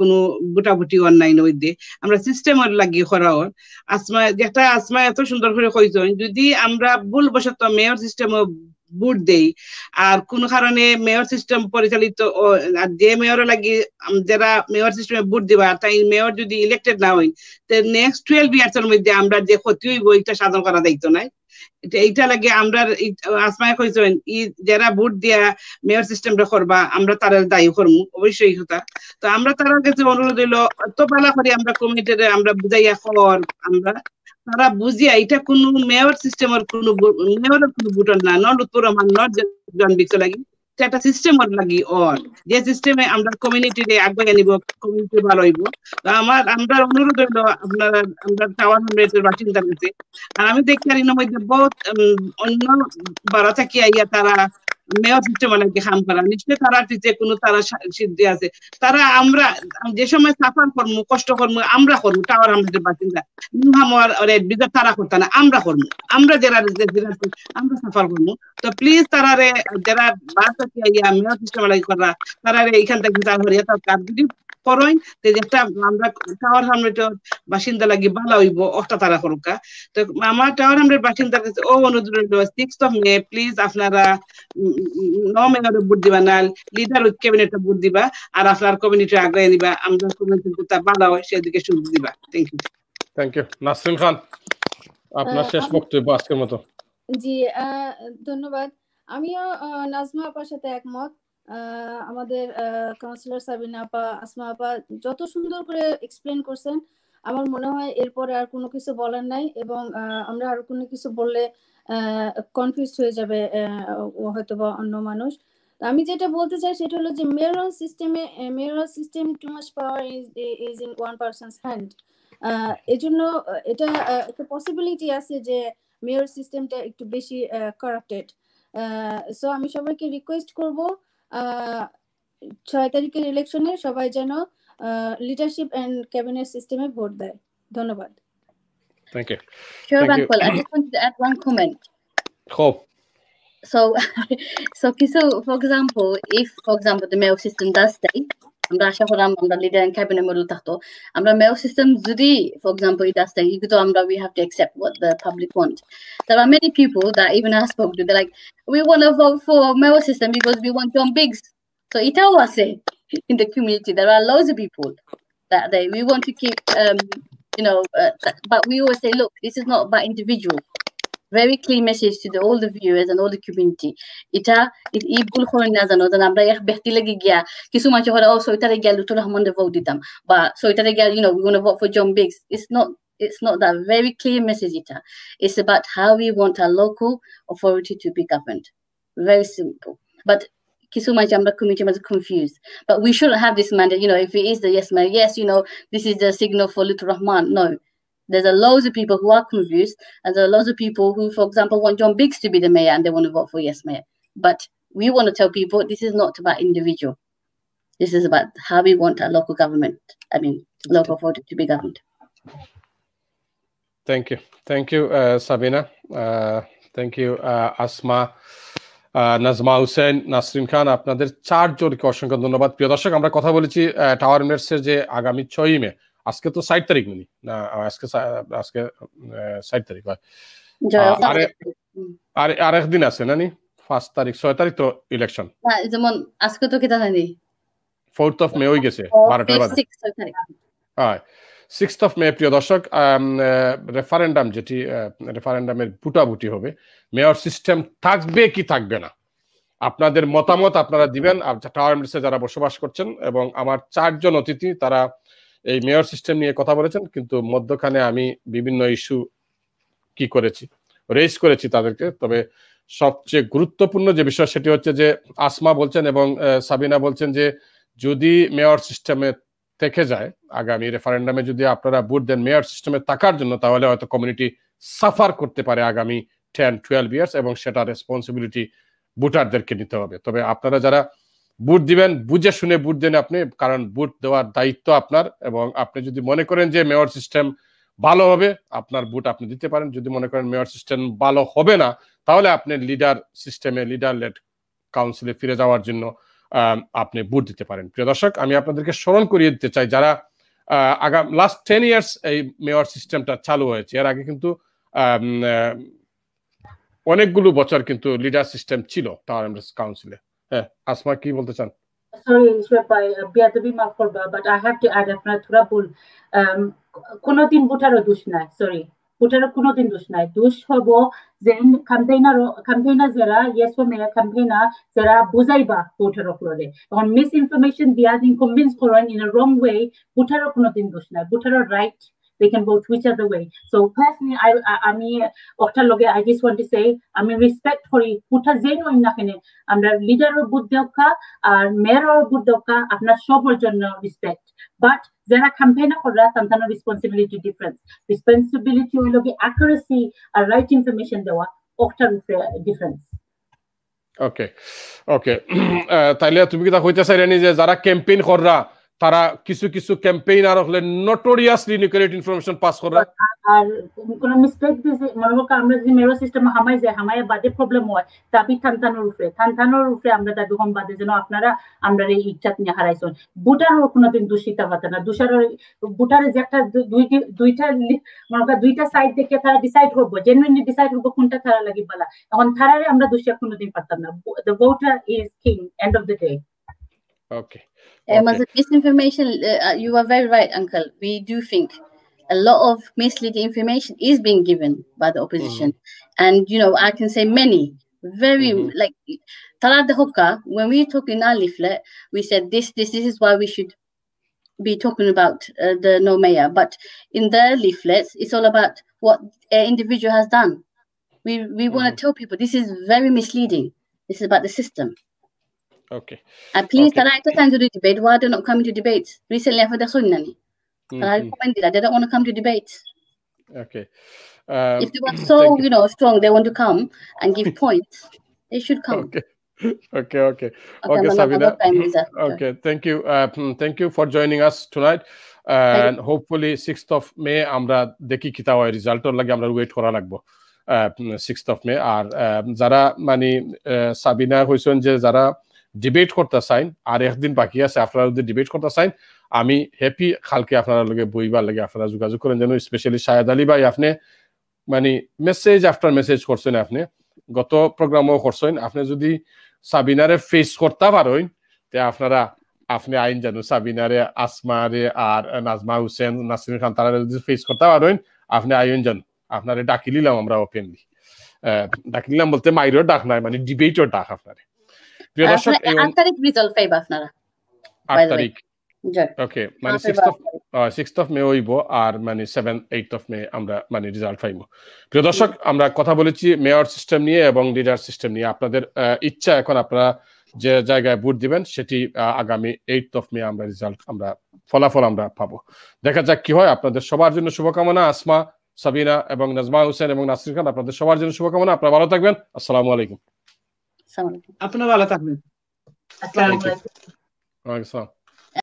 কোনো বুটাবুটি অন্যায় নইতে আমরা সিস্টেমের লাগিয়ে করা হন। আসমা এত সুন্দর করে কইছই, যদি আমরা ভুলবশত মেয়র সিস্টেম বুট দেই আর কোন কারণে মেয়র সিস্টেম পরিচালিত যে মেয়র লাগি যারা মেয়র সিস্টেমে বুট দিবা তাই মেয়র যদি ইলেক্টেড না হয়, তো নেক্সট 12 ইয়ার্স এর মধ্যে আমরা যে ক্ষতি হইব এটা সাধন করা দায়িত্ব নাই। এইটা লাগে আমরা আসমায় কইছেন যারা ভোট দিয়া মেয়র সিস্টেমটা করবা আমরা তারা দায়ী করবো, অবশ্যই কথা। তো আমরা তার কাছে অনুরোধ হইলো এত পালা করি আমরা কমিটিতে আমরা বুঝাইয়া খবর আমরা তারা বুঝিয়া এটা কোনো মেয়র সিস্টেমের কোনো মেয়রের কোনো ভোটার না, লুৎফর রহমান জন বিক্স লাগি একটা সিস্টেমের লাগি ওর যে সিস্টেমে আমরা কমিউনিটিতে আগে নিব, কমিউনিটি ভালো হইব। আমরা অনুরোধ হইলো আপনারা আমরা টাওয়ার হান্ড্রেডের বাসিন্দার কাছে, আর আমি দেখি আর এর মধ্যে বহুত অন্য বাড়া থাকি আইয়া তারা মেয়র সিস্টেম অনেকে কাম করা, নিশ্চয়ই তারা কোনো তারা সিদ্ধি আছে, তারা আমরা যে সময় সাফার করবো কষ্ট করবো আমরা করবো, টাওয়ার হান্ড্রেডের বাসিন্দা তারা করতে না আমরা করবো, আমরা যারা আমরা সাফার করবো। তো প্লিজ তারারে যারা বাড়া আইয়া মেয়র সিস্টেম করা তারা এইখান থেকে তার যদি করইন একটা আমরা টাওয়ার হান্ড্রেডের বাসিন্দা লাগি ভালো হইব ওটা তারা করুকা। তো আমার টাওয়ার হান্ড্রেড বাসিন্দার কাছে ও অনুরোধ 6 মে প্লিজ আপনারা মেয়রে ভোট দিবা না লিডার ক্যাবিনেটে ভোট দিবা, আর আপনার কমিউনিটি আগে নিবা, আমরা কমিউনিটি ভালো হয় সেদিকে সুযোগ দিবা। Thank you.
নাসরিন খান, আপনার শেষ বক্তব্য আজকের মতো।
জি ধন্যবাদ। আমিও নাজমা আপার সাথে একমত। আমাদের কাউন্সিলর সাবিনা আপা, আসমা আপা যত সুন্দর করে এক্সপ্লেন করছেন, আমার মনে হয় এরপরে আর কোনো কিছু বলার নাই, এবং আমরা আর কোনো কিছু বললে কনফিউজ হয়ে যাবে হয়তো বা অন্য মানুষ। আমি যেটা বলতে চাই সেটা হলো যে mayoral system too much power is in one persons hand. এজন্য এটা একটা পসিবিলিটি আছে যে মেয়র সিস্টেমটা একটু বেশি কারাপ্টেড। সো আমি সবাইকে রিকোয়েস্ট করব 6 তারিখের ইলেকশনে সবাই যেন লিডারশিপ এন্ড ক্যাবিনেট সিস্টেমে ভোট দেয়। ধন্যবাদ।
Thank you.
Sure, Bankole, I just wanted to add one comment.
Cool.
So for example, if the mail system does stay, আমরা আশা করি আমরা লিডার এন্ড ক্যাবিনেট মডেল থাকতো, আমরা মেল সিস্টেম যদি for example it does stay, কিন্তু আমরা we have to accept what the public want. There are many people that even I spoke to, they're like, we want to vote for mail system because we want John Biggs. So itaw আছে in the community, there are loads of people that we want to keep but we always say, look, this is not about individual. Very clear message to all the viewers and all the community. Ita ibul khore na jano dan amra ek behti lagi gya kisu manche hora so itare gya Lutfur Rahman vote ditam ba so itare gya we want to vote for John Biggs. It's not that very clear message ita. It's about how we want our local authority to be governed. Very simple. But kisu manche amra community mas confused. But we shouldn't have this mandate, if it is the yes man, yes, this is the signal for Lutfur Rahman. No. There's a loads of people who are confused, and there are loads of people who, for example, want John Biggs to be the mayor and they want to vote for yes mayor. But we want to tell people this is not about individual. This is about how we want our local government, local authority to be governed.
Thank you, Sabina. Thank you, Asma, Nazma Hussain, Nasrin খান, আপনাদের চারজনকে অসংখ্য ধন্যবাদ। প্রিয় দর্শক, আমরা কথা বলেছি tower ইউনিটসের যে আগামী 6 মে, আজকে তো 7 তারিখ না, আজকে 7 তারিখ হয়, আর একদিন আছে না 5 তারিখ 6 তারিখ তো ইলেকশন,
যেমন আজকে তো কিটা জানি
4th of May হয়ে গেছে 12টার বাজে। 6th of May প্রিয় দর্শক, রেফারেন্ডাম যেটি রেফারেন্ডামের ভোটাভুটি হবে, মেয়র সিস্টেম থাকবে কি থাকবে না, আপনাদের মতামত আপনারা দিবেন টাওয়ার ইউনিটসে যারা বসবাস করছেন। এবং আমার 4 জন অতিথি তারা এই মেয়র সিস্টেম নিয়ে কথা বলেছেন, কিন্তু মধ্যখানে আমি বিভিন্ন ইস্যু রেজ করেছি তাদেরকে। তবে সবচেয়ে গুরুত্বপূর্ণ যে বিষয় সেটি হচ্ছে যে আসমা বলছেন এবং সাবিনা বলছেন যে যদি মেয়র সিস্টেমে থেকে যায়, আগামী রেফারেন্ডামে যদি আপনারা ভোট দেন মেয়র সিস্টেমে থাকার জন্য, তাহলে হয়তো কমিউনিটি সাফার করতে পারে আগামী 10-12 ইয়ার্স, এবং সেটা রেসপন্সিবিলিটি ভোটারদেরকে নিতে হবে। তবে আপনারা যারা ভোট দিবেন বুঝে শুনে ভোট দেন আপনি, কারণ ভোট দেওয়ার দায়িত্ব আপনার, এবং আপনি যদি মনে করেন যে মেয়র সিস্টেম ভালো হবে আপনার ভোট আপনি দিতে পারেন। যদি মনে করেন মেয়র সিস্টেম ভালো হবে না, তাহলে আপনি লিডার সিস্টেমে, লিডার লেড কাউন্সিলে ফিরে যাওয়ার জন্য আপনি ভোট দিতে পারেন। প্রিয় দর্শক, আমি আপনাদেরকে স্মরণ করিয়ে দিতে চাই, যারা লাস্ট 10 ইয়ার্স এই মেয়র সিস্টেমটা চালু হয়েছে, এর আগে কিন্তু অনেকগুলো বছর কিন্তু লিডার সিস্টেম ছিল টাওয়ার কাউন্সিলে। হ্যাঁ, আসমা কি বলতে চান?
Sorry, বেয়াদবি মাফ করবা, but I have to add আপনার থোড়া ভুল। কোনোদিন ভোটারও দোষ নাই, সরি, ভোটারও কোনোদিন দোষ নাই। দোষ হব যে ক্যাম্পেইনার যারা, ইয়েস ফর মেয়র ক্যাম্পেইনার যারা বুঝাইবা ভোটারক লরে, এখন মিস ইনফরমেশন দিয়া দিন কনভিন্স করেন ইন আ রং ওয়ে, ভোটারও কোনোদিন দোষ নাই। ভোটারও right, they can vote whichever way. So personally, I just want to say, I mean, respect for you. Puta zeno in nakene. Amra leader or bud deoka, mayor or bud deoka. Apna shobor jonno respect. But there are campaigner for that, and responsibility difference. Responsibility will be accuracy, right information dewa. Okta difference.
Okay. তাইলে তুমি কি তা কইতে চাইরানি যে যারা campaign কররা তারা কিছু কিছু ক্যাম্পেইনার হলে নোটোরিয়াসলি নিউক্লিয়ার ইনফরমেশন পাস করে,
আর কোন মিস্টেক দিছে মনে করো আমরা যদি মেরো সিস্টেম হামাই যায়, হামায় বাদে প্রবলেম হয়, তাবি থানথানোর উপরে আমরা দাবি কম বাদে যেন আপনারা আমরা এই ইচ্ছাত নিয়ে হারাইছেন। ভোটারও কোনোদিন দূষিতা হতে না। ভোটারের যে একটা দুইটা সাইড দেখে তারা ডিসাইড করবো, জেনুইনলি ডিসাইড করবো কোনটা তারা লাগি বলা। এখন তারারে আমরা দোষী কোনোদিন পারতাম না। The voter is king, end of the day.
Okay.
As a misinformation, you are very right, Uncle. We do think a lot of misleading information is being given by the opposition. And, I can say many, very, like, Talat the Hokka, when we talk in our leaflet, we said this is why we should be talking about the no mayor. But in the leaflets, it's all about what an individual has done. We want to tell people this is very misleading. This is about the system.
Okay.
And please, Talat time to do debate. Why they're not coming to debates? Recently, I've heard they don't want to come to debates.
Okay.
If they were so, strong, they want to come and give points, they should come.
Okay, Sabina. Okay, thank you for joining us tonight. And hopefully 6th of May, আমরা দেখি কি তা হয় রেজাল্টর লাগে আমরা wait করা লাগবো 6th of May। আর যারা মানে সাবিনা কইছেন যে যারা ডিবেট করতে চাইন, আর একদিন বাকি আছে, আপনারা যদি ডিবেট করতে চাইন আমি হ্যাপি কালকে আপনারা লগে বইবার লাগে আপনারা যোগাযোগ করেন। যেন স্পেশালি শাহেদ আলী ভাই, আপনি মানে মেসেজ আফটার মেসেজ করছেন, আপনি গত প্রোগ্রামও করছেন। আপনি যদি সাবিনারে ফেস করতে পারেন তে আপনি আইন জানো সাবিনারে, আসমারে আর নাজমা হুসেন, নাসরিন খান তারা যদি ফেস করতে পারেন আপনি আইন জানো, আপনারে ডাকি নিলাম আমরা ওপেনলি। ডাকি নিলাম বলতে মাইরও ডাক নাই, মানে ডিবেটও ডাক আপনারে। প্রিয় দর্শক,
8 তারিখ রিজাল্ট পাইবা আপনারা,
8 তারিখ। ওকে, মানে 6th of May হইব, আর মানে 7-8 of May আমরা মানে রেজাল্ট পাইব। প্রিয় দর্শক, আমরা কথা বলেছি মেয়র সিস্টেম নিয়ে এবং লিডার সিস্টেম নিয়ে। আপনাদের ইচ্ছা এখন আপনারা যে জায়গায় ভোট দিবেন সেটি আগামী 8th of May আমরা রেজাল্ট, আমরা ফলাফল আমরা পাবো। দেখা যাক কি হয়। আপনাদের সবার জন্য শুভকামনা। আসমা, সাবিনা এবং নাজমা হোসেন এবং নাসরিন খান, আপনাদের সবার জন্য শুভকামনা। আপনারা ভালো থাকবেন। আসসালামু আলাইকুম।
আপনারা ভালো থাকবেন।
আসসালামু আলাইকুম।
ওয়ালাইকুম আসসালাম।